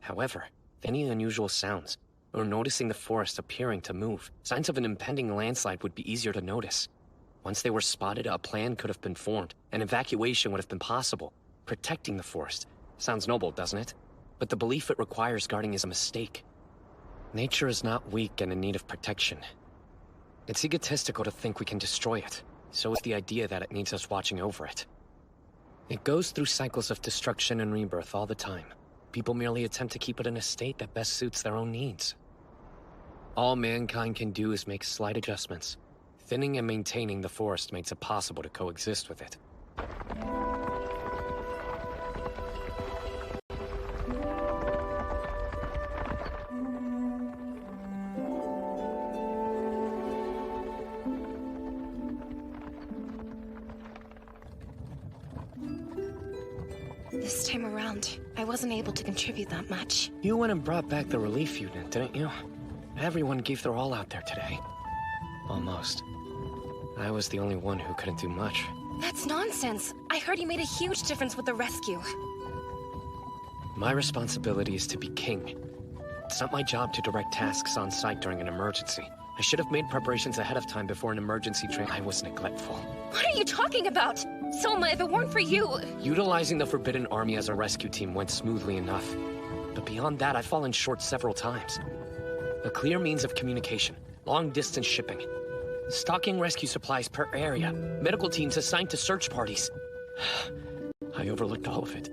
However, any unusual sounds, or noticing the forest appearing to move, signs of an impending landslide would be easier to notice. Once they were spotted, a plan could have been formed, and evacuation would have been possible. Protecting the forest. Sounds noble, doesn't it? But the belief it requires guarding is a mistake. Nature is not weak and in need of protection. It's egotistical to think we can destroy it. So is the idea that it needs us watching over it. It goes through cycles of destruction and rebirth all the time. People merely attempt to keep it in a state that best suits their own needs. All mankind can do is make slight adjustments. Thinning and maintaining the forest makes it possible to coexist with it. This time around, I wasn't able to contribute that much. You went and brought back the relief unit, didn't you? Everyone gave their all out there today. Almost. I was the only one who couldn't do much. That's nonsense. I heard you made a huge difference with the rescue. My responsibility is to be king. It's not my job to direct tasks on site during an emergency. I should have made preparations ahead of time before an emergency train. I was neglectful. What are you talking about? Selma, if it weren't for you... Utilizing the Forbidden Army as a rescue team went smoothly enough. But beyond that, I've fallen short several times. A clear means of communication, long-distance shipping, stocking rescue supplies per area, medical teams assigned to search parties. I overlooked all of it.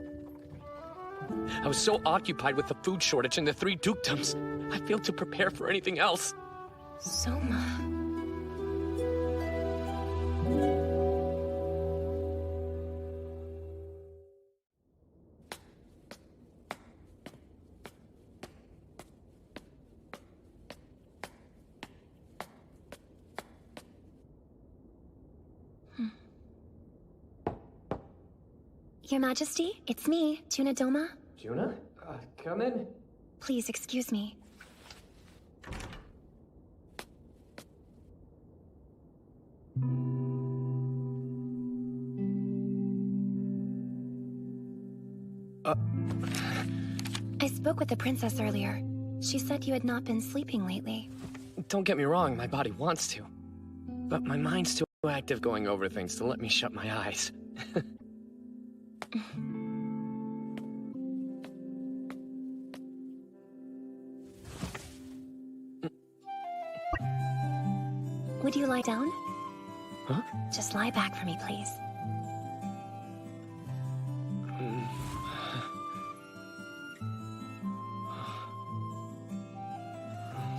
I was so occupied with the food shortage and the 3 dukedoms, I failed to prepare for anything else. Soma... Your Majesty, it's me, Juna Doma. Juna? Come in. Please excuse me. I spoke with the princess earlier. She said you had not been sleeping lately. Don't get me wrong, my body wants to. But my mind's too active going over things to let me shut my eyes. Would you lie down? Huh? Just lie back for me, please.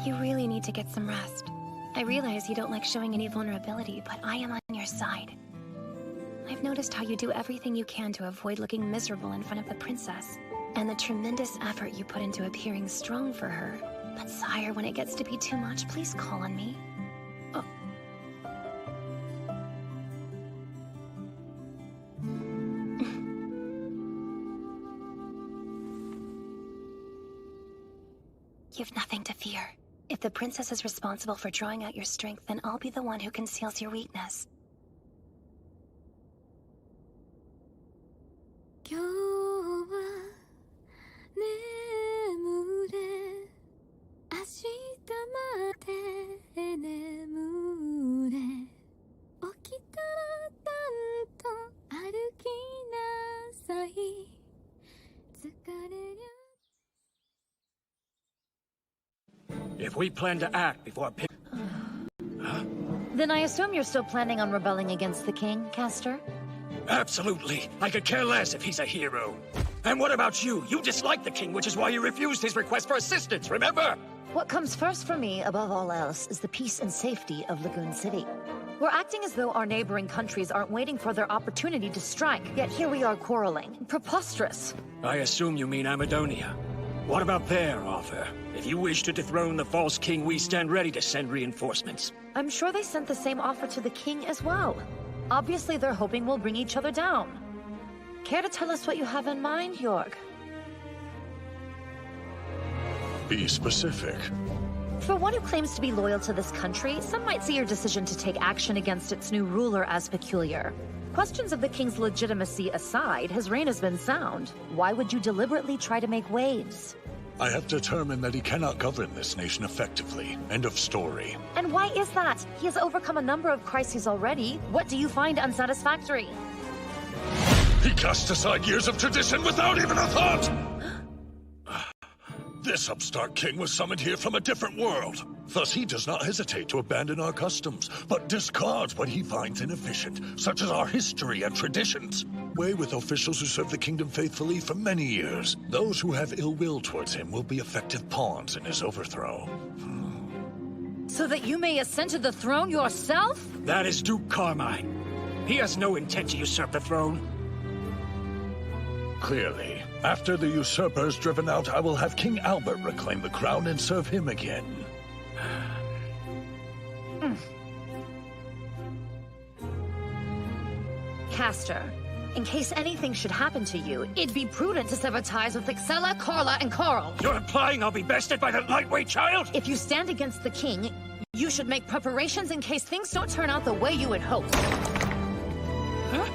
You really need to get some rest. I realize you don't like showing any vulnerability, but I am on your side. I've noticed how you do everything you can to avoid looking miserable in front of the princess, and the tremendous effort you put into appearing strong for her. But sire, when it gets to be too much, please call on me. Oh. You've nothing to fear. If the princess is responsible for drawing out your strength, then I'll be the one who conceals your weakness. If we plan to act before Then I assume you're still planning on rebelling against the king, Castor? Absolutely. I could care less if he's a hero. And what about you? You dislike the king, which is why you refused his request for assistance, remember? What comes first for me, above all else, is the peace and safety of Lagoon City. We're acting as though our neighboring countries aren't waiting for their opportunity to strike, yet here we are quarreling. Preposterous. I assume you mean Amadonia. What about there, Arthur? If you wish to dethrone the false king, we stand ready to send reinforcements. I'm sure they sent the same offer to the king as well. Obviously, they're hoping we'll bring each other down. Care to tell us what you have in mind, Jorg? Be specific. For one who claims to be loyal to this country, some might see your decision to take action against its new ruler as peculiar. Questions of the king's legitimacy aside, his reign has been sound. Why would you deliberately try to make waves? I have determined that he cannot govern this nation effectively. End of story. And why is that? He has overcome a number of crises already. What do you find unsatisfactory? He cast aside years of tradition without even a thought! This upstart king was summoned here from a different world. Thus he does not hesitate to abandon our customs, but discards what he finds inefficient, such as our history and traditions. Way with officials who serve the kingdom faithfully for many years. Those who have ill will towards him will be effective pawns in his overthrow. So that you may ascend to the throne yourself? That is Duke Carmine. He has no intent to usurp the throne. Clearly. After the usurper is driven out, I will have King Albert reclaim the crown and serve him again. Castor, in case anything should happen to you, it'd be prudent to sever ties with Excella, Carla, and Carl. You're implying I'll be bested by that lightweight child? If you stand against the king, you should make preparations in case things don't turn out the way you had hoped. Huh?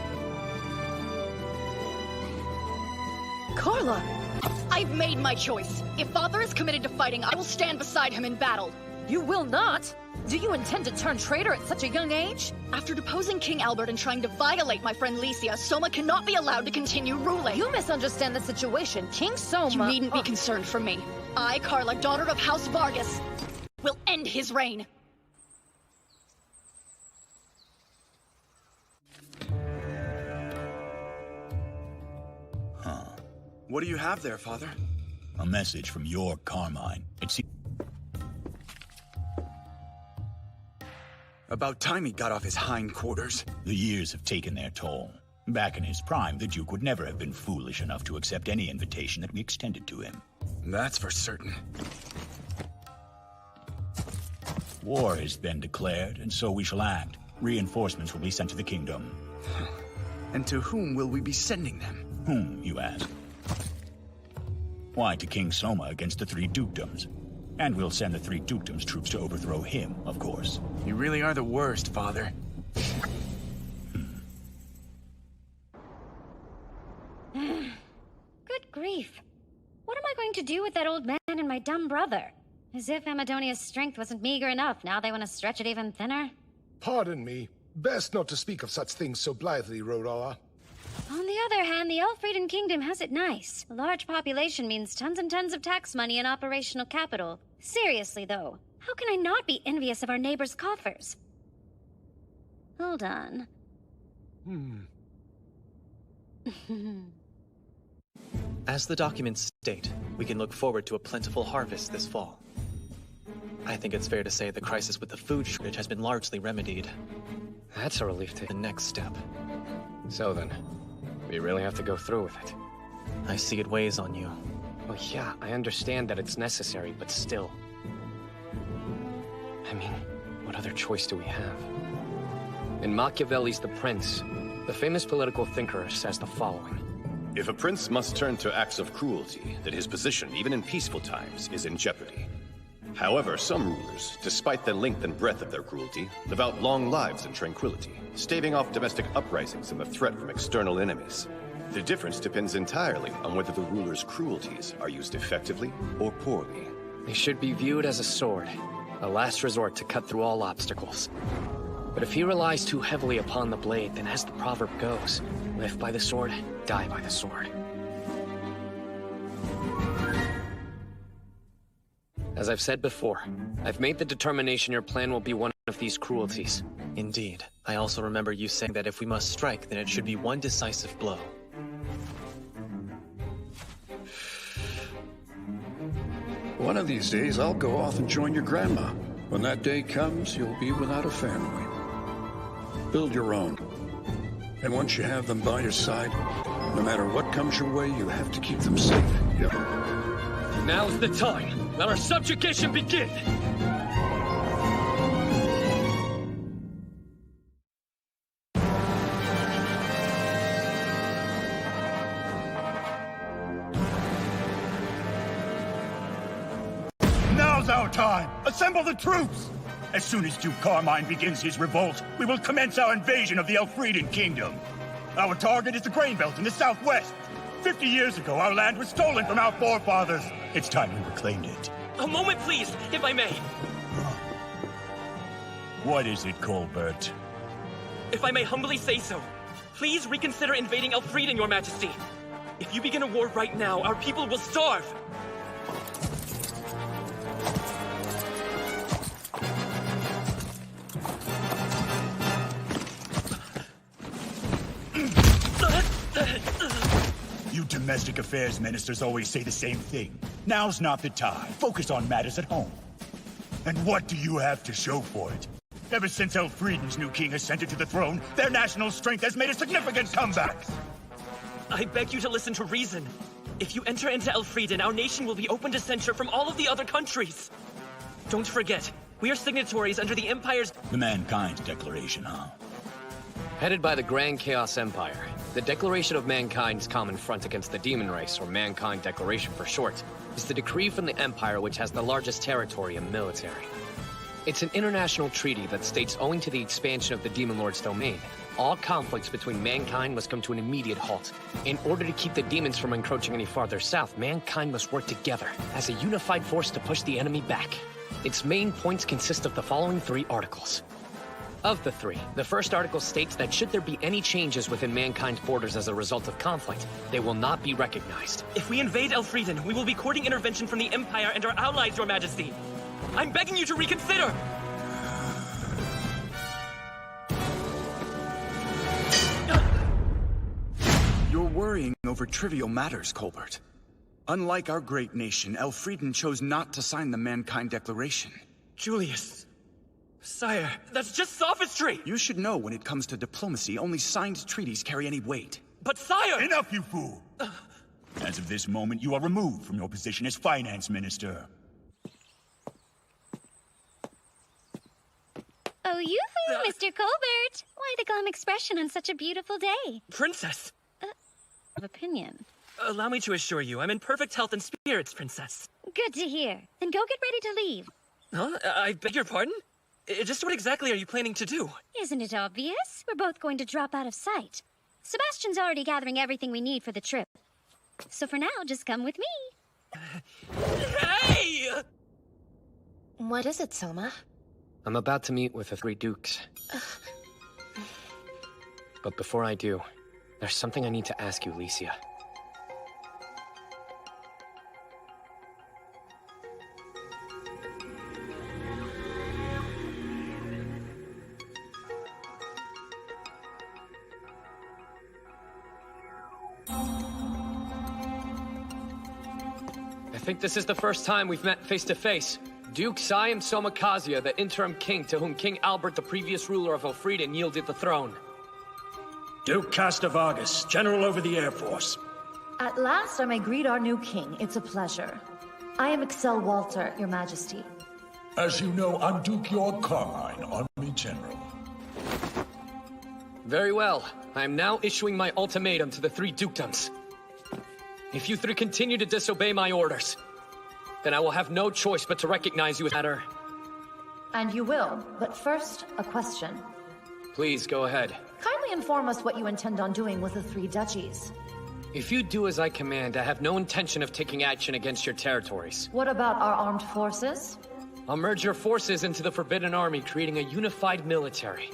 Carla! I've made my choice. If Father is committed to fighting, I will stand beside him in battle. You will not? Do you intend to turn traitor at such a young age? After deposing King Albert and trying to violate my friend Lycia, Soma cannot be allowed to continue ruling. You misunderstand the situation. King Soma... You needn't be concerned for me. I, Carla, daughter of House Vargas, will end his reign. Huh. What do you have there, Father? A message from your Carmine. It's... About time he got off his hindquarters. The years have taken their toll. Back in his prime, the Duke would never have been foolish enough to accept any invitation that we extended to him. That's for certain. War has been declared, and so we shall act. Reinforcements will be sent to the kingdom. And to whom will we be sending them? Whom, you ask? Why, to King Soma against the three dukedoms. And we'll send the three dukedoms troops to overthrow him, of course. You really are the worst, Father. Good grief. What am I going to do with that old man and my dumb brother? As if Amadonia's strength wasn't meager enough, now they want to stretch it even thinner. Pardon me. Best not to speak of such things so blithely, Roroa. On the other hand, the Elfrieden Kingdom has it nice. A large population means tons and tons of tax money and operational capital. Seriously, though, how can I not be envious of our neighbors' coffers? Hold on. As the documents state, we can look forward to a plentiful harvest this fall. I think it's fair to say the crisis with the food shortage has been largely remedied. That's a relief to the next step. So then, we really have to go through with it. I see it weighs on you. Well, yeah, I understand that it's necessary, but still. I mean, what other choice do we have? In Machiavelli's The Prince, the famous political thinker says the following. If a prince must turn to acts of cruelty, then his position, even in peaceful times, is in jeopardy. However, some rulers, despite the length and breadth of their cruelty, live out long lives in tranquility, staving off domestic uprisings and the threat from external enemies. The difference depends entirely on whether the ruler's cruelties are used effectively or poorly. They should be viewed as a sword, a last resort to cut through all obstacles. But if he relies too heavily upon the blade, then as the proverb goes, live by the sword, die by the sword. As I've said before, I've made the determination your plan will be one of these cruelties. Indeed. I also remember you saying that if we must strike, then it should be one decisive blow. One of these days, I'll go off and join your grandma. When that day comes, you'll be without a family. Build your own. And once you have them by your side, no matter what comes your way, you have to keep them safe. Yep. Now's the time. Let our subjugation begin! Now's our time! Assemble the troops! As soon as Duke Carmine begins his revolt, we will commence our invasion of the Elfrieden Kingdom. Our target is the grain belt in the southwest. 50 years ago, our land was stolen from our forefathers. It's time we reclaimed it. A moment, please, if I may. What is it, Colbert? If I may humbly say so, please reconsider invading Elfrieden, Your Majesty. If you begin a war right now, our people will starve. domestic affairs ministers always say the same thing. Now's not the time. Focus on matters at home. And what do you have to show for it? Ever since Elfrieden's new king ascended to the throne, their national strength has made a significant comeback. I beg you to listen to reason. If you enter into Elfrieden, our nation will be open to censure from all of the other countries. Don't forget, we are signatories under the Empire's... The Mankind Declaration, huh? Headed by the Grand Chaos Empire, the Declaration of Mankind's Common Front against the Demon Race, or Mankind Declaration for short, is the decree from the Empire which has the largest territory and military. It's an international treaty that states owing to the expansion of the Demon Lord's domain, all conflicts between mankind must come to an immediate halt. In order to keep the demons from encroaching any farther south, mankind must work together as a unified force to push the enemy back. Its main points consist of the following 3 articles. Of the 3, the first article states that should there be any changes within mankind's borders as a result of conflict, they will not be recognized. If we invade Elfrieden, we will be courting intervention from the Empire and our allies, Your Majesty. I'm begging you to reconsider! You're worrying over trivial matters, Colbert. Unlike our great nation, Elfrieden chose not to sign the Mankind Declaration. Julius... Sire, that's just sophistry! You should know when it comes to diplomacy, only signed treaties carry any weight. But sire! Enough, you fool! As of this moment, you are removed from your position as finance minister. Oh, yoo-hoo, Mr. Colbert! Why the glum expression on such a beautiful day? Princess! Of opinion. Allow me to assure you, I'm in perfect health and spirits, Princess. Good to hear. Then go get ready to leave. Huh? I beg your pardon? Just what exactly are you planning to do? Isn't it obvious? We're both going to drop out of sight. Sebastian's already gathering everything we need for the trip. So for now, just come with me. Hey! What is it, Soma? I'm about to meet with the 3 dukes. But before I do, there's something I need to ask you, Licia. I think this is the first time we've met face to face. Duke Siam Soma Kazuya, the interim king to whom King Albert, the previous ruler of Elfrieden, yielded the throne. Duke Castor Vargas, General over the Air Force. At last I may greet our new king. It's a pleasure. I am Excel Walter, Your Majesty. As you know, I'm Duke York Carmine, Army General. Very well. I am now issuing my ultimatum to the 3 dukedoms. If you 3 continue to disobey my orders, then I will have no choice but to recognize you as matter. And you will, but first, a question. Please, go ahead. Kindly inform us what you intend on doing with the 3 duchies. If you do as I command, I have no intention of taking action against your territories. What about our armed forces? I'll merge your forces into the Forbidden Army, creating a unified military.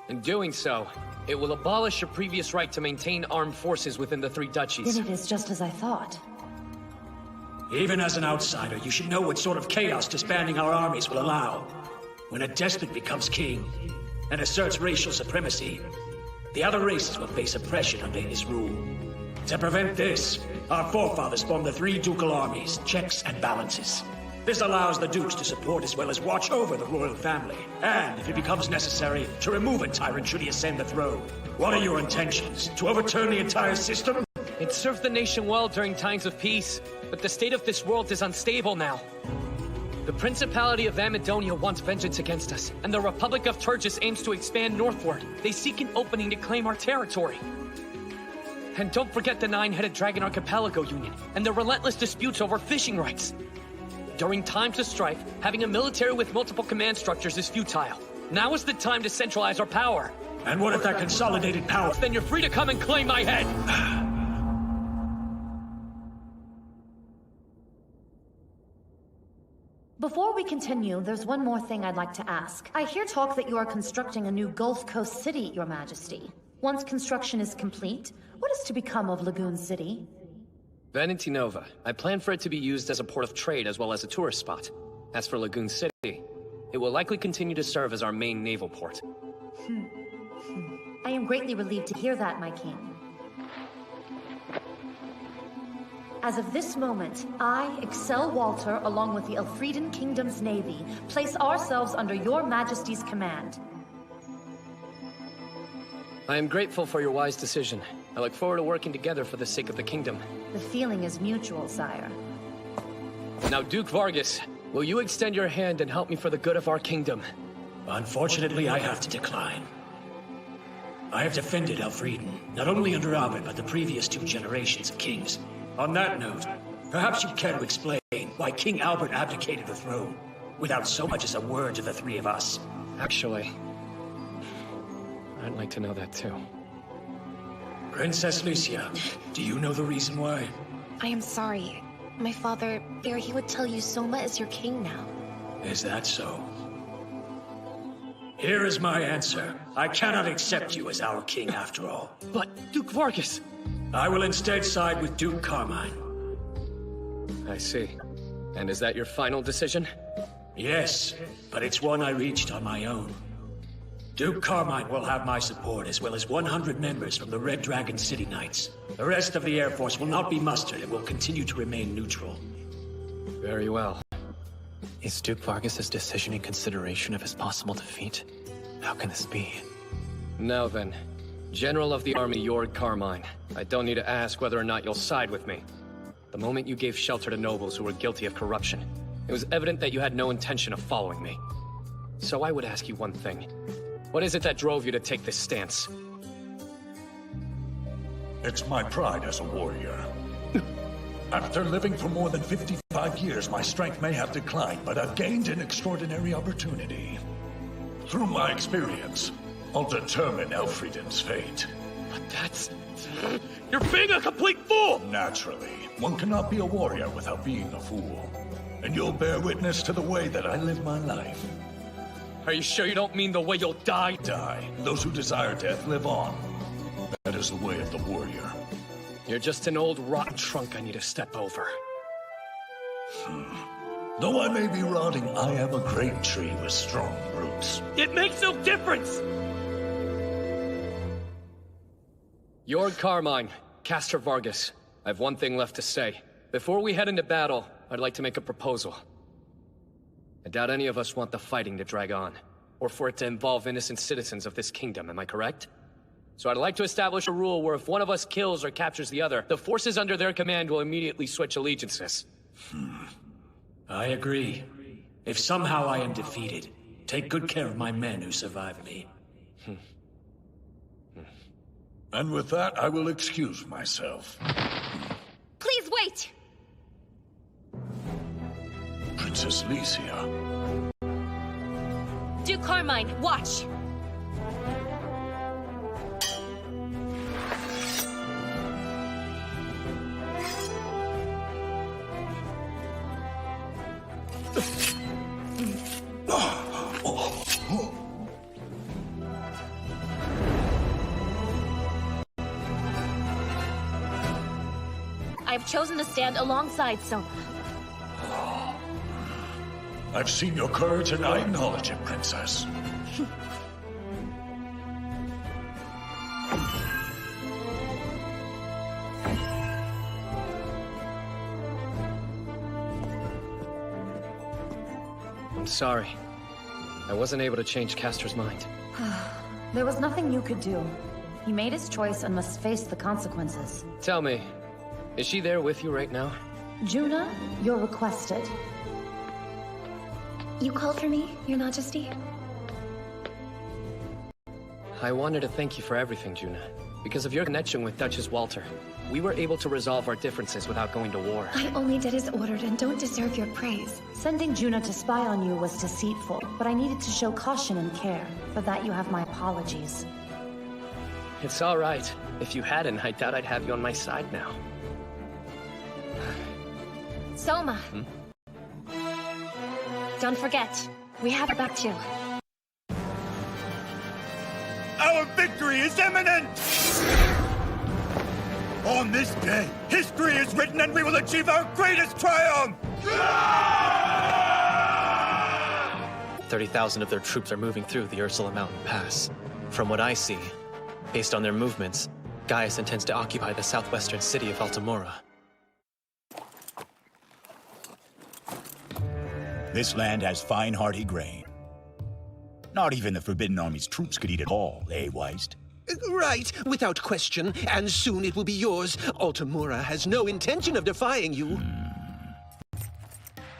In doing so, it will abolish your previous right to maintain armed forces within the 3 duchies. Then it is just as I thought. Even as an outsider, you should know what sort of chaos disbanding our armies will allow. When a despot becomes king and asserts racial supremacy, the other races will face oppression under his rule. To prevent this, our forefathers formed the 3 ducal armies, checks and balances. This allows the dukes to support as well as watch over the royal family, and, if it becomes necessary, to remove a tyrant should he ascend the throne. What are your intentions? To overturn the entire system? It served the nation well during times of peace, but the state of this world is unstable now. The Principality of Amadonia wants vengeance against us, and the Republic of Turgis aims to expand northward. They seek an opening to claim our territory. And don't forget the 9-headed Dragon Archipelago Union, and the relentless disputes over fishing rights. During times of strife, having a military with multiple command structures is futile. Now is the time to centralize our power. And what if that consolidated power... Then you're free to come and claim my head! Before we continue, there's one more thing I'd like to ask. I hear talk that you are constructing a new Gulf Coast city, Your Majesty. Once construction is complete, what is to become of Lagoon City? Vanity Nova. I plan for it to be used as a port of trade as well as a tourist spot. As for Lagoon City, it will likely continue to serve as our main naval port. I am greatly relieved to hear that, my king. As of this moment, I, Excel Walter, along with the Elfrieden Kingdom's navy, place ourselves under your majesty's command. I am grateful for your wise decision. I look forward to working together for the sake of the kingdom. The feeling is mutual, sire. Now, Duke Vargas, will you extend your hand and help me for the good of our kingdom? Unfortunately, I have to decline. I have defended Elfrieden, not only under Albert, but the previous 2 generations of kings. On that note, perhaps you'd care to explain why King Albert abdicated the throne, without so much as a word to the 3 of us. Actually, I'd like to know that too. Princess Lucia, do you know the reason why? I am sorry. My father, he would tell you Soma is your king now. Is that so? Here is my answer. I cannot accept you as our king after all. But, Duke Vargas! I will instead side with Duke Carmine. I see. And is that your final decision? Yes, but it's one I reached on my own. Duke Carmine will have my support, as well as 100 members from the Red Dragon City Knights. The rest of the Air Force will not be mustered and will continue to remain neutral. Very well. Is Duke Vargas' decision in consideration of his possible defeat? How can this be? Now then, General of the Army Jord Carmine, I don't need to ask whether or not you'll side with me. The moment you gave shelter to nobles who were guilty of corruption, it was evident that you had no intention of following me. So I would ask you one thing. What is it that drove you to take this stance? It's my pride as a warrior. After living for more than 55 years, my strength may have declined, but I've gained an extraordinary opportunity. Through my experience, I'll determine Elfrieden's fate. But that's... You're being a complete fool! Naturally. One cannot be a warrior without being a fool. And you'll bear witness to the way that I live my life. Are you sure you don't mean the way you'll die? Die. Those who desire death live on. That is the way of the warrior. You're just an old rotten trunk I need to step over. Though I may be rotting, I am a great tree with strong roots. It makes no difference! Jord Carmine, Castor Vargas. I have one thing left to say. Before we head into battle, I'd like to make a proposal. I doubt any of us want the fighting to drag on, or for it to involve innocent citizens of this kingdom, am I correct? So I'd like to establish a rule where if one of us kills or captures the other, the forces under their command will immediately switch allegiances. I agree. If somehow I am defeated, take good care of my men who survived me. And with that, I will excuse myself. Please wait! Princess Lycia. Duke Carmine, watch! I've chosen to stand alongside Soma. I've seen your courage and I acknowledge it, Princess. I'm sorry. I wasn't able to change Castor's mind. There was nothing you could do. He made his choice and must face the consequences. Tell me, is she there with you right now? Juna, you're requested. You called for me, Your Majesty? I wanted to thank you for everything, Juna. Because of your connection with Duchess Walter, we were able to resolve our differences without going to war. I only did as ordered and don't deserve your praise. Sending Juna to spy on you was deceitful, but I needed to show caution and care. For that, you have my apologies. It's all right. If you hadn't, I doubt I'd have you on my side now. Soma. Don't forget, we have her back too. Our victory is imminent! On this day, history is written and we will achieve our greatest triumph! 30,000 of their troops are moving through the Ursula Mountain Pass. From what I see, based on their movements, Gaius intends to occupy the southwestern city of Altamora. This land has fine, hearty grain. Not even the Forbidden Army's troops could eat it all, eh, Weist? Right, without question, and soon it will be yours. Altamura has no intention of defying you.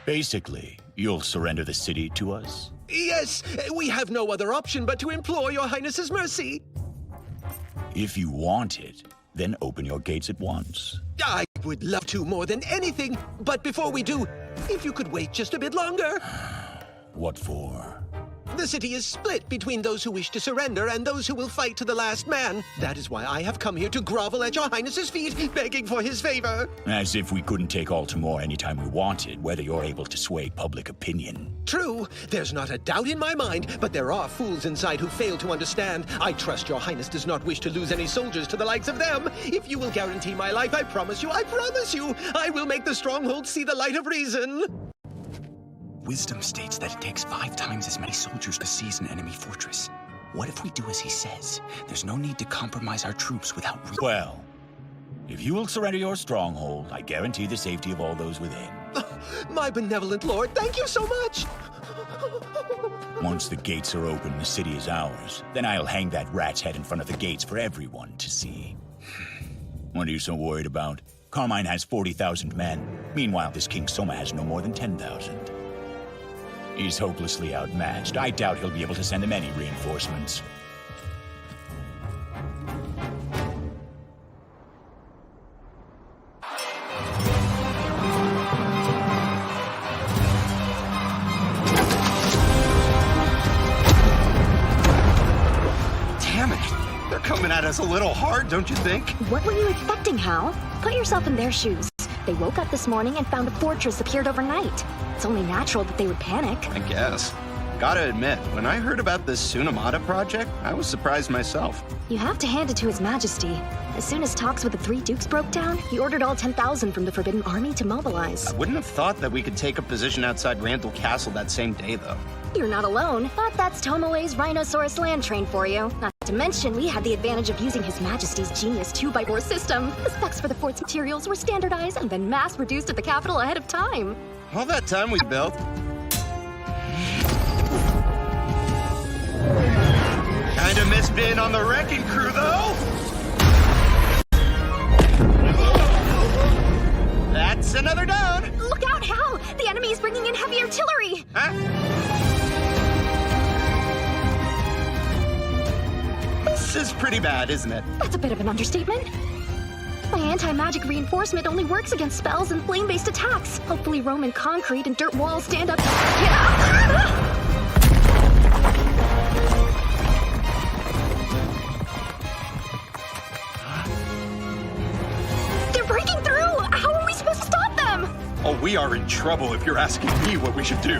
Basically, you'll surrender the city to us? Yes, we have no other option but to implore your highness's mercy. If you want it, then open your gates at once. I would love to more than anything, but before we do, if you could wait just a bit longer. What for? The city is split between those who wish to surrender and those who will fight to the last man. That is why I have come here to grovel at your highness's feet, begging for his favor. As if we couldn't take Altamore anytime we wanted, whether you're able to sway public opinion. True, there's not a doubt in my mind, but there are fools inside who fail to understand. I trust your highness does not wish to lose any soldiers to the likes of them. If you will guarantee my life, I promise you, I will make the stronghold see the light of reason. Wisdom states that it takes 5 times as many soldiers to seize an enemy fortress. What if we do as he says? There's no need to compromise our troops without... Well, if you will surrender your stronghold, I guarantee the safety of all those within. My benevolent lord, thank you so much! Once the gates are open, the city is ours. Then I'll hang that rat's head in front of the gates for everyone to see. What are you so worried about? Carmine has 40,000 men. Meanwhile, this King Soma has no more than 10,000. He's hopelessly outmatched. I doubt he'll be able to send them any reinforcements. Damn it! They're coming at us a little hard, don't you think? What were you expecting, Hal? Put yourself in their shoes. They woke up this morning and found a fortress appeared overnight. It's only natural that they would panic. I guess. Gotta admit, when I heard about this Tsunamata project, I was surprised myself. You have to hand it to His Majesty. As soon as talks with the 3 dukes broke down, he ordered all 10,000 from the Forbidden Army to mobilize. I wouldn't have thought that we could take a position outside Randall Castle that same day, though. You're not alone, but that's Tomoe's Rhinosaurus land train for you. Not to mention, we had the advantage of using His Majesty's genius 2x4 system. The specs for the fort's materials were standardized and then mass-produced at the capital ahead of time. All that time we built. Kinda miss being on the wrecking crew, though. That's another down. Look out, Hal! The enemy is bringing in heavy artillery! Huh? This is pretty bad, isn't it? That's a bit of an understatement. My anti-magic reinforcement only works against spells and flame-based attacks. Hopefully Roman concrete and dirt walls stand up. They're breaking through! How are we supposed to stop them? Oh, we are in trouble if you're asking me what we should do.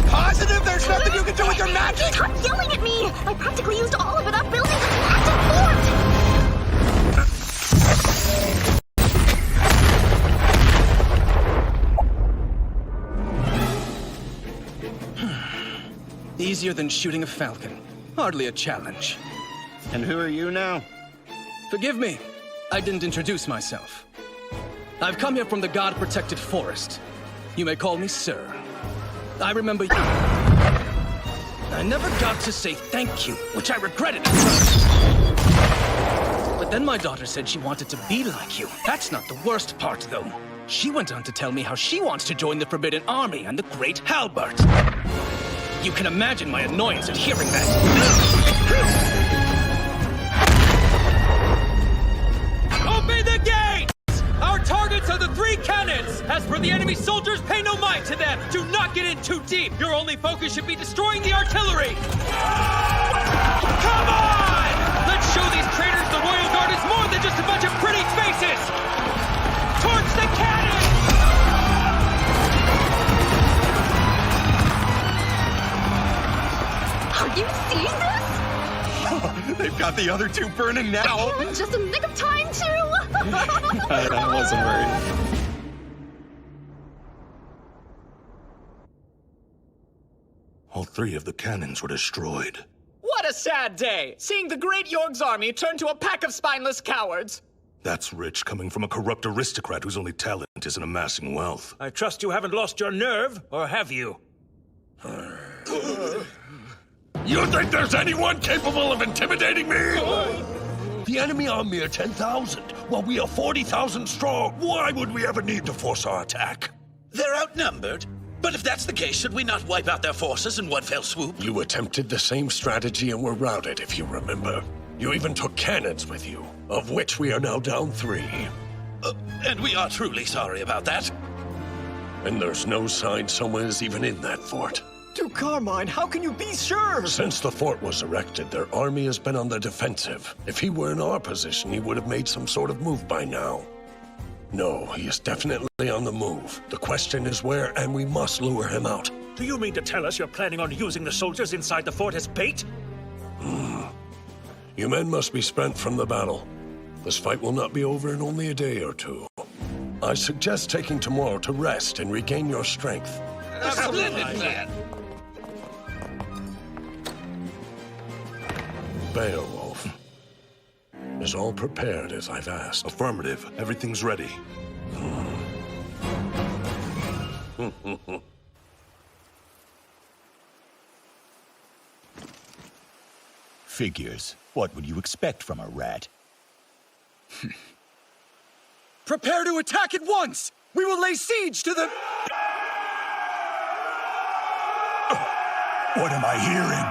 Positive there's nothing you can do with your magic? Stop yelling at me! I practically used all of it up building this active fort! Easier than shooting a falcon. Hardly a challenge. And who are you now? Forgive me. I didn't introduce myself. I've come here from the God-protected forest. You may call me Sir. I remember you. I never got to say thank you, which I regretted at first. But then my daughter said she wanted to be like you. That's not the worst part, though. She went on to tell me how she wants to join the Forbidden Army and the Great Halbert. You can imagine my annoyance at hearing that. Open the gates! Our targets are the 3 cannons! As for the enemy soldiers, pay no mind to them! Do not get in too deep! Your only focus should be destroying the artillery! Come on! Let's show these traitors the Royal Guard is more than just a bunch of pretty faces! Towards the cannon! Are you seeing this? They've got the other 2 burning now! Just a nick of time, too! I wasn't worried. All 3 of the cannons were destroyed. What a sad day! Seeing the great Yorg's army turn to a pack of spineless cowards! That's rich coming from a corrupt aristocrat whose only talent is in amassing wealth. I trust you haven't lost your nerve, or have you? You think there's anyone capable of intimidating me? The enemy are mere 10,000, while we are 40,000 strong. Why would we ever need to force our attack? They're outnumbered. But if that's the case, should we not wipe out their forces in one fell swoop? You attempted the same strategy and were routed, if you remember. You even took cannons with you, of which we are now down 3. And we are truly sorry about that. And there's no sign someone is even in that fort. Duke Carmine, how can you be sure? Since the fort was erected, their army has been on the defensive. If he were in our position, he would have made some sort of move by now. No, he is definitely on the move. The question is where, and we must lure him out. Do you mean to tell us you're planning on using the soldiers inside the fort as bait? You men must be spent from the battle. This fight will not be over in only a day or 2. I suggest taking tomorrow to rest and regain your strength. A splendid plan. Beowulf. Is all prepared as I've asked? Affirmative. Everything's ready. Figures. What would you expect from a rat? Prepare to attack at once! We will lay siege to the... What am I hearing?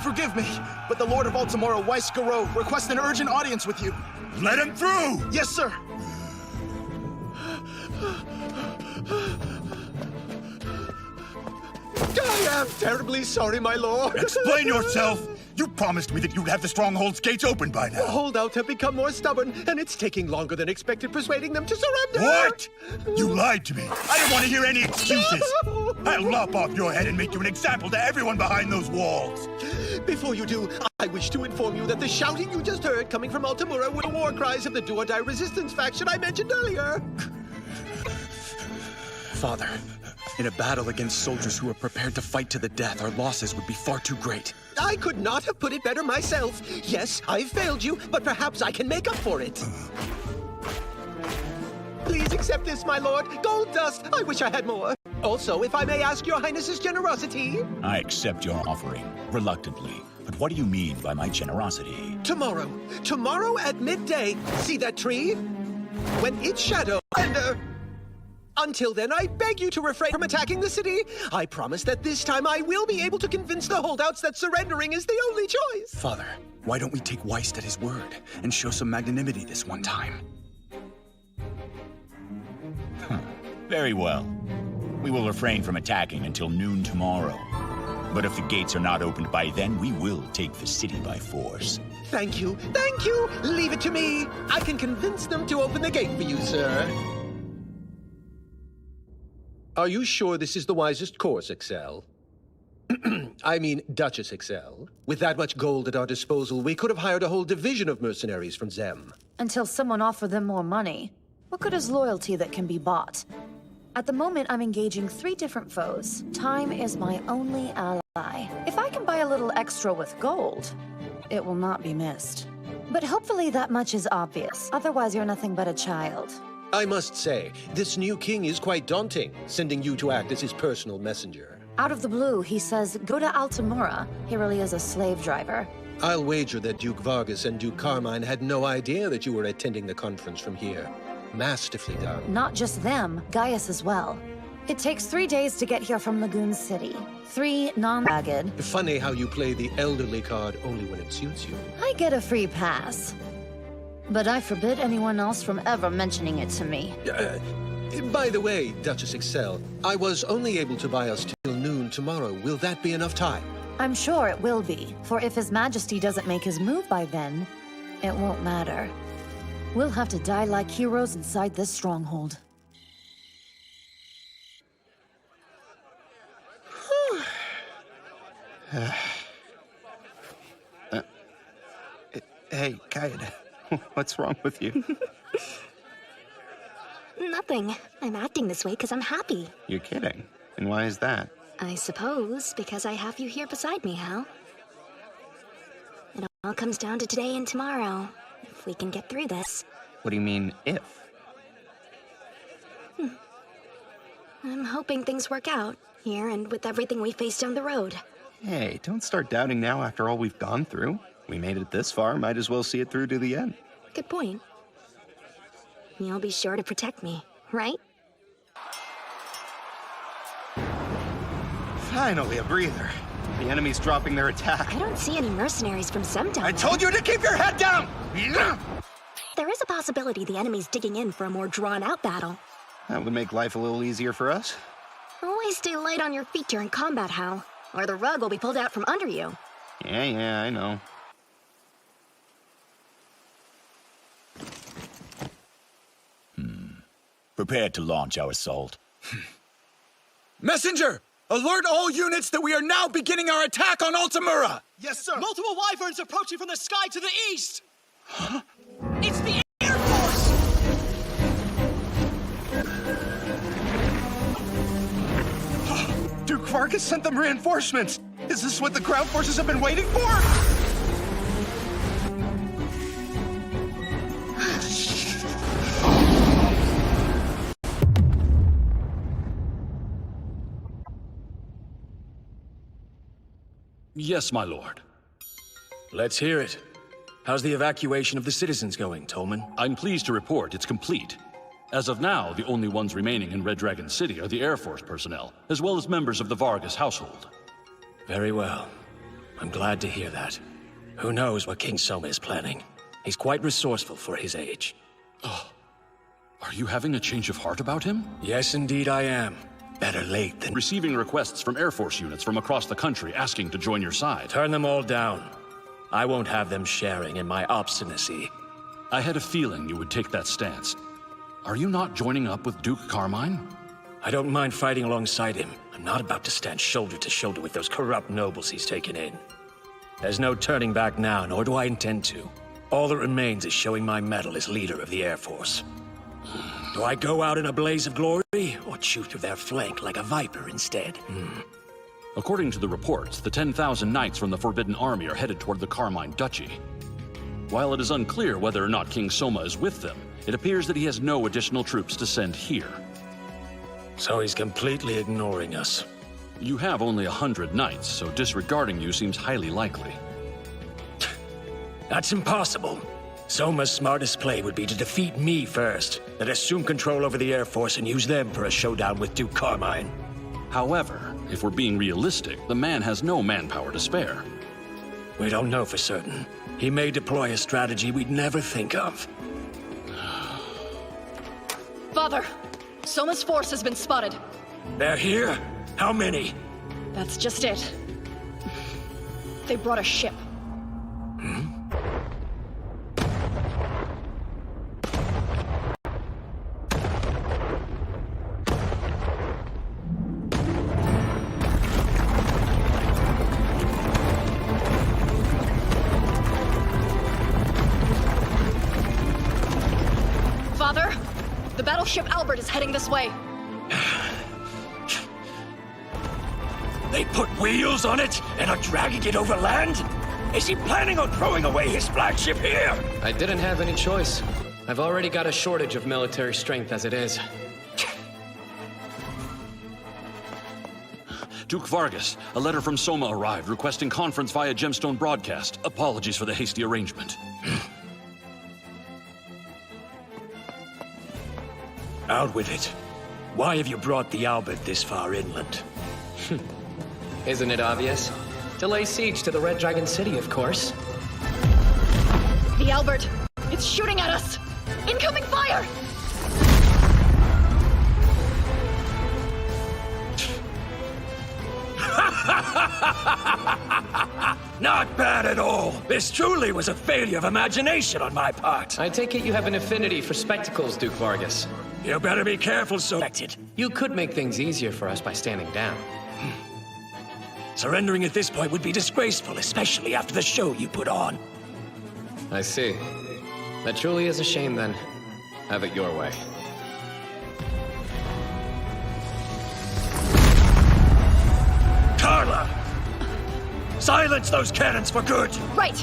Forgive me, but the Lord of Altamora, Weiss-Garou, requests an urgent audience with you. Let him through! Yes, sir. I am terribly sorry, my lord. Explain yourself! You promised me that you'd have the Stronghold's gates open by now. The holdouts have become more stubborn, and it's taking longer than expected persuading them to surrender. What? You lied to me. I don't want to hear any excuses. I'll lop off your head and make you an example to everyone behind those walls. Before you do, I wish to inform you that the shouting you just heard coming from Altamura were the war cries of the do-or-die resistance faction I mentioned earlier. Father, in a battle against soldiers who are prepared to fight to the death, our losses would be far too great. I could not have put it better myself. Yes, I failed you, but perhaps I can make up for it. Please accept this, my lord. Gold dust. I wish I had more. Also, if I may ask your highness's generosity. I accept your offering, reluctantly. But what do you mean by my generosity? Tomorrow at midday, see that tree? When its shadow and until then, I beg you to refrain from attacking the city. I promise that this time I will be able to convince the holdouts that surrendering is the only choice. Father, why don't we take Weist at his word and show some magnanimity this one time? Very well. We will refrain from attacking until noon tomorrow. But if the gates are not opened by then, we will take the city by force. Thank you. Thank you. Leave it to me. I can convince them to open the gate for you, sir. Are you sure this is the wisest course, Excel? I mean, Duchess Excel. With that much gold at our disposal, we could have hired a whole division of mercenaries from Zem. Until someone offered them more money. What good is loyalty that can be bought? At the moment, I'm engaging 3 different foes. Time is my only ally. If I can buy a little extra with gold, it will not be missed. But hopefully that much is obvious. Otherwise, you're nothing but a child. I must say, this new king is quite daunting, sending you to act as his personal messenger. Out of the blue, he says, go to Altamura. He really is a slave driver. I'll wager that Duke Vargas and Duke Carmine had no idea that you were attending the conference from here. Masterfully done. Not just them, Gaius as well. It takes 3 days to get here from Lagoon City. 3 non-ragged. Funny how you play the elderly card only when it suits you. I get a free pass. But I forbid anyone else from ever mentioning it to me. By the way, Duchess Excel, I was only able to buy us till noon tomorrow. Will that be enough time? I'm sure it will be, for if His Majesty doesn't make his move by then, it won't matter. We'll have to die like heroes inside this stronghold. Hey, Kaede. What's wrong with you? Nothing. I'm acting this way because I'm happy. You're kidding. And why is that? I suppose because I have you here beside me, Hal. It all comes down to today and tomorrow, if we can get through this. What do you mean, if? I'm hoping things work out, here and with everything we face down the road. Hey, don't start doubting now after all we've gone through. We made it this far, might as well see it through to the end. Good point. You'll be sure to protect me, right? Finally, a breather. The enemy's dropping their attack. I don't see any mercenaries from Semdon. I told you to keep your head down! There is a possibility the enemy's digging in for a more drawn-out battle. That would make life a little easier for us. Always stay light on your feet during combat, Hal, or the rug will be pulled out from under you. Yeah, I know. Prepare to launch our assault. Messenger! Alert all units that we are now beginning our attack on Altamura! Yes, sir. Multiple wyverns approaching from the sky to the east! Huh? It's the Air Force! Duke Vargas sent them reinforcements! Is this what the ground forces have been waiting for? Yes, my lord. Let's hear it. How's the evacuation of the citizens going, Tolman? I'm pleased to report it's complete. As of now, the only ones remaining in Red Dragon City are the Air Force personnel, as well as members of the Vargas household. Very well. I'm glad to hear that. Who knows what King Soma is planning? He's quite resourceful for his age. Oh, are you having a change of heart about him? Yes, indeed I am. Better late than... Receiving requests from Air Force units from across the country asking to join your side. Turn them all down. I won't have them sharing in my obstinacy. I had a feeling you would take that stance. Are you not joining up with Duke Carmine? I don't mind fighting alongside him. I'm not about to stand shoulder to shoulder with those corrupt nobles he's taken in. There's no turning back now, nor do I intend to. All that remains is showing my mettle as leader of the Air Force. Do I go out in a blaze of glory, or chew through their flank like a viper instead? According to the reports, the 10,000 knights from the Forbidden Army are headed toward the Carmine Duchy. While it is unclear whether or not King Soma is with them, it appears that he has no additional troops to send here. So he's completely ignoring us. You have only 100 knights, so disregarding you seems highly likely. That's impossible. Soma's smartest play would be to defeat me first, then assume control over the Air Force and use them for a showdown with Duke Carmine. However, if we're being realistic, the man has no manpower to spare. We don't know for certain. He may deploy a strategy we'd never think of. Father, Soma's force has been spotted. They're here? How many? That's just it. They brought a ship. Father, the battleship Albert is heading this way. They put wheels on it and are dragging it over land? Is he planning on throwing away his flagship here? I didn't have any choice. I've already got a shortage of military strength as it is. Duke Vargas, a letter from Soma arrived requesting conference via Gemstone broadcast. Apologies for the hasty arrangement. Out with it. Why have you brought the Albert this far inland? Isn't it obvious? To lay siege to the Red Dragon City, of course. The Albert! It's shooting at us! Incoming fire! Not bad at all. This truly was a failure of imagination on my part. I take it you have an affinity for spectacles, Duke Vargas. You better be careful, so... You could make things easier for us by standing down. Surrendering at this point would be disgraceful, especially after the show you put on. I see. That truly is a shame, then. Have it your way. Silence those cannons for good! Right!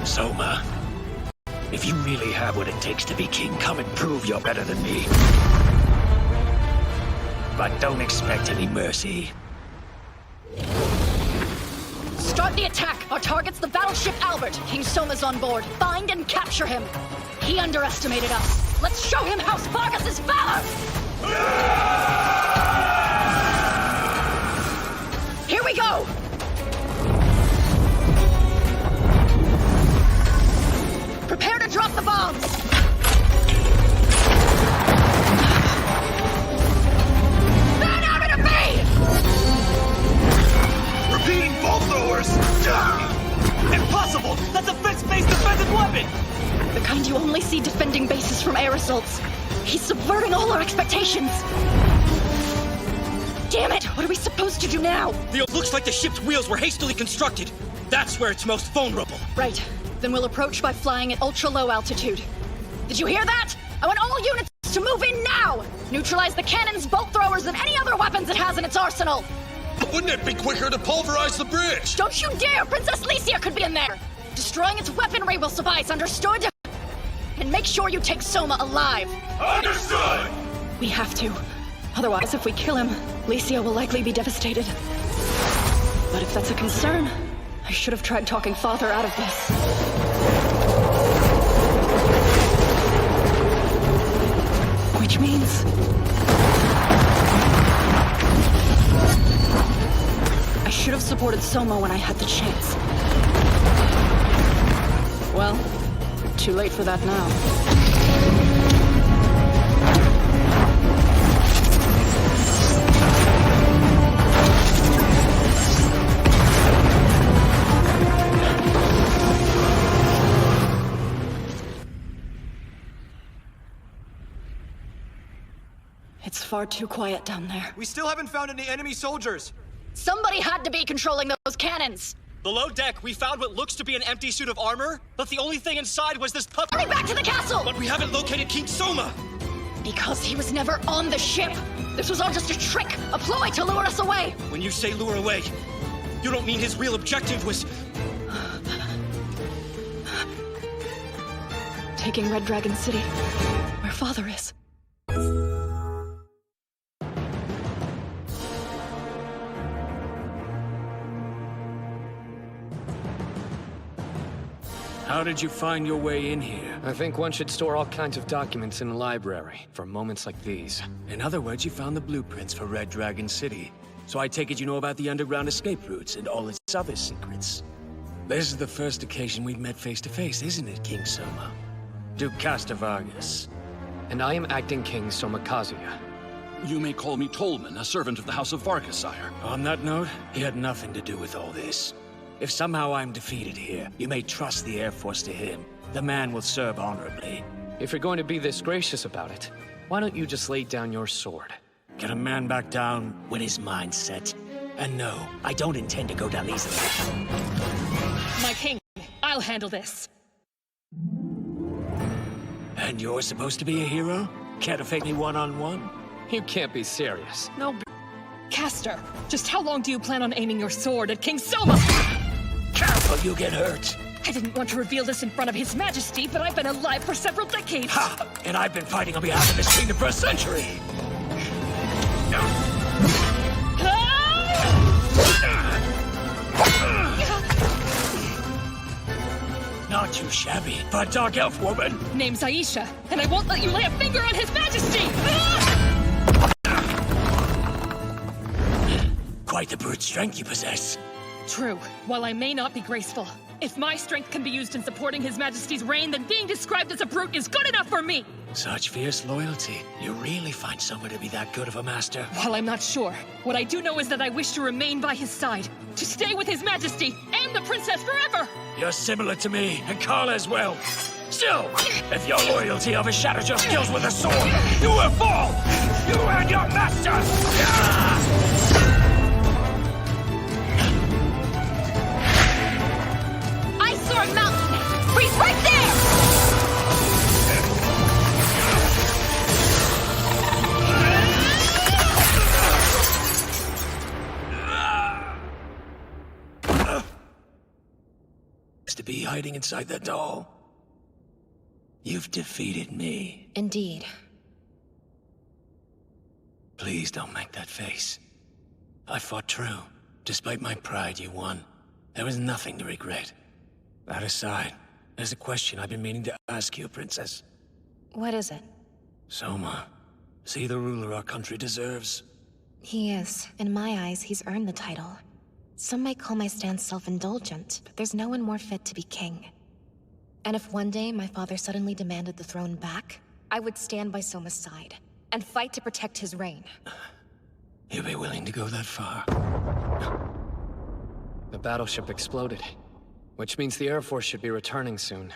Soma, if you really have what it takes to be king, come and prove you're better than me. But don't expect any mercy. Start the attack! Our target's the battleship Albert. King Soma's on board. Find and capture him. He underestimated us. Let's show him House Vargas' valor! Here we go! Prepare to drop the bombs! Fan out at me! Repeating bolt throwers! Impossible! That's a fixed-based defensive weapon! The kind you only see defending bases from air assaults. He's subverting all our expectations. Damn it! What are we supposed to do now? It looks like the ship's wheels were hastily constructed. That's where it's most vulnerable. Right. Then we'll approach by flying at ultra-low altitude. Did you hear that? I want all units to move in now! Neutralize the cannons, bolt throwers, and any other weapons it has in its arsenal! Wouldn't it be quicker to pulverize the bridge? Don't you dare! Princess Lycia could be in there! Destroying its weaponry will suffice, understood? And make sure you take Soma alive! Understood! We have to. Otherwise, if we kill him, Lycia will likely be devastated. But if that's a concern, I should have tried talking Father out of this. Which means... I should have supported Soma when I had the chance. Well, too late for that now. It's far too quiet down there. We still haven't found any enemy soldiers. Somebody had to be controlling those cannons! Below deck, we found what looks to be an empty suit of armor, but the only thing inside was this puppy. Hurry back to the castle! But we haven't located King Soma! Because he was never on the ship! This was all just a trick, a ploy to lure us away! When you say lure away, you don't mean his real objective was... Taking Red Dragon City, where Father is. How did you find your way in here? I think one should store all kinds of documents in a library for moments like these. In other words, you found the blueprints for Red Dragon City. So I take it you know about the underground escape routes and all its other secrets. This is the first occasion we've met face to face, isn't it, King Soma? Duke Castor Vargas. And I am acting King Soma Kazuya. You may call me Tolman, a servant of the House of Vargas, sire. On that note, he had nothing to do with all this. If somehow I'm defeated here, you may trust the Air Force to him. The man will serve honorably. If you're going to be this gracious about it, why don't you just lay down your sword? Can a man back down when his mind's set? And no, I don't intend to go down easily. My king, I'll handle this. And you're supposed to be a hero? Care to fight me one-on-one? You can't be serious. No. Castor, just how long do you plan on aiming your sword at King Soma? Careful, you get hurt. I didn't want to reveal this in front of His Majesty, but I've been alive for several decades. Ha! And I've been fighting on behalf of this kingdom for a century. Not too shabby, but dark elf woman. Name's Aisha, and I won't let you lay a finger on His Majesty! Quite the brute strength you possess. True. While I may not be graceful, if my strength can be used in supporting His Majesty's reign, then being described as a brute is good enough for me! Such fierce loyalty. You really find someone to be that good of a master? While I'm not sure, what I do know is that I wish to remain by his side, to stay with His Majesty and the princess forever! You're similar to me, and Carl as well. Still, if your loyalty overshadows your skills with a sword, you will fall! You and your master! Sword Mountain! Freeze right there! likes to be hiding inside that doll. You've defeated me. Indeed. Please don't make that face. I fought true. Despite my pride, you won. There was nothing to regret. That aside, there's a question I've been meaning to ask you, Princess. What is it? Soma, is he the ruler our country deserves? He is. In my eyes, he's earned the title. Some might call my stance self-indulgent, but there's no one more fit to be king. And if one day my father suddenly demanded the throne back, I would stand by Soma's side and fight to protect his reign. You'd be willing to go that far? The battleship exploded, which means the Air Force should be returning soon.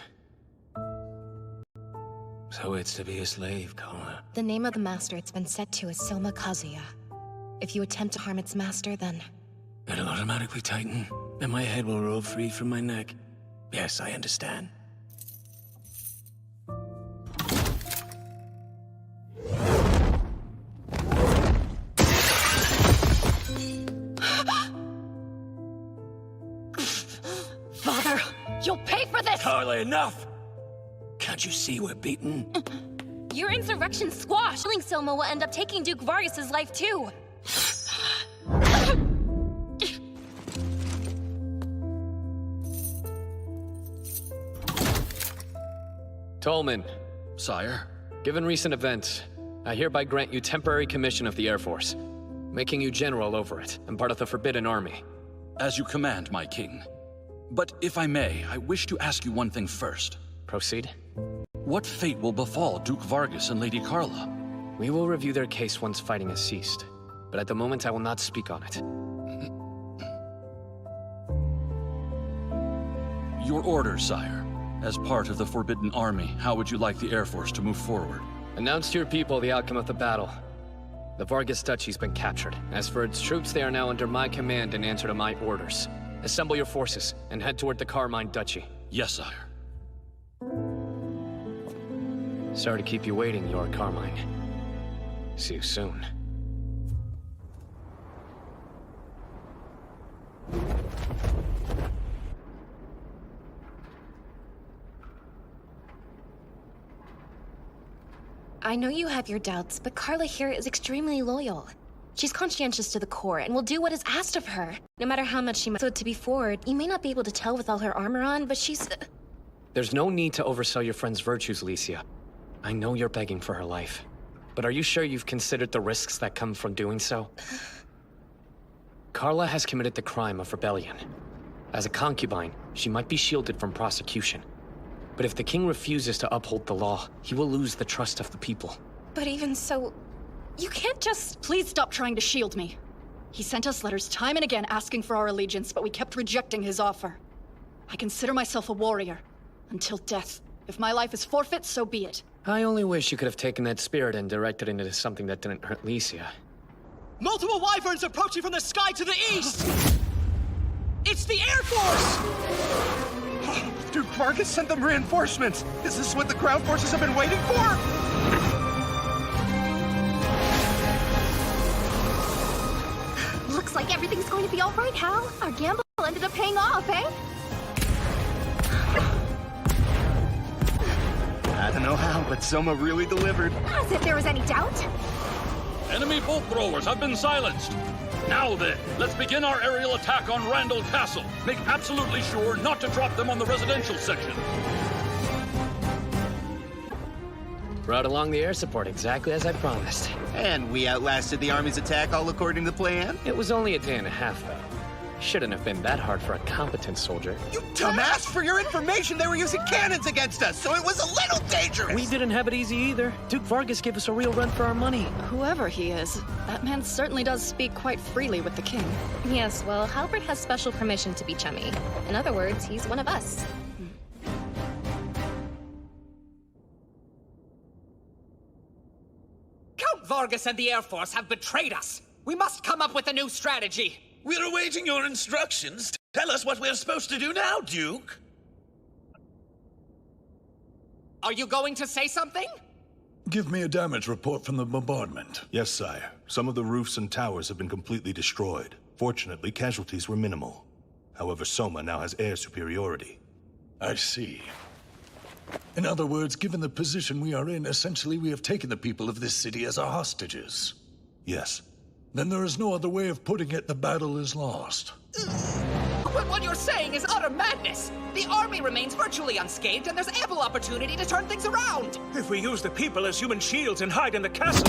So it's to be a slave, Karla. The name of the master it's been set to is Soma Kazuya. If you attempt to harm its master, then... It'll automatically tighten, and my head will roll free from my neck. Yes, I understand. Father, you'll pay for this! Karla, enough! Can't you see we're beaten? Your insurrection squash! Killing Soma will end up taking Duke Vargas' life too! Tolman. Sire? Given recent events, I hereby grant you temporary commission of the Air Force, making you general over it and part of the Forbidden Army. As you command, my king. But if I may, I wish to ask you one thing first. Proceed. What fate will befall Duke Vargas and Lady Karla? We will review their case once fighting has ceased, but at the moment I will not speak on it. Your orders, sire. As part of the Forbidden Army, how would you like the Air Force to move forward? Announce to your people the outcome of the battle. The Vargas Duchy's been captured. As for its troops, they are now under my command and answer to my orders. Assemble your forces and head toward the Carmine Duchy. Yes, sire. Sorry to keep you waiting, Your Carmine. See you soon. I know you have your doubts, but Karla here is extremely loyal. She's conscientious to the core and will do what is asked of her, no matter how much she might. So to be forward, you may not be able to tell with all her armor on, but she's... There's no need to oversell your friend's virtues, Licia. I know you're begging for her life, but are you sure you've considered the risks that come from doing so? Karla has committed the crime of rebellion. As a concubine, she might be shielded from prosecution. But if the king refuses to uphold the law, he will lose the trust of the people. But even so, you can't just... Please stop trying to shield me. He sent us letters time and again asking for our allegiance, but we kept rejecting his offer. I consider myself a warrior. Until death. If my life is forfeit, so be it. I only wish you could have taken that spirit and directed it into something that didn't hurt Licia. Multiple wyverns approaching from the sky to the east! It's the Air Force! Duke Vargas sent them reinforcements! Is this what the ground forces have been waiting for? Looks like everything's going to be all right, Hal. Our gamble ended up paying off, eh? I don't know how, but Soma really delivered. As if there was any doubt. Enemy bolt throwers have been silenced. Now then, let's begin our aerial attack on Randall Castle. Make absolutely sure not to drop them on the residential section. Brought along the air support exactly as I promised. And we outlasted the army's attack all according to plan? It was only a day and a half, though. Shouldn't have been that hard for a competent soldier. You dumbass! For your information, they were using cannons against us, so it was a little dangerous! We didn't have it easy either. Duke Vargas gave us a real run for our money. Whoever he is, that man certainly does speak quite freely with the king. Yes, well, Halbert has special permission to be chummy. In other words, he's one of us. Count Vargas and the Air Force have betrayed us! We must come up with a new strategy! We're awaiting your instructions. Tell us what we're supposed to do now, Duke. Are you going to say something? Give me a damage report from the bombardment. Yes, sire. Some of the roofs and towers have been completely destroyed. Fortunately, casualties were minimal. However, Soma now has air superiority. I see. In other words, given the position we are in, essentially we have taken the people of this city as our hostages. Yes. Then there is no other way of putting it. The battle is lost. What you're saying is utter madness! The army remains virtually unscathed, and there's ample opportunity to turn things around! If we use the people as human shields and hide in the castle...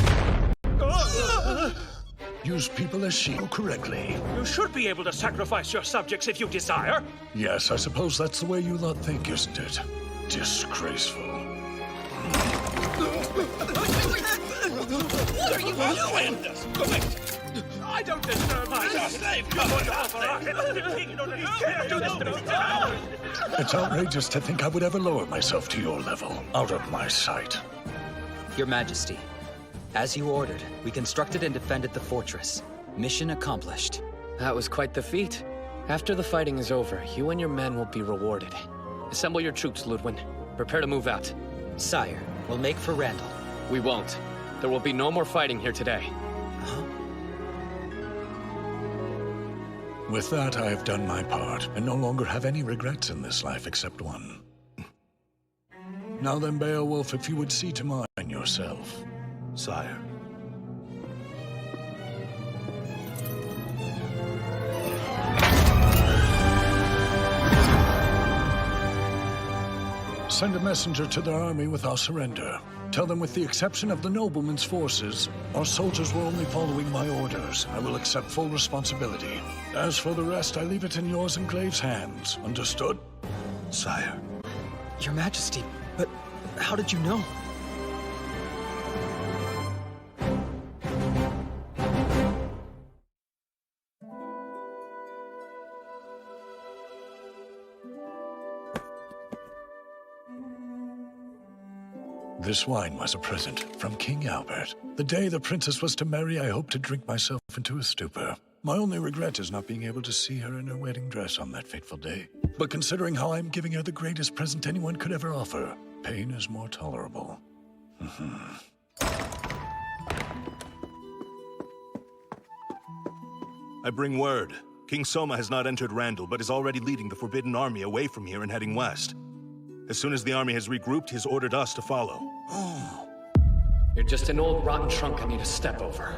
Use people as shield correctly. You should be able to sacrifice your subjects if you desire. Yes, I suppose that's the way you lot think, isn't it? Disgraceful. What are you doing? I don't deserve my slave. It's outrageous to think I would ever lower myself to your level. Out of my sight. Your Majesty, as you ordered, we constructed and defended the fortress. Mission accomplished. That was quite the feat. After the fighting is over, you and your men will be rewarded. Assemble your troops, Ludwin. Prepare to move out. Sire, we'll make for Randall. We won't. There will be no more fighting here today. With that, I have done my part, and no longer have any regrets in this life except one. Now then, Beowulf, if you would see to mine yourself. Sire. Send a messenger to their army with our surrender. Tell them with the exception of the nobleman's forces, our soldiers were only following my orders. I will accept full responsibility. As for the rest, I leave it in yours and Glaive's hands. Understood? Sire. Your Majesty, but how did you know? This wine was a present from King Albert. The day the princess was to marry, I hoped to drink myself into a stupor. My only regret is not being able to see her in her wedding dress on that fateful day. But considering how I'm giving her the greatest present anyone could ever offer, pain is more tolerable. I bring word. King Soma has not entered Randall, but is already leading the Forbidden Army away from here and heading west. As soon as the army has regrouped, he's ordered us to follow. You're just an old rotten trunk I need to step over.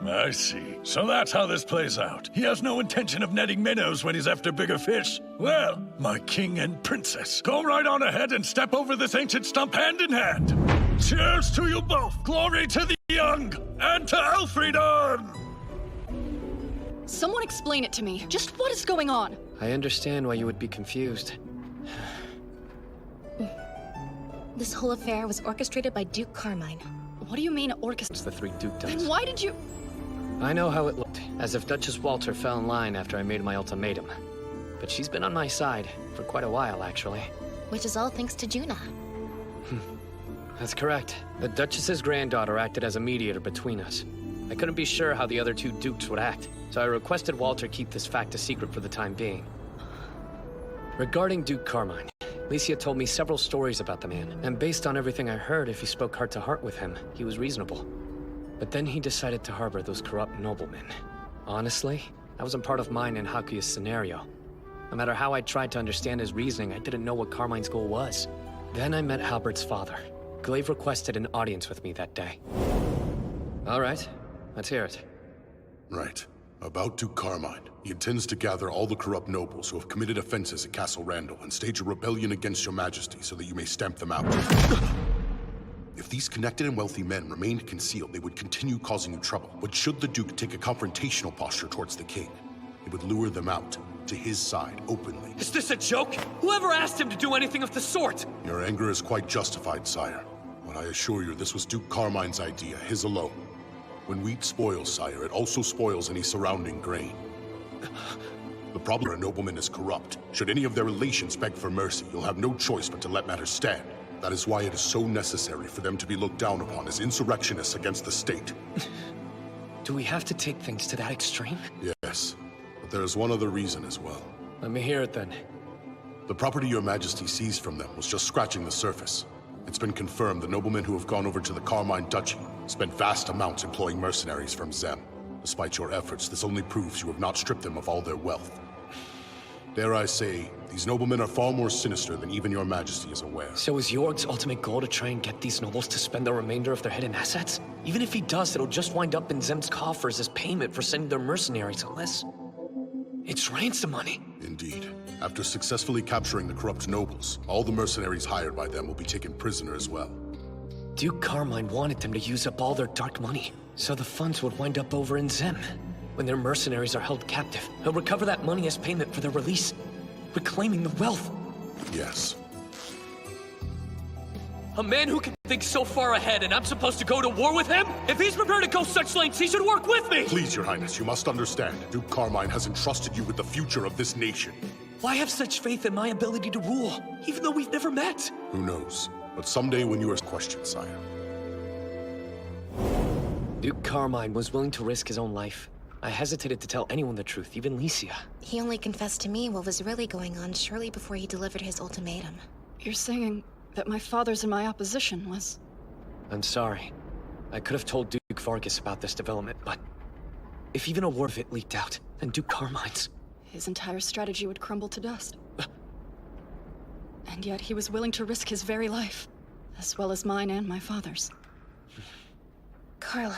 I see. So that's how this plays out. He has no intention of netting minnows when he's after bigger fish. Well, my king and princess, go right on ahead and step over this ancient stump hand in hand. Cheers to you both! Glory to the young and to Elfrieden! Someone explain it to me. Just what is going on? I understand why you would be confused. This whole affair was orchestrated by Duke Carmine. What do you mean orchestrated? It's the three dukedoms. Then why did you... I know how it looked, as if Duchess Walter fell in line after I made my ultimatum. But she's been on my side for quite a while, actually. Which is all thanks to Juna. That's correct. The Duchess's granddaughter acted as a mediator between us. I couldn't be sure how the other two dukes would act, so I requested Walter keep this fact a secret for the time being. Regarding Duke Carmine, Licia told me several stories about the man, and based on everything I heard, if you spoke heart to heart with him, he was reasonable. But then he decided to harbor those corrupt noblemen. Honestly, that wasn't part of mine and Hakuya's scenario. No matter how I tried to understand his reasoning, I didn't know what Carmine's goal was. Then I met Halbert's father. Glaive requested an audience with me that day. All right, let's hear it. Right. About Duke Carmine. He intends to gather all the corrupt nobles who have committed offenses at Castle Randall and stage a rebellion against your majesty so that you may stamp them out. If these connected and wealthy men remained concealed, they would continue causing you trouble. But should the Duke take a confrontational posture towards the king, it would lure them out to his side openly. Is this a joke? Whoever asked him to do anything of the sort? Your anger is quite justified, sire. But I assure you, this was Duke Carmine's idea, his alone. When wheat spoils, sire, it also spoils any surrounding grain. The problem, a nobleman is corrupt. Should any of their relations beg for mercy, you'll have no choice but to let matters stand. That is why it is so necessary for them to be looked down upon as insurrectionists against the state. Do we have to take things to that extreme? Yes, but there is one other reason as well. Let me hear it then. The property your majesty seized from them was just scratching the surface. It's been confirmed the noblemen who have gone over to the Carmine Duchy spent vast amounts employing mercenaries from Zem. Despite your efforts, this only proves you have not stripped them of all their wealth. Dare I say, these noblemen are far more sinister than even your majesty is aware. So is Jorg's ultimate goal to try and get these nobles to spend the remainder of their hidden assets? Even if he does, it'll just wind up in Zem's coffers as payment for sending their mercenaries, unless... it's ransom money. Indeed. After successfully capturing the corrupt nobles, all the mercenaries hired by them will be taken prisoner as well. Duke Carmine wanted them to use up all their dark money, so the funds would wind up over in Zem. When their mercenaries are held captive, he'll recover that money as payment for their release, reclaiming the wealth. Yes. A man who can think so far ahead, and I'm supposed to go to war with him? If he's prepared to go such lengths, he should work with me! Please, Your Highness, you must understand. Duke Carmine has entrusted you with the future of this nation. Why have such faith in my ability to rule, even though we've never met? Who knows? But someday when you are questioned, sire. Duke Carmine was willing to risk his own life. I hesitated to tell anyone the truth, even Licia. He only confessed to me what was really going on shortly before he delivered his ultimatum. You're saying that my father's in my opposition was... I'm sorry. I could have told Duke Vargas about this development, but... if even a word of it leaked out, then Duke Carmine's... his entire strategy would crumble to dust. And yet he was willing to risk his very life, as well as mine and my father's. Carla...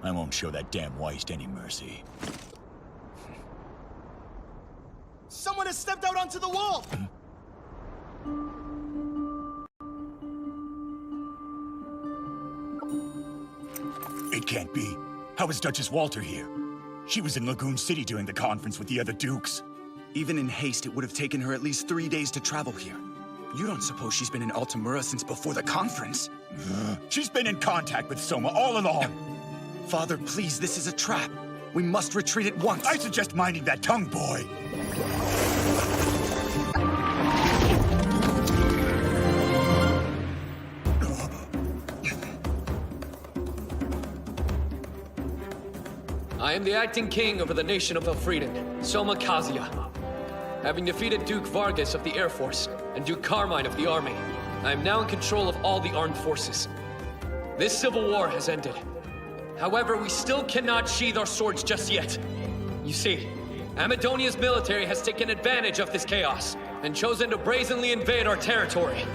I won't show that damn Weist any mercy. Someone has stepped out onto the wall! It can't be. How is Duchess Walter here? She was in Lagoon City during the conference with the other dukes. Even in haste, it would have taken her at least 3 days to travel here. You don't suppose she's been in Altamura since before the conference? She's been in contact with Soma all along. Father, please, this is a trap. We must retreat at once. I suggest minding that tongue, boy. I am the acting king over the nation of Elfrieden, Soma Kazia. Having defeated Duke Vargas of the Air Force and Duke Carmine of the Army, I am now in control of all the armed forces. This civil war has ended. However, we still cannot sheathe our swords just yet. You see, Amadonia's military has taken advantage of this chaos and chosen to brazenly invade our territory.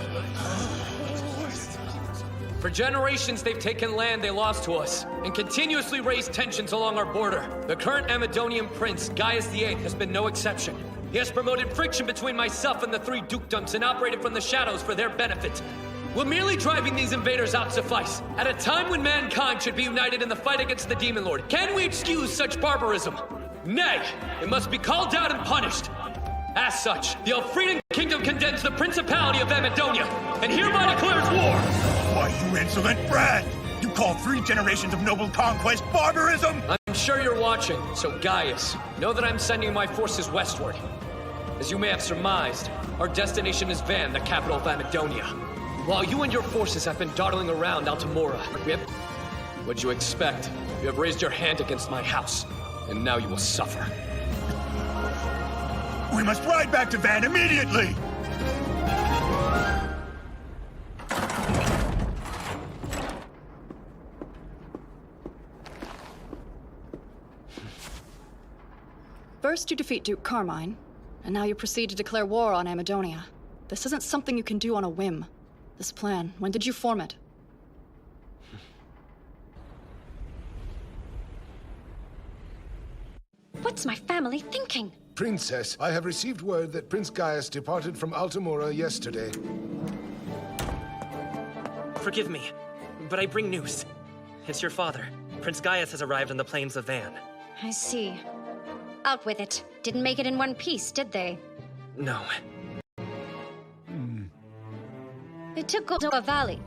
For generations, they've taken land they lost to us and continuously raised tensions along our border. The current Amadonian prince, Gaius VIII, has been no exception. He has promoted friction between myself and the 3 dukedoms and operated from the shadows for their benefit. Will merely driving these invaders out suffice? At a time when mankind should be united in the fight against the Demon Lord, can we excuse such barbarism? Nay, it must be called out and punished. As such, the Elfrieden Kingdom condemns the Principality of Amadonia, and hereby declares war! Why, you insolent brat! You call 3 generations of noble conquest barbarism? I'm sure you're watching, so Gaius, know that I'm sending my forces westward. As you may have surmised, our destination is Van, the capital of Amadonia. While you and your forces have been dawdling around Altamura, what'd you expect? You have raised your hand against my house, and now you will suffer. We must ride back to Van immediately! First you defeat Duke Carmine, and now you proceed to declare war on Amadonia. This isn't something you can do on a whim. This plan, when did you form it? What's my family thinking? Princess, I have received word that Prince Gaius departed from Altamura yesterday. Forgive me, but I bring news. It's your father. Prince Gaius has arrived on the plains of Van. I see. Out with it. Didn't make it in one piece, did they? No. They took Goldoa Valley,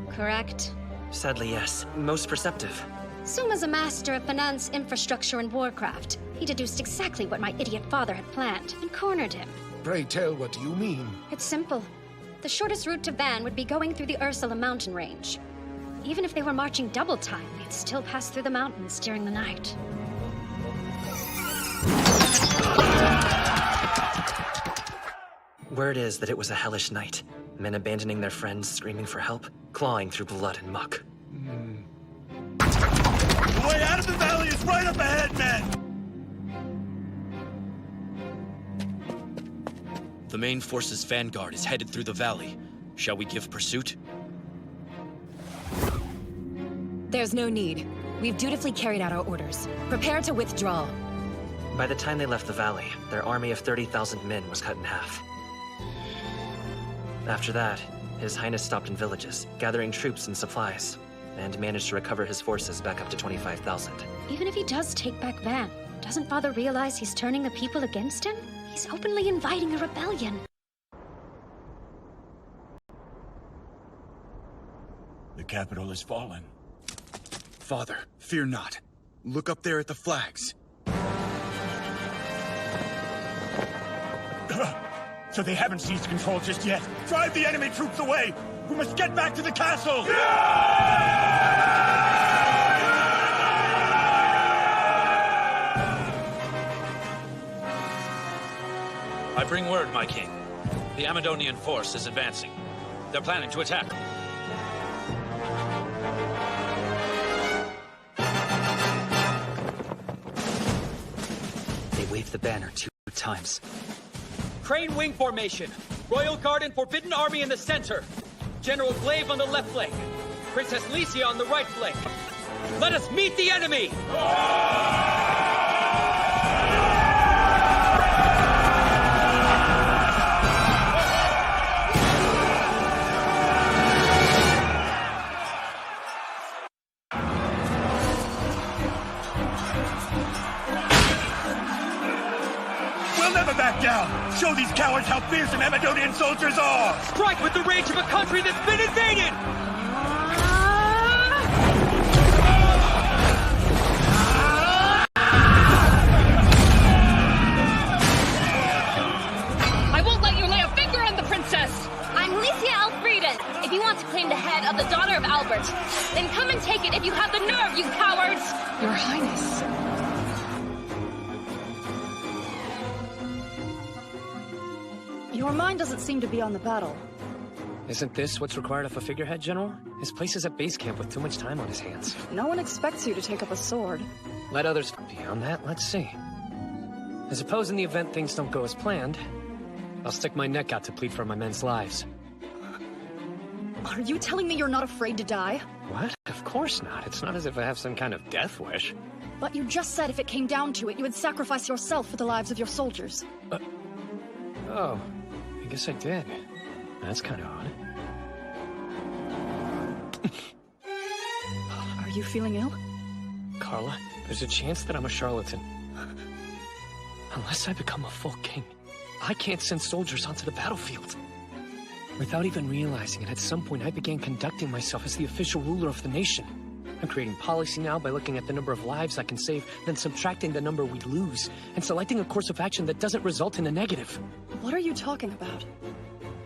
correct? Sadly, yes. Most perceptive. Suma's a master of finance, infrastructure, and warcraft. He deduced exactly what my idiot father had planned and cornered him. Pray tell, what do you mean? It's simple. The shortest route to Van would be going through the Ursula mountain range. Even if they were marching double time, they'd still pass through the mountains during the night. Word is that it was a hellish night. Men abandoning their friends, screaming for help, clawing through blood and muck. The way out of the valley is right up ahead, men! The main force's vanguard is headed through the valley. Shall we give pursuit? There's no need. We've dutifully carried out our orders. Prepare to withdraw. By the time they left the valley, their army of 30,000 men was cut in half. After that, His Highness stopped in villages, gathering troops and supplies, and managed to recover his forces back up to 25,000. Even if he does take back Van, doesn't Father realize he's turning the people against him? He's openly inviting a rebellion. The capital has fallen. Father, fear not. Look up there at the flags. So they haven't seized control just yet. Drive the enemy troops away! We must get back to the castle! I bring word, my king. The Amadonian force is advancing. They're planning to attack. They waved the banner 2 times. Crane wing formation. Royal Guard and Forbidden Army in the center. General Glaive on the left flank. Princess Lycia on the right flank. Let us meet the enemy! We'll never back down! Show these cowards how fearsome Amadonian soldiers are! Strike with the rage of a country that's been invaded! I won't let you lay a finger on the princess! I'm Lycia Elfrieden. If you want to claim the head of the daughter of Albert, then come and take it if you have the nerve, you cowards! Your Highness. Your mind doesn't seem to be on the battle. Isn't this what's required of a figurehead, General? His place is at base camp with too much time on his hands. No one expects you to take up a sword. Let others... Beyond that, let's see. I suppose in the event things don't go as planned, I'll stick my neck out to plead for my men's lives. Are you telling me you're not afraid to die? What? Of course not. It's not as if I have some kind of death wish. But you just said if it came down to it, you would sacrifice yourself for the lives of your soldiers. Oh, I guess I did. That's kind of odd. Are you feeling ill? Carla, there's a chance that I'm a charlatan. Unless I become a full king, I can't send soldiers onto the battlefield. Without even realizing it, at some point I began conducting myself as the official ruler of the nation. I'm creating policy now by looking at the number of lives I can save, then subtracting the number we lose, and selecting a course of action that doesn't result in a negative. What are you talking about?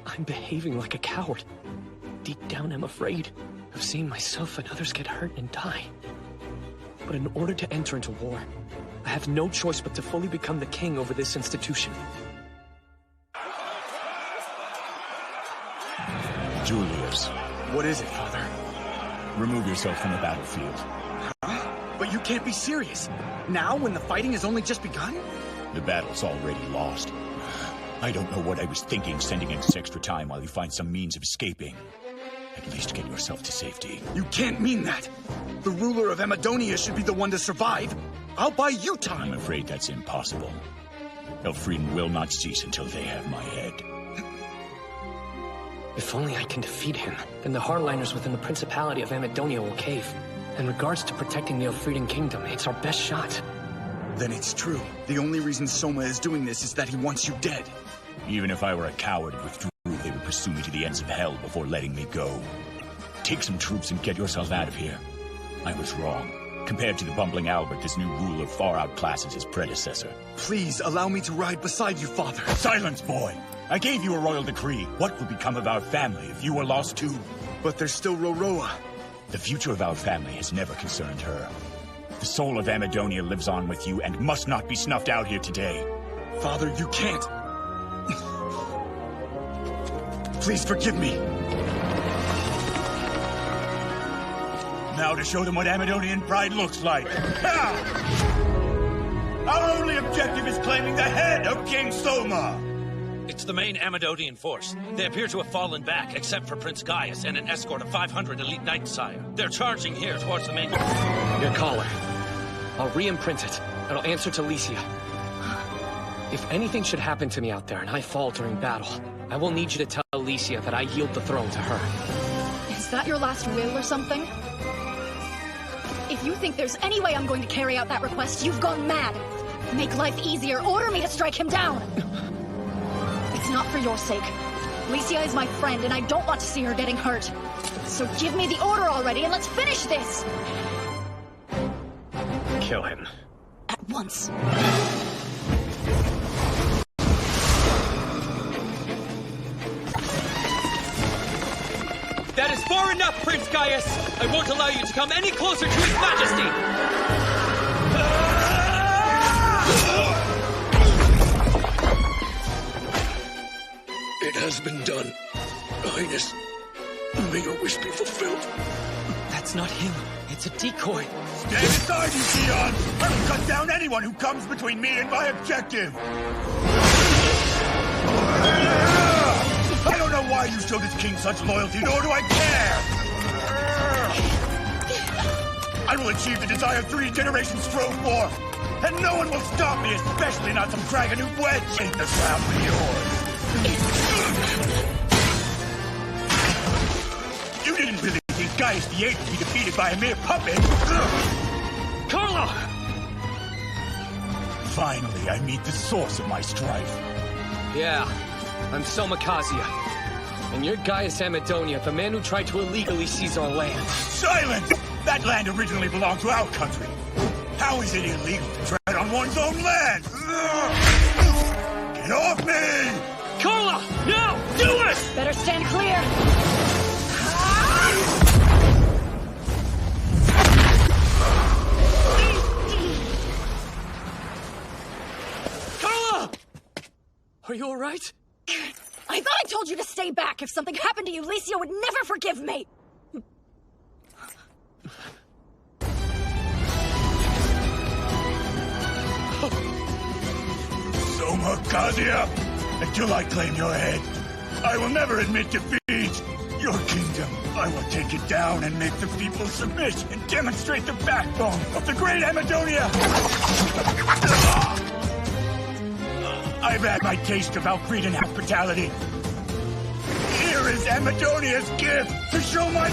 I'm behaving like a coward. Deep down, I'm afraid of seeing myself and others get hurt and die. But in order to enter into war, I have no choice but to fully become the king over this institution. Julius. What is it, Father? Remove yourself from the battlefield. Huh? But you can't be serious. Now, when the fighting has only just begun? The battle's already lost. I don't know what I was thinking sending in this extra time while you find some means of escaping. At least get yourself to safety. You can't mean that. The ruler of Amadonia should be the one to survive. I'll buy you time. I'm afraid that's impossible. Elfrieden will not cease until they have my head. If only I can defeat him, then the hardliners within the Principality of Amadonia will cave. In regards to protecting the Elfrieden Kingdom, it's our best shot. Then it's true. The only reason Soma is doing this is that he wants you dead. Even if I were a coward and withdrew, they would pursue me to the ends of hell before letting me go. Take some troops and get yourself out of here. I was wrong. Compared to the bumbling Albert, this new ruler far outclasses his predecessor. Please, allow me to ride beside you, Father. Silence, boy! I gave you a royal decree. What would become of our family if you were lost too? But there's still Roroa. The future of our family has never concerned her. The soul of Amadonia lives on with you and must not be snuffed out here today. Father, you can't. Please forgive me. Now to show them what Amadonian pride looks like. Our only objective is claiming the head of King Soma. It's the main Amadonian force. They appear to have fallen back, except for Prince Gaius and an escort of 500 elite knights, sire. They're charging here towards the main... Your collar. I'll re-imprint it, and I'll answer to Licia. If anything should happen to me out there and I fall during battle, I will need you to tell Licia that I yield the throne to her. Is that your last will or something? If you think there's any way I'm going to carry out that request, you've gone mad. Make life easier. Order me to strike him down. It's not for your sake. Licia is my friend, and I don't want to see her getting hurt. So give me the order already, and let's finish this! Kill him. At once. That is far enough, Prince Gaius! I won't allow you to come any closer to His Majesty! It has been done, Highness. May your wish be fulfilled. That's not him. It's a decoy. Stand aside, you peons! I will cut down anyone who comes between me and my objective! I don't know why you show this king such loyalty, nor do I care! I will achieve the desire 3 generations strove for, and no one will stop me, especially not some dragon who wedged in the ground for yours. You didn't really think Gaius VIII would be defeated by a mere puppet? Carlo! Finally, I meet the source of my strife. Yeah, I'm Soma Kazia. And you're Gaius Amadonia, the man who tried to illegally seize our land. Silence! That land originally belonged to our country. How is it illegal to tread on one's own land? Get off me! Carla! No! Do it! Better stand clear! Carla! Are you alright? I thought I told you to stay back. If something happened to you, Licia would never forgive me! Soma Kazia, until I claim your head, I will never admit defeat. Your kingdom, I will take it down and make the people submit and demonstrate the backbone of the great Amadonia. I've had my taste of Alfredan hospitality. Here is Amadonia's gift to show my...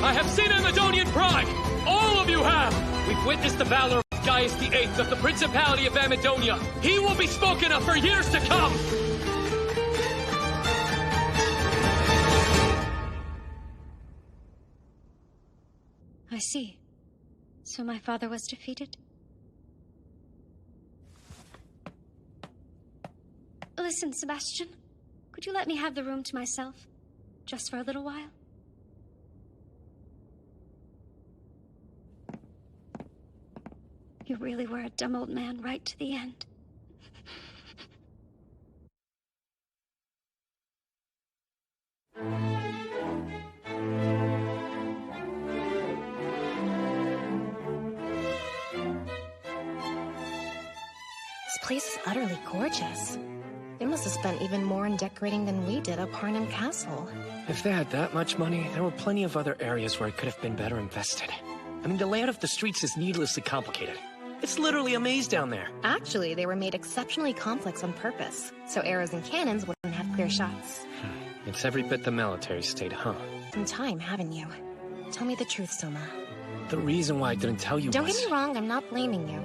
I have seen Amadonian pride! All of you have! We've witnessed the valor of Gaius VIII of the Principality of Amadonia. He will be spoken of for years to come! I see. So my father was defeated? Listen, Sebastian. Could you let me have the room to myself? Just for a little while? You really were a dumb old man right to the end. This place is utterly gorgeous. They must have spent even more in decorating than we did at Parnham Castle. If they had that much money, there were plenty of other areas where it could have been better invested. I mean, the layout of the streets is needlessly complicated. It's literally a maze down there. Actually, they were made exceptionally complex on purpose, so arrows and cannons wouldn't have clear shots. It's every bit the military state, huh? Some time, haven't you? Tell me the truth, Soma. The reason why I didn't tell you Don't was... get me wrong, I'm not blaming you.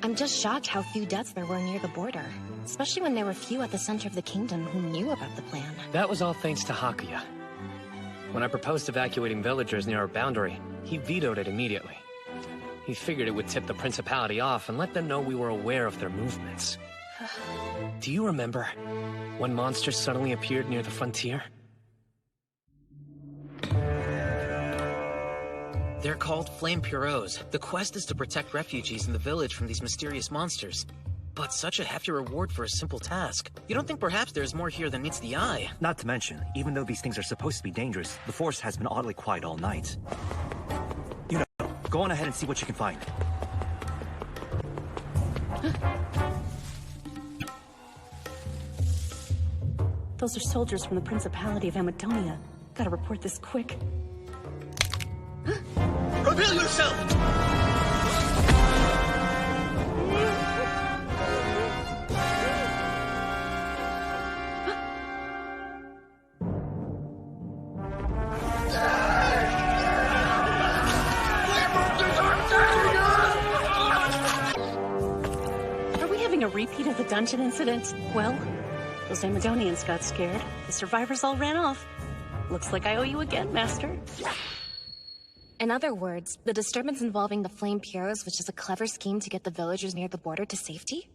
I'm just shocked how few deaths there were near the border. Especially when there were few at the center of the kingdom who knew about the plan. That was all thanks to Hakuya. When I proposed evacuating villagers near our boundary, he vetoed it immediately. He figured it would tip the Principality off and let them know we were aware of their movements. Do you remember when monsters suddenly appeared near the frontier? They're called Flame Pureaux. The quest is to protect refugees in the village from these mysterious monsters. But such a hefty reward for a simple task. You don't think perhaps there's more here than meets the eye? Not to mention, even though these things are supposed to be dangerous, the forest has been oddly quiet all night. You know, go on ahead and see what you can find. Those are soldiers from the Principality of Amadonia. Gotta report this quick. Reveal yourself! Are we having a repeat of the dungeon incident? Well, those Amadonians got scared. The survivors all ran off. Looks like I owe you again, Master. In other words, the disturbance involving the Flame Pureaux was just a clever scheme to get the villagers near the border to safety?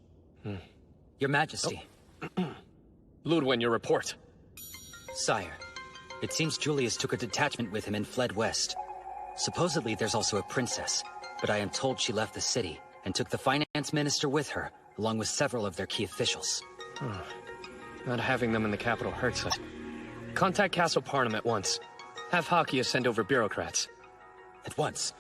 Your Majesty. Ludwin, your report. Sire, it seems Julius took a detachment with him and fled west. Supposedly there's also a princess, but I am told she left the city and took the finance minister with her, along with several of their key officials. Not having them in the capital hurts us. Contact Castle Parnham at once. Have Hakia send over bureaucrats. At once?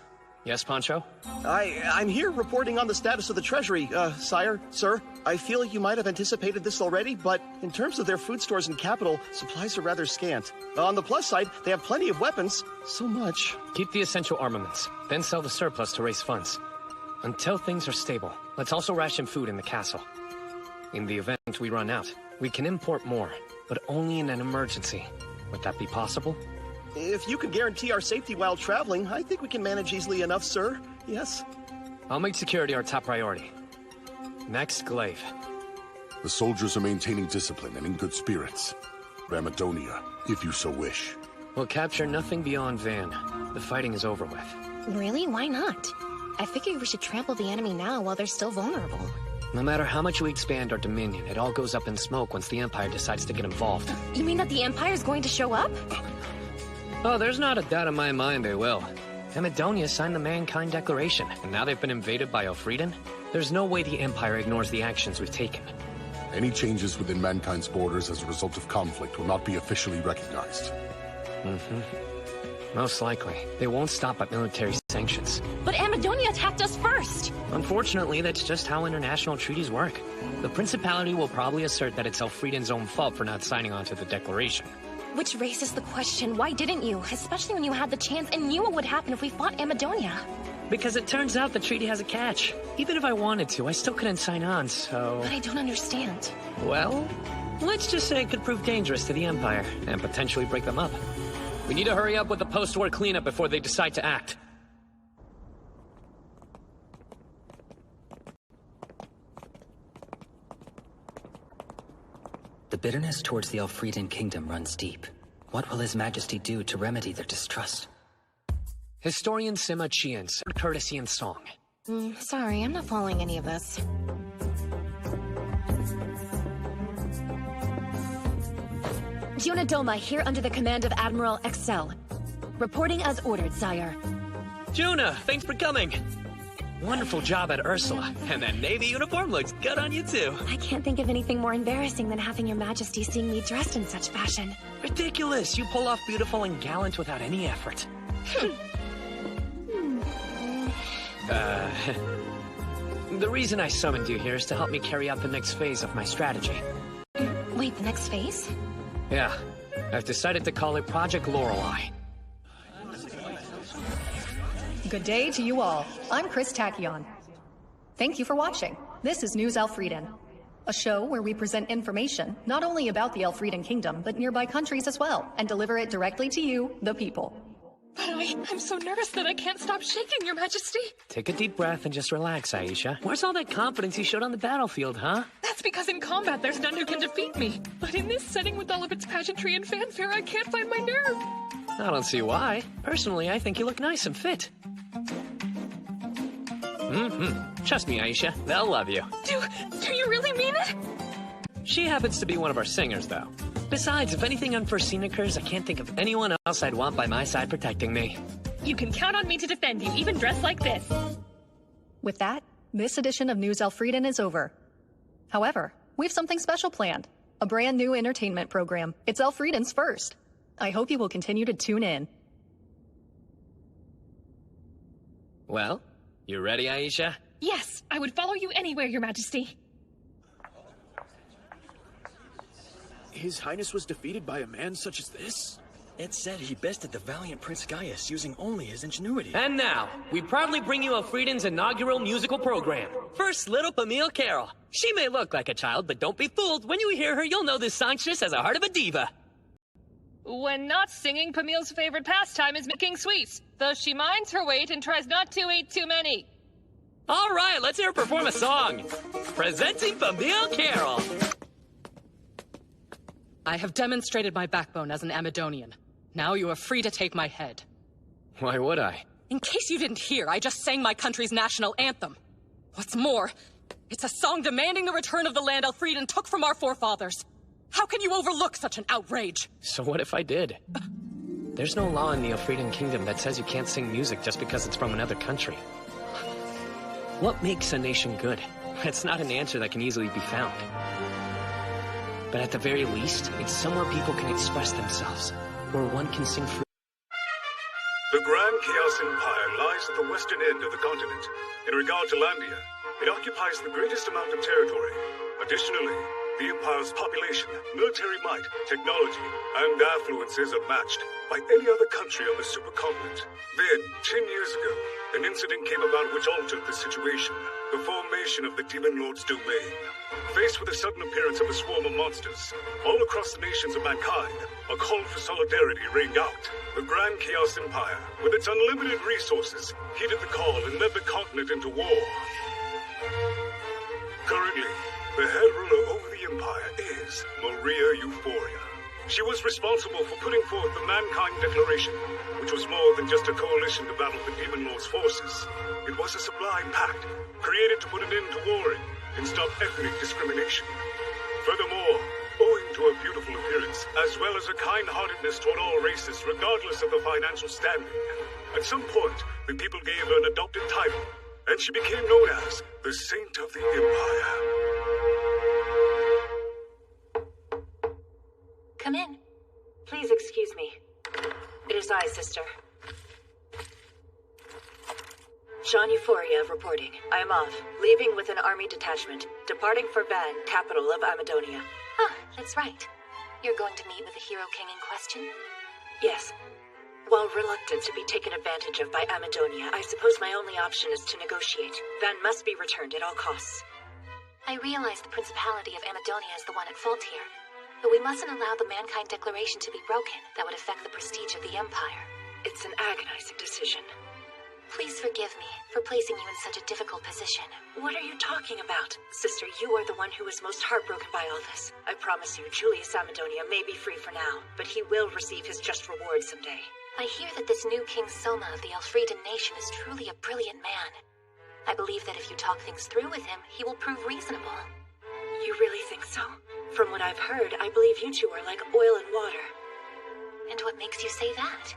Yes, Pancho? I'm here reporting on the status of the Treasury, sire, sir. I feel you might have anticipated this already, but in terms of their food stores in capital, supplies are rather scant. On the plus side, they have plenty of weapons. So much. Keep the essential armaments, then sell the surplus to raise funds. Until things are stable, let's also ration food in the castle. In the event we run out, we can import more, but only in an emergency. Would that be possible? If you could guarantee our safety while traveling, I think we can manage easily enough, sir. Yes. I'll make security our top priority. Next, Glaive. The soldiers are maintaining discipline and in good spirits. Ramadonia, if you so wish. We'll capture nothing beyond Van. The fighting is over with. Really? Why not? I figured we should trample the enemy now while they're still vulnerable. No matter how much we expand our dominion, it all goes up in smoke once the Empire decides to get involved. You mean that the Empire's going to show up? Oh, there's not a doubt in my mind they will. Amadonia signed the Mankind Declaration, and now they've been invaded by Elfrieden. There's no way the Empire ignores the actions we've taken. Any changes within mankind's borders as a result of conflict will not be officially recognized. Most likely. They won't stop at military sanctions. But Amadonia attacked us first! Unfortunately, that's just how international treaties work. The Principality will probably assert that it's Elfrieden's own fault for not signing on to the Declaration. Which raises the question, why didn't you? Especially when you had the chance and knew what would happen if we fought Amadonia. Because it turns out the treaty has a catch. Even if I wanted to, I still couldn't sign on, so... But I don't understand. Well, let's just say it could prove dangerous to the Empire, and potentially break them up. We need to hurry up with the post-war cleanup before they decide to act. The bitterness towards the Elfrieden kingdom runs deep. What will His Majesty do to remedy their distrust? Historian Sima Qian's courtesy and song. Sorry, I'm not following any of this. Junadoma here under the command of Admiral Excel. Reporting as ordered, sire. Juna, thanks for coming. Wonderful job at Ursula. And that navy uniform looks good on you too. I can't think of anything more embarrassing than having your Majesty seeing me dressed in such fashion. Ridiculous. You pull off beautiful and gallant without any effort. The reason I summoned you here is to help me carry out the next phase of my strategy. Wait, the next phase? Yeah. I've decided to call it Project Lorelei. Good day to you all. I'm Chris Tachyon. Thank you for watching. This is News Elfrieden, a show where we present information not only about the Elfrieden Kingdom, but nearby countries as well, and deliver it directly to you, the people. But I'm so nervous that I can't stop shaking, Your Majesty. Take a deep breath and just relax, Aisha. Where's all that confidence you showed on the battlefield, huh? That's because in combat there's none who can defeat me. But in this setting with all of its pageantry and fanfare, I can't find my nerve. I don't see why. Personally, I think you look nice and fit. Trust me, Aisha. They'll love you. Do you really mean it? She happens to be one of our singers, though. Besides, if anything unforeseen occurs, I can't think of anyone else I'd want by my side protecting me. You can count on me to defend you, even dressed like this. With that, this edition of News Elfrieden is over. However, we have something special planned. A brand new entertainment program. It's Elfrieden's first. I hope you will continue to tune in. Well, you ready, Aisha? Yes, I would follow you anywhere, Your Majesty. His Highness was defeated by a man such as this? It said he bested the valiant Prince Gaius using only his ingenuity. And now, we proudly bring you Elfrieden's inaugural musical program. First, little Pamille Carroll. She may look like a child, but don't be fooled. When you hear her, you'll know this songstress has a heart of a diva. When not singing, Pamille's favorite pastime is making sweets, though she minds her weight and tries not to eat too many. All right, let's hear her perform a song. Presenting Pamille Carroll. I have demonstrated my backbone as an Amadonian. Now you are free to take my head. Why would I? In case you didn't hear, I just sang my country's national anthem. What's more, it's a song demanding the return of the land Elfrieden took from our forefathers. How can you overlook such an outrage? So what if I did? There's no law in the Elfrieden Kingdom that says you can't sing music just because it's from another country. What makes a nation good? It's not an answer that can easily be found. But at the very least, it's somewhere people can express themselves, where one can sing free. The Grand Chaos Empire lies at the western end of the continent. In regard to Landia, it occupies the greatest amount of territory. Additionally, the Empire's population, military might, technology, and affluence is unmatched by any other country on the supercontinent. Then, 10 years ago, an incident came about which altered the situation. The formation of the Demon Lord's domain. Faced with the sudden appearance of a swarm of monsters, all across the nations of mankind, a call for solidarity rang out. The Grand Chaos Empire, with its unlimited resources, heeded the call and led the continent into war. Currently, the head ruler over the Empire is Maria Euphoria. She was responsible for putting forth the Mankind Declaration, which was more than just a coalition to battle the Demon Lord's forces. It was a sublime pact, created to put an end to warring and stop ethnic discrimination. Furthermore, owing to her beautiful appearance, as well as her kind-heartedness toward all races, regardless of their financial standing, at some point, the people gave her an adopted title, and she became known as the Saint of the Empire. Come in. Please excuse me. It is I, sister. Jean Euphoria reporting. I am off, leaving with an army detachment, departing for Van, capital of Amadonia. Ah, that's right. You're going to meet with the Hero King in question? Yes. While reluctant to be taken advantage of by Amadonia, I suppose my only option is to negotiate. Van must be returned at all costs. I realize the Principality of Amadonia is the one at fault here, but we mustn't allow the Mankind Declaration to be broken. That would affect the prestige of the Empire. It's an agonizing decision. Please forgive me for placing you in such a difficult position. What are you talking about? Sister, you are the one who is most heartbroken by all this. I promise you, Julius Amadonia may be free for now, but he will receive his just reward someday. I hear that this new King Soma of the Elfrieden nation is truly a brilliant man. I believe that if you talk things through with him, he will prove reasonable. You really think so? From what I've heard, I believe you two are like oil and water. And what makes you say that?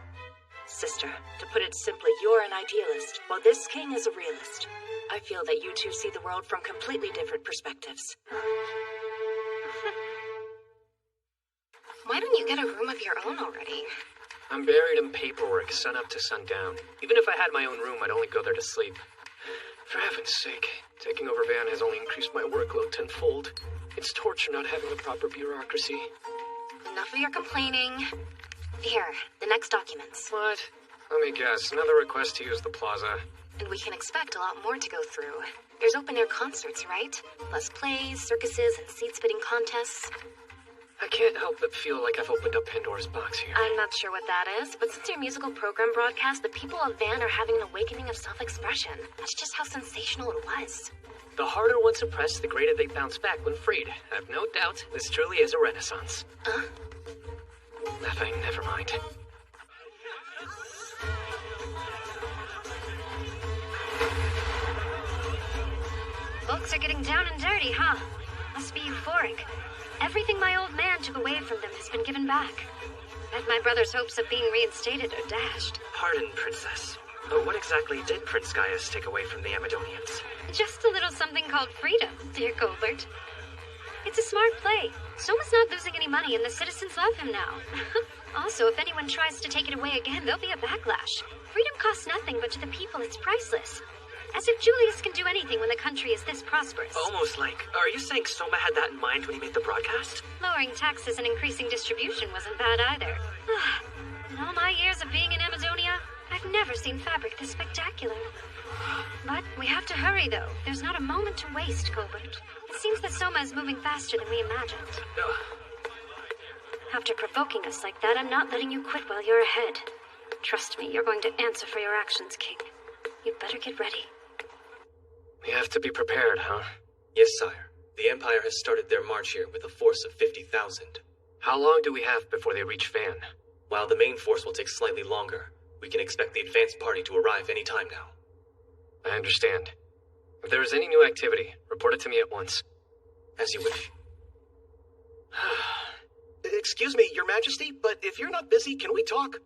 Sister, to put it simply, you're an idealist, while this king is a realist. I feel that you two see the world from completely different perspectives. Why don't you get a room of your own already? I'm buried in paperwork, sun up to sundown. Even if I had my own room, I'd only go there to sleep. For heaven's sake, taking over Van has only increased my workload tenfold. It's torture not having a proper bureaucracy. Enough of your complaining. Here, the next documents. What? Let me guess, another request to use the plaza. And we can expect a lot more to go through. There's open-air concerts, right? Plus plays, circuses, and seat-spitting contests. I can't help but feel like I've opened up Pandora's box here. I'm not sure what that is, but since your musical program broadcast, the people of Van are having an awakening of self-expression. That's just how sensational it was. The harder one suppressed, the greater they bounce back when freed. I have no doubt this truly is a renaissance. Nothing, never mind. Folks are getting down and dirty, huh? Must be euphoric. Everything my old man took away from them has been given back. Bet my brother's hopes of being reinstated are dashed. Pardon, Princess. But what exactly did Prince Gaius take away from the Amadonians? Just a little something called freedom, dear Colbert. It's a smart play. Soma's not losing any money and the citizens love him now. Also, if anyone tries to take it away again, there'll be a backlash. Freedom costs nothing, but to the people it's priceless. As if Julius can do anything when the country is this prosperous. Almost like, are you saying Soma had that in mind when he made the broadcast? Lowering taxes and increasing distribution wasn't bad either. In all my years of being in Amazonia, I've never seen fabric this spectacular. But we have to hurry, though. There's not a moment to waste, Colbert. It seems that Soma is moving faster than we imagined. After provoking us like that, I'm not letting you quit while you're ahead. Trust me, you're going to answer for your actions, King. You'd better get ready. We have to be prepared, huh? Yes, sire. The Empire has started their march here with a force of 50,000. How long do we have before they reach Van? While the main force will take slightly longer, we can expect the advance party to arrive any time now. I understand. If there is any new activity, report it to me at once. As you wish. Excuse me, Your Majesty, but if you're not busy, can we talk?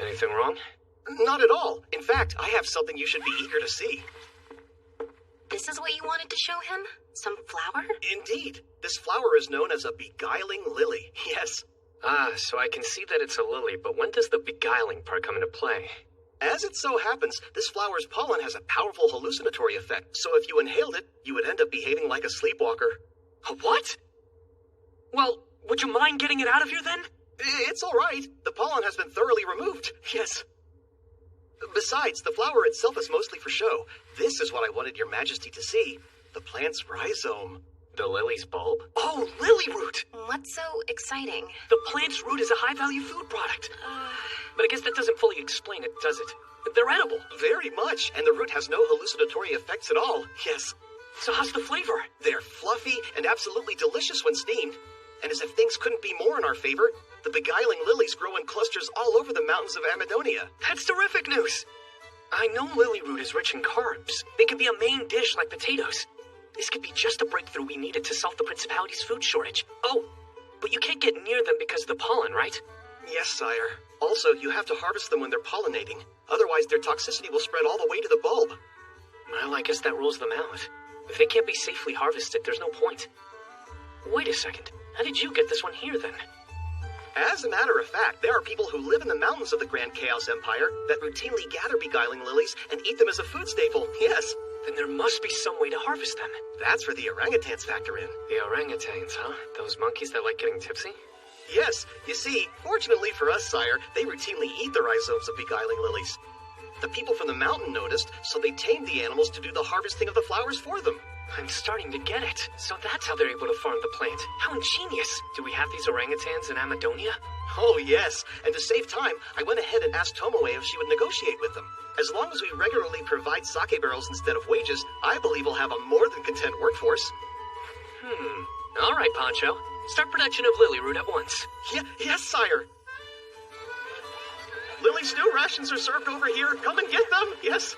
Anything wrong? Not at all. In fact, I have something you should be eager to see. This is what you wanted to show him? Some flower? Indeed. This flower is known as a beguiling lily. Yes. Ah, so I can see that it's a lily, but when does the beguiling part come into play? As it so happens, this flower's pollen has a powerful hallucinatory effect, so if you inhaled it, you would end up behaving like a sleepwalker. A what? Well, would you mind getting it out of here then? It's all right. The pollen has been thoroughly removed. Yes. Besides, the flower itself is mostly for show. This is what I wanted Your Majesty to see. The plant's rhizome. The lily's bulb? Oh, lily root! What's so exciting? The plant's root is a high-value food product. But I guess that doesn't fully explain it, does it? They're edible. Very much, and the root has no hallucinatory effects at all. Yes. So how's the flavor? They're fluffy and absolutely delicious when steamed. And as if things couldn't be more in our favor, the beguiling lilies grow in clusters all over the mountains of Amadonia. That's terrific news! I know lily root is rich in carbs. They can be a main dish like potatoes. This could be just the breakthrough we needed to solve the Principality's food shortage. Oh, but you can't get near them because of the pollen, right? Yes, sire. Also, you have to harvest them when they're pollinating. Otherwise, their toxicity will spread all the way to the bulb. Well, I guess that rules them out. If they can't be safely harvested, there's no point. Wait a second. How did you get this one here, then? As a matter of fact, there are people who live in the mountains of the Grand Chaos Empire that routinely gather beguiling lilies and eat them as a food staple. Yes. Then there must be some way to harvest them. That's where the orangutans factor in. The orangutans, huh? Those monkeys that like getting tipsy? Yes. You see, fortunately for us, sire, they routinely eat the rhizomes of beguiling lilies. The people from the mountain noticed, so they tamed the animals to do the harvesting of the flowers for them. I'm starting to get it. So that's how they're able to farm the plant. How ingenious. Do we have these orangutans in Amadonia? Oh, yes. And to save time, I went ahead and asked Tomoe if she would negotiate with them. As long as we regularly provide sake barrels instead of wages, I believe we'll have a more than content workforce. All right, Poncho. Start production of lily root at once. Yes, sire. Lily stew rations are served over here. Come and get them. Yes.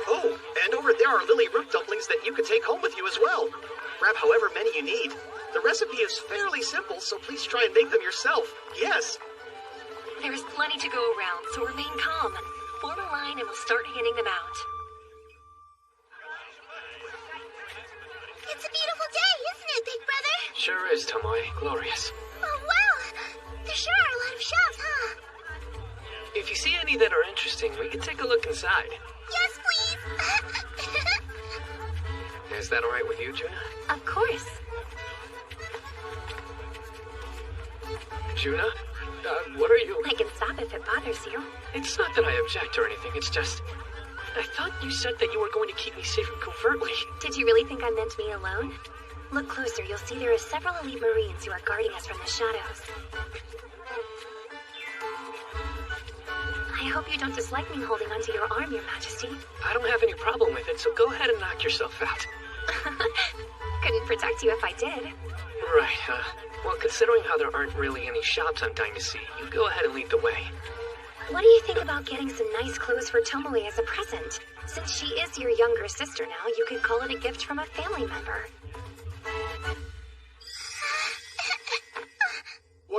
Oh, and over there are lily root dumplings that you could take home with you as well. Grab however many you need. The recipe is fairly simple, so please try and make them yourself. Yes. There is plenty to go around, so remain calm. Form a line and we'll start handing them out. It's a beautiful day, isn't it, Big Brother? Sure is, Tomoe. Glorious. Oh, well, there sure are a lot of shops, huh? If you see any that are interesting, we can take a look inside. Yes, please. Is that all right with you, Juna? Of course. Juna? What are you... I can stop if it bothers you. It's not that I object or anything, it's just... I thought you said that you were going to keep me safe and covertly. Did you really think I meant me alone? Look closer, you'll see there are several elite Marines who are guarding us from the shadows. I hope you don't dislike me holding onto your arm, Your Majesty. I don't have any problem with it, so go ahead and knock yourself out. Couldn't protect you if I did. Right, well, considering how there aren't really any shops I'm dying to see, you go ahead and lead the way. What do you think about getting some nice clothes for Tomoe as a present? Since she is your younger sister now, you could call it a gift from a family member.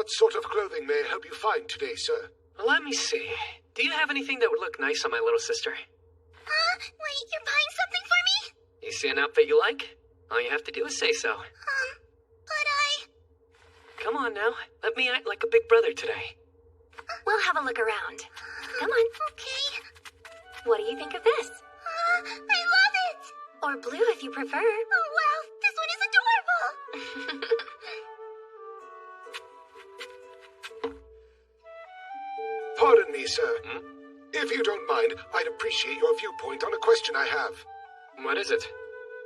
What sort of clothing may I help you find today, sir? Let me see. Do you have anything that would look nice on my little sister? Wait, you're buying something for me? You see an outfit you like? All you have to do is say so. But Come on now. Let me act like a big brother today. We'll have a look around. Come on. Okay. What do you think of this? I love it! Or blue if you prefer. Oh, wow, this one is adorable! Pardon me, sir. If you don't mind, I'd appreciate your viewpoint on a question I have. What is it?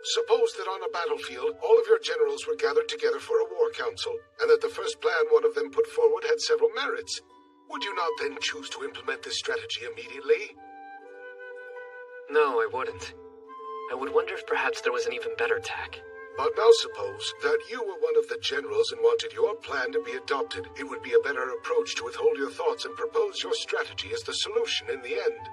Suppose that on a battlefield, all of your generals were gathered together for a war council, and that the first plan one of them put forward had several merits. Would you not then choose to implement this strategy immediately? No, I wouldn't. I would wonder if perhaps there was an even better tack. But now suppose that you were one of the generals and wanted your plan to be adopted. It would be a better approach to withhold your thoughts and propose your strategy as the solution in the end.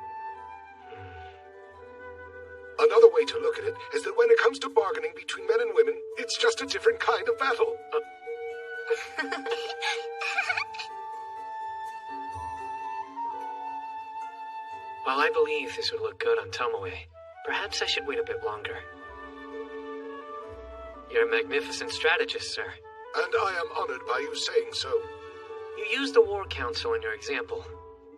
Another way to look at it is that when it comes to bargaining between men and women, it's just a different kind of battle. While I believe this would look good on Tomoe, perhaps I should wait a bit longer. You're a magnificent strategist, sir. And I am honored by you saying so. You used the War Council in your example.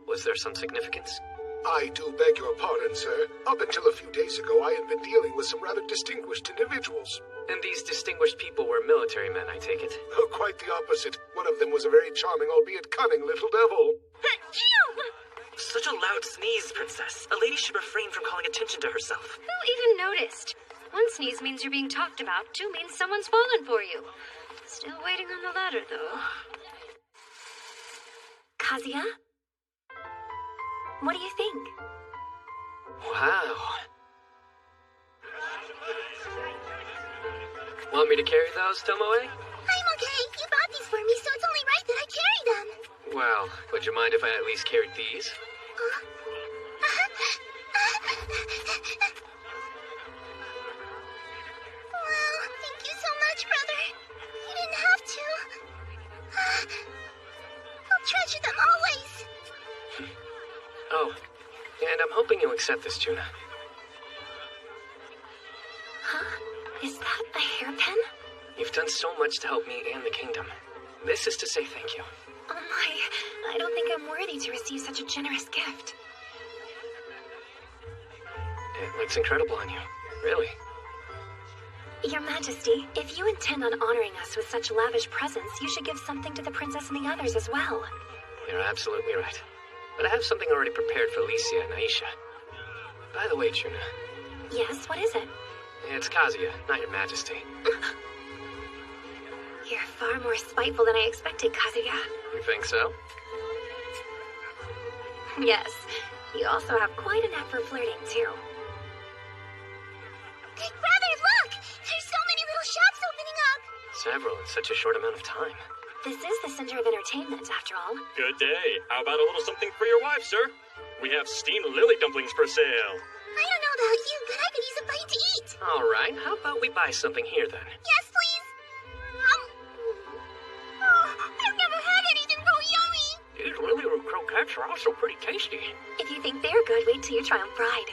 Was there some significance? I do beg your pardon, sir. Up until a few days ago, I had been dealing with some rather distinguished individuals. And these distinguished people were military men, I take it? Oh, quite the opposite. One of them was a very charming, albeit cunning little devil. Such a loud sneeze, Princess. A lady should refrain from calling attention to herself. Who even noticed? One sneeze means you're being talked about, two means someone's fallen for you. Still waiting on the ladder, though. Kazuya? What do you think? Wow. Want me to carry those, Tomoe? I'm okay. You bought these for me, so it's only right that I carry them. Well, would you mind if I at least carried these? Well, thank you so much, brother. You didn't have to. I'll treasure them always. Oh, and I'm hoping you'll accept this, Juna. Huh? Is that a hairpin? You've done so much to help me and the kingdom. This is to say thank you. Oh my, I don't think I'm worthy to receive such a generous gift. It looks incredible on you. Really. Your Majesty, if you intend on honoring us with such lavish presents, you should give something to the princess and the others as well. You're absolutely right. But I have something already prepared for Alicia and Aisha. By the way, Juna. Yes, what is it? It's Kazuya, not your Majesty. You're far more spiteful than I expected, Kazuya. You think so? Yes. You also have quite a knack for flirting, too. Big brother, look! There's so many little shops opening up! Several in such a short amount of time. This is the center of entertainment, after all. Good day. How about a little something for your wife, sir? We have steamed lily dumplings for sale. I don't know about you, but I could use a bite to eat. All right, how about we buy something here then? Yes, please. I've never had anything so yummy. These lily root croquettes are also pretty tasty. If you think they're good, wait till you try them fried.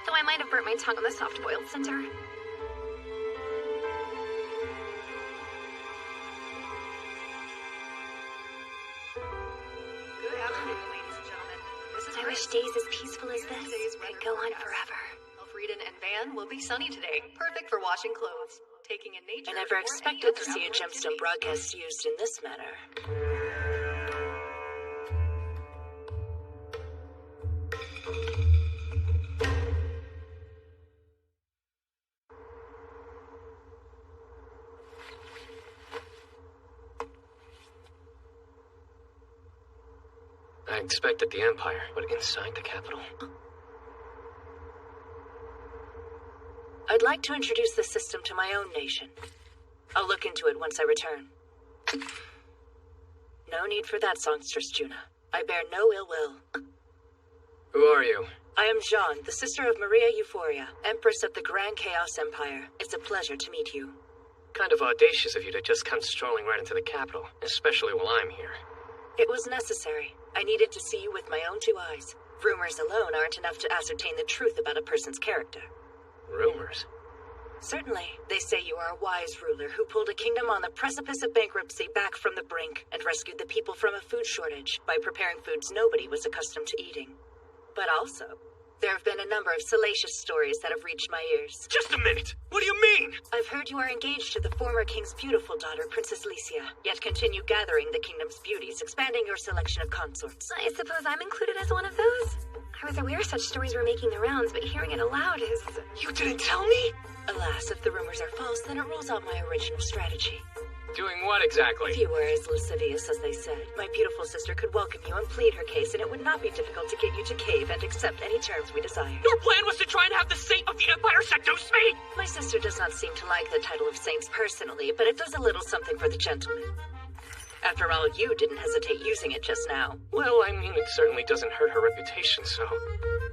Though I might have burnt my tongue on the soft-boiled center. Good afternoon, ladies and gentlemen. This is I wish days as peaceful as this could go on forever. Elfrieden and Van will be sunny today, perfect for washing clothes. Taking in nature. I never expected to see a gemstone broadcast used in this manner. I expected the Empire, but inside the capital. I'd like to introduce the system to my own nation. I'll look into it once I return. No need for that, songstress Juna. I bear no ill will. Who are you? I am Jeanne, the sister of Maria Euphoria, Empress of the Grand Chaos Empire. It's a pleasure to meet you. Kind of audacious of you to just come strolling right into the capital, especially while I'm here. It was necessary. I needed to see you with my own two eyes. Rumors alone aren't enough to ascertain the truth about a person's character. Rumors? Certainly. They say you are a wise ruler who pulled a kingdom on the precipice of bankruptcy back from the brink and rescued the people from a food shortage by preparing foods nobody was accustomed to eating. But also, there have been a number of salacious stories that have reached my ears. Just a minute! What do you mean? I've heard you are engaged to the former king's beautiful daughter, Princess Licia, yet continue gathering the kingdom's beauties, expanding your selection of consorts. I suppose I'm included as one of those? I was aware such stories were making the rounds, but hearing it aloud is... You didn't tell me? Alas, if the rumors are false, then it rules out my original strategy. Doing what exactly? If you were as lascivious as they said, my beautiful sister could welcome you and plead her case, and it would not be difficult to get you to cave and accept any terms we desire. Your plan was to try and have the Saint of the Empire seduce me? My sister does not seem to like the title of Saints personally, but it does a little something for the gentleman. After all, you didn't hesitate using it just now. Well, I mean, it certainly doesn't hurt her reputation, so...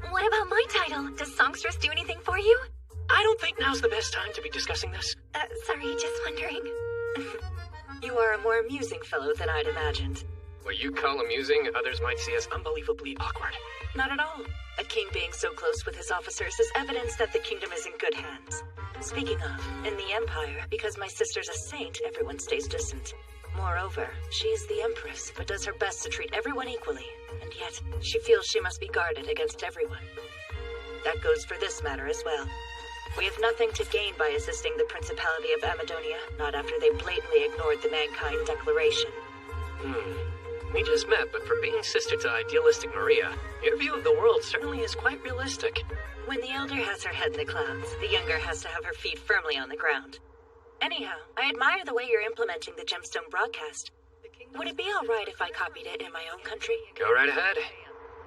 What about my title? Does songstress do anything for you? I don't think now's the best time to be discussing this. Sorry, just wondering. You are a more amusing fellow than I'd imagined. What you call amusing, others might see as unbelievably awkward. Not at all. A king being so close with his officers is evidence that the kingdom is in good hands. Speaking of, in the Empire, because my sister's a saint, everyone stays distant. Moreover, she is the Empress, but does her best to treat everyone equally, and yet she feels she must be guarded against everyone. That goes for this matter as well. We have nothing to gain by assisting the Principality of Amadonia, not after they blatantly ignored the Mankind Declaration. We just met, but for being sister to idealistic Maria, your view of the world certainly is quite realistic. When the elder has her head in the clouds, the younger has to have her feet firmly on the ground. Anyhow, I admire the way you're implementing the Gemstone broadcast. Would it be all right if I copied it in my own country? Go right ahead.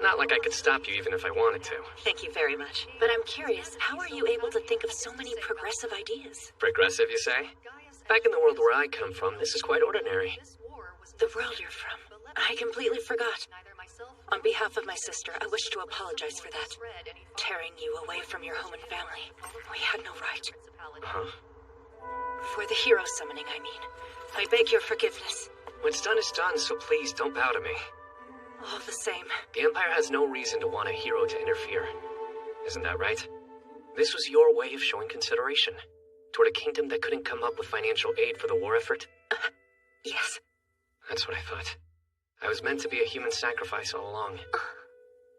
Not like I could stop you even if I wanted to. Thank you very much. But I'm curious, how are you able to think of so many progressive ideas? Progressive, you say? Back in the world where I come from, this is quite ordinary. The world you're from. I completely forgot. On behalf of my sister, I wish to apologize for that. Tearing you away from your home and family. We had no right. Huh. For the hero summoning, I mean. I beg your forgiveness. What's done is done, so please don't bow to me. All the same. The Empire has no reason to want a hero to interfere. Isn't that right? This was your way of showing consideration toward a kingdom that couldn't come up with financial aid for the war effort? Yes. That's what I thought. I was meant to be a human sacrifice all along.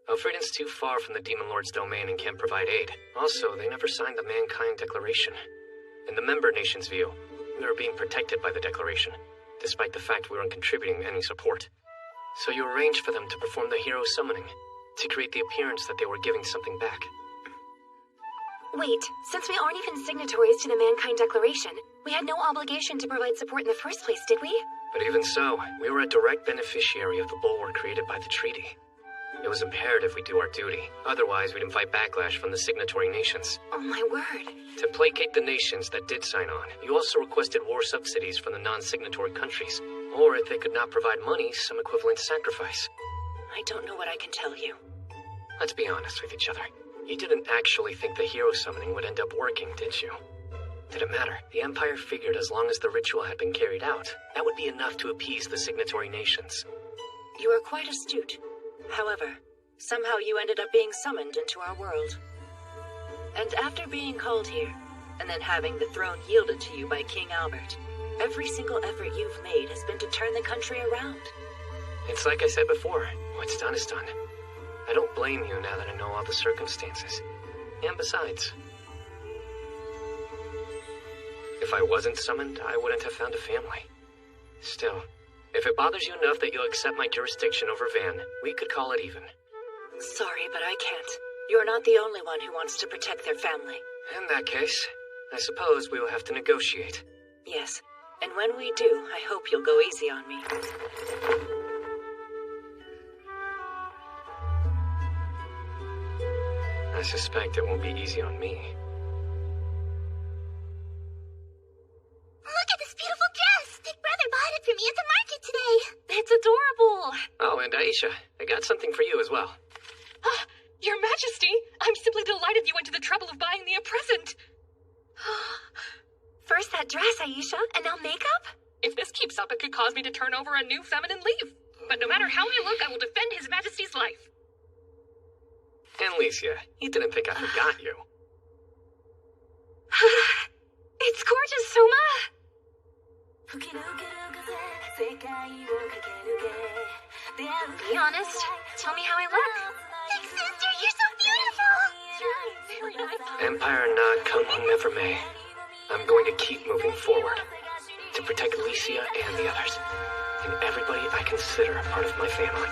Elfriden's too far from the Demon Lord's domain and can't provide aid. Also, they never signed the Mankind Declaration. In the member nation's view, we were being protected by the Declaration, despite the fact we weren't contributing any support. So you arranged for them to perform the hero summoning, to create the appearance that they were giving something back. Wait, since we aren't even signatories to the Mankind Declaration, we had no obligation to provide support in the first place, did we? But even so, we were a direct beneficiary of the bulwark created by the treaty. It was imperative we do our duty, otherwise we'd invite backlash from the signatory nations. Oh my word. To placate the nations that did sign on, you also requested war subsidies from the non-signatory countries, or if they could not provide money, some equivalent sacrifice. I don't know what I can tell you. Let's be honest with each other. You didn't actually think the hero summoning would end up working, did you? Did it matter? The Empire figured as long as the ritual had been carried out, that would be enough to appease the signatory nations. You are quite astute. However, somehow you ended up being summoned into our world. And after being called here, and then having the throne yielded to you by King Albert, every single effort you've made has been to turn the country around. It's like I said before, what's done is done. I don't blame you now that I know all the circumstances. And besides, if I wasn't summoned, I wouldn't have found a family. Still, if it bothers you enough that you'll accept my jurisdiction over Van, we could call it even. Sorry, but I can't. You're not the only one who wants to protect their family. In that case, I suppose we will have to negotiate. Yes, and when we do, I hope you'll go easy on me. I suspect it won't be easy on me. Look at this beautiful dress! Big brother bought it for me at the market today. It's adorable. Oh, and Aisha, I got something for you as well. Your Majesty, I'm simply delighted you went to the trouble of buying me a present. First that dress, Aisha, and now makeup? If this keeps up, it could cause me to turn over a new feminine leaf. But no matter how I look, I will defend His Majesty's life. And Licia, he didn't think I forgot you. It's gorgeous, Soma! Be honest. Tell me how I look. Big sister, you're so beautiful! Empire not, come who never may. I'm going to keep moving forward. To protect Licia and the others. And everybody I consider a part of my family.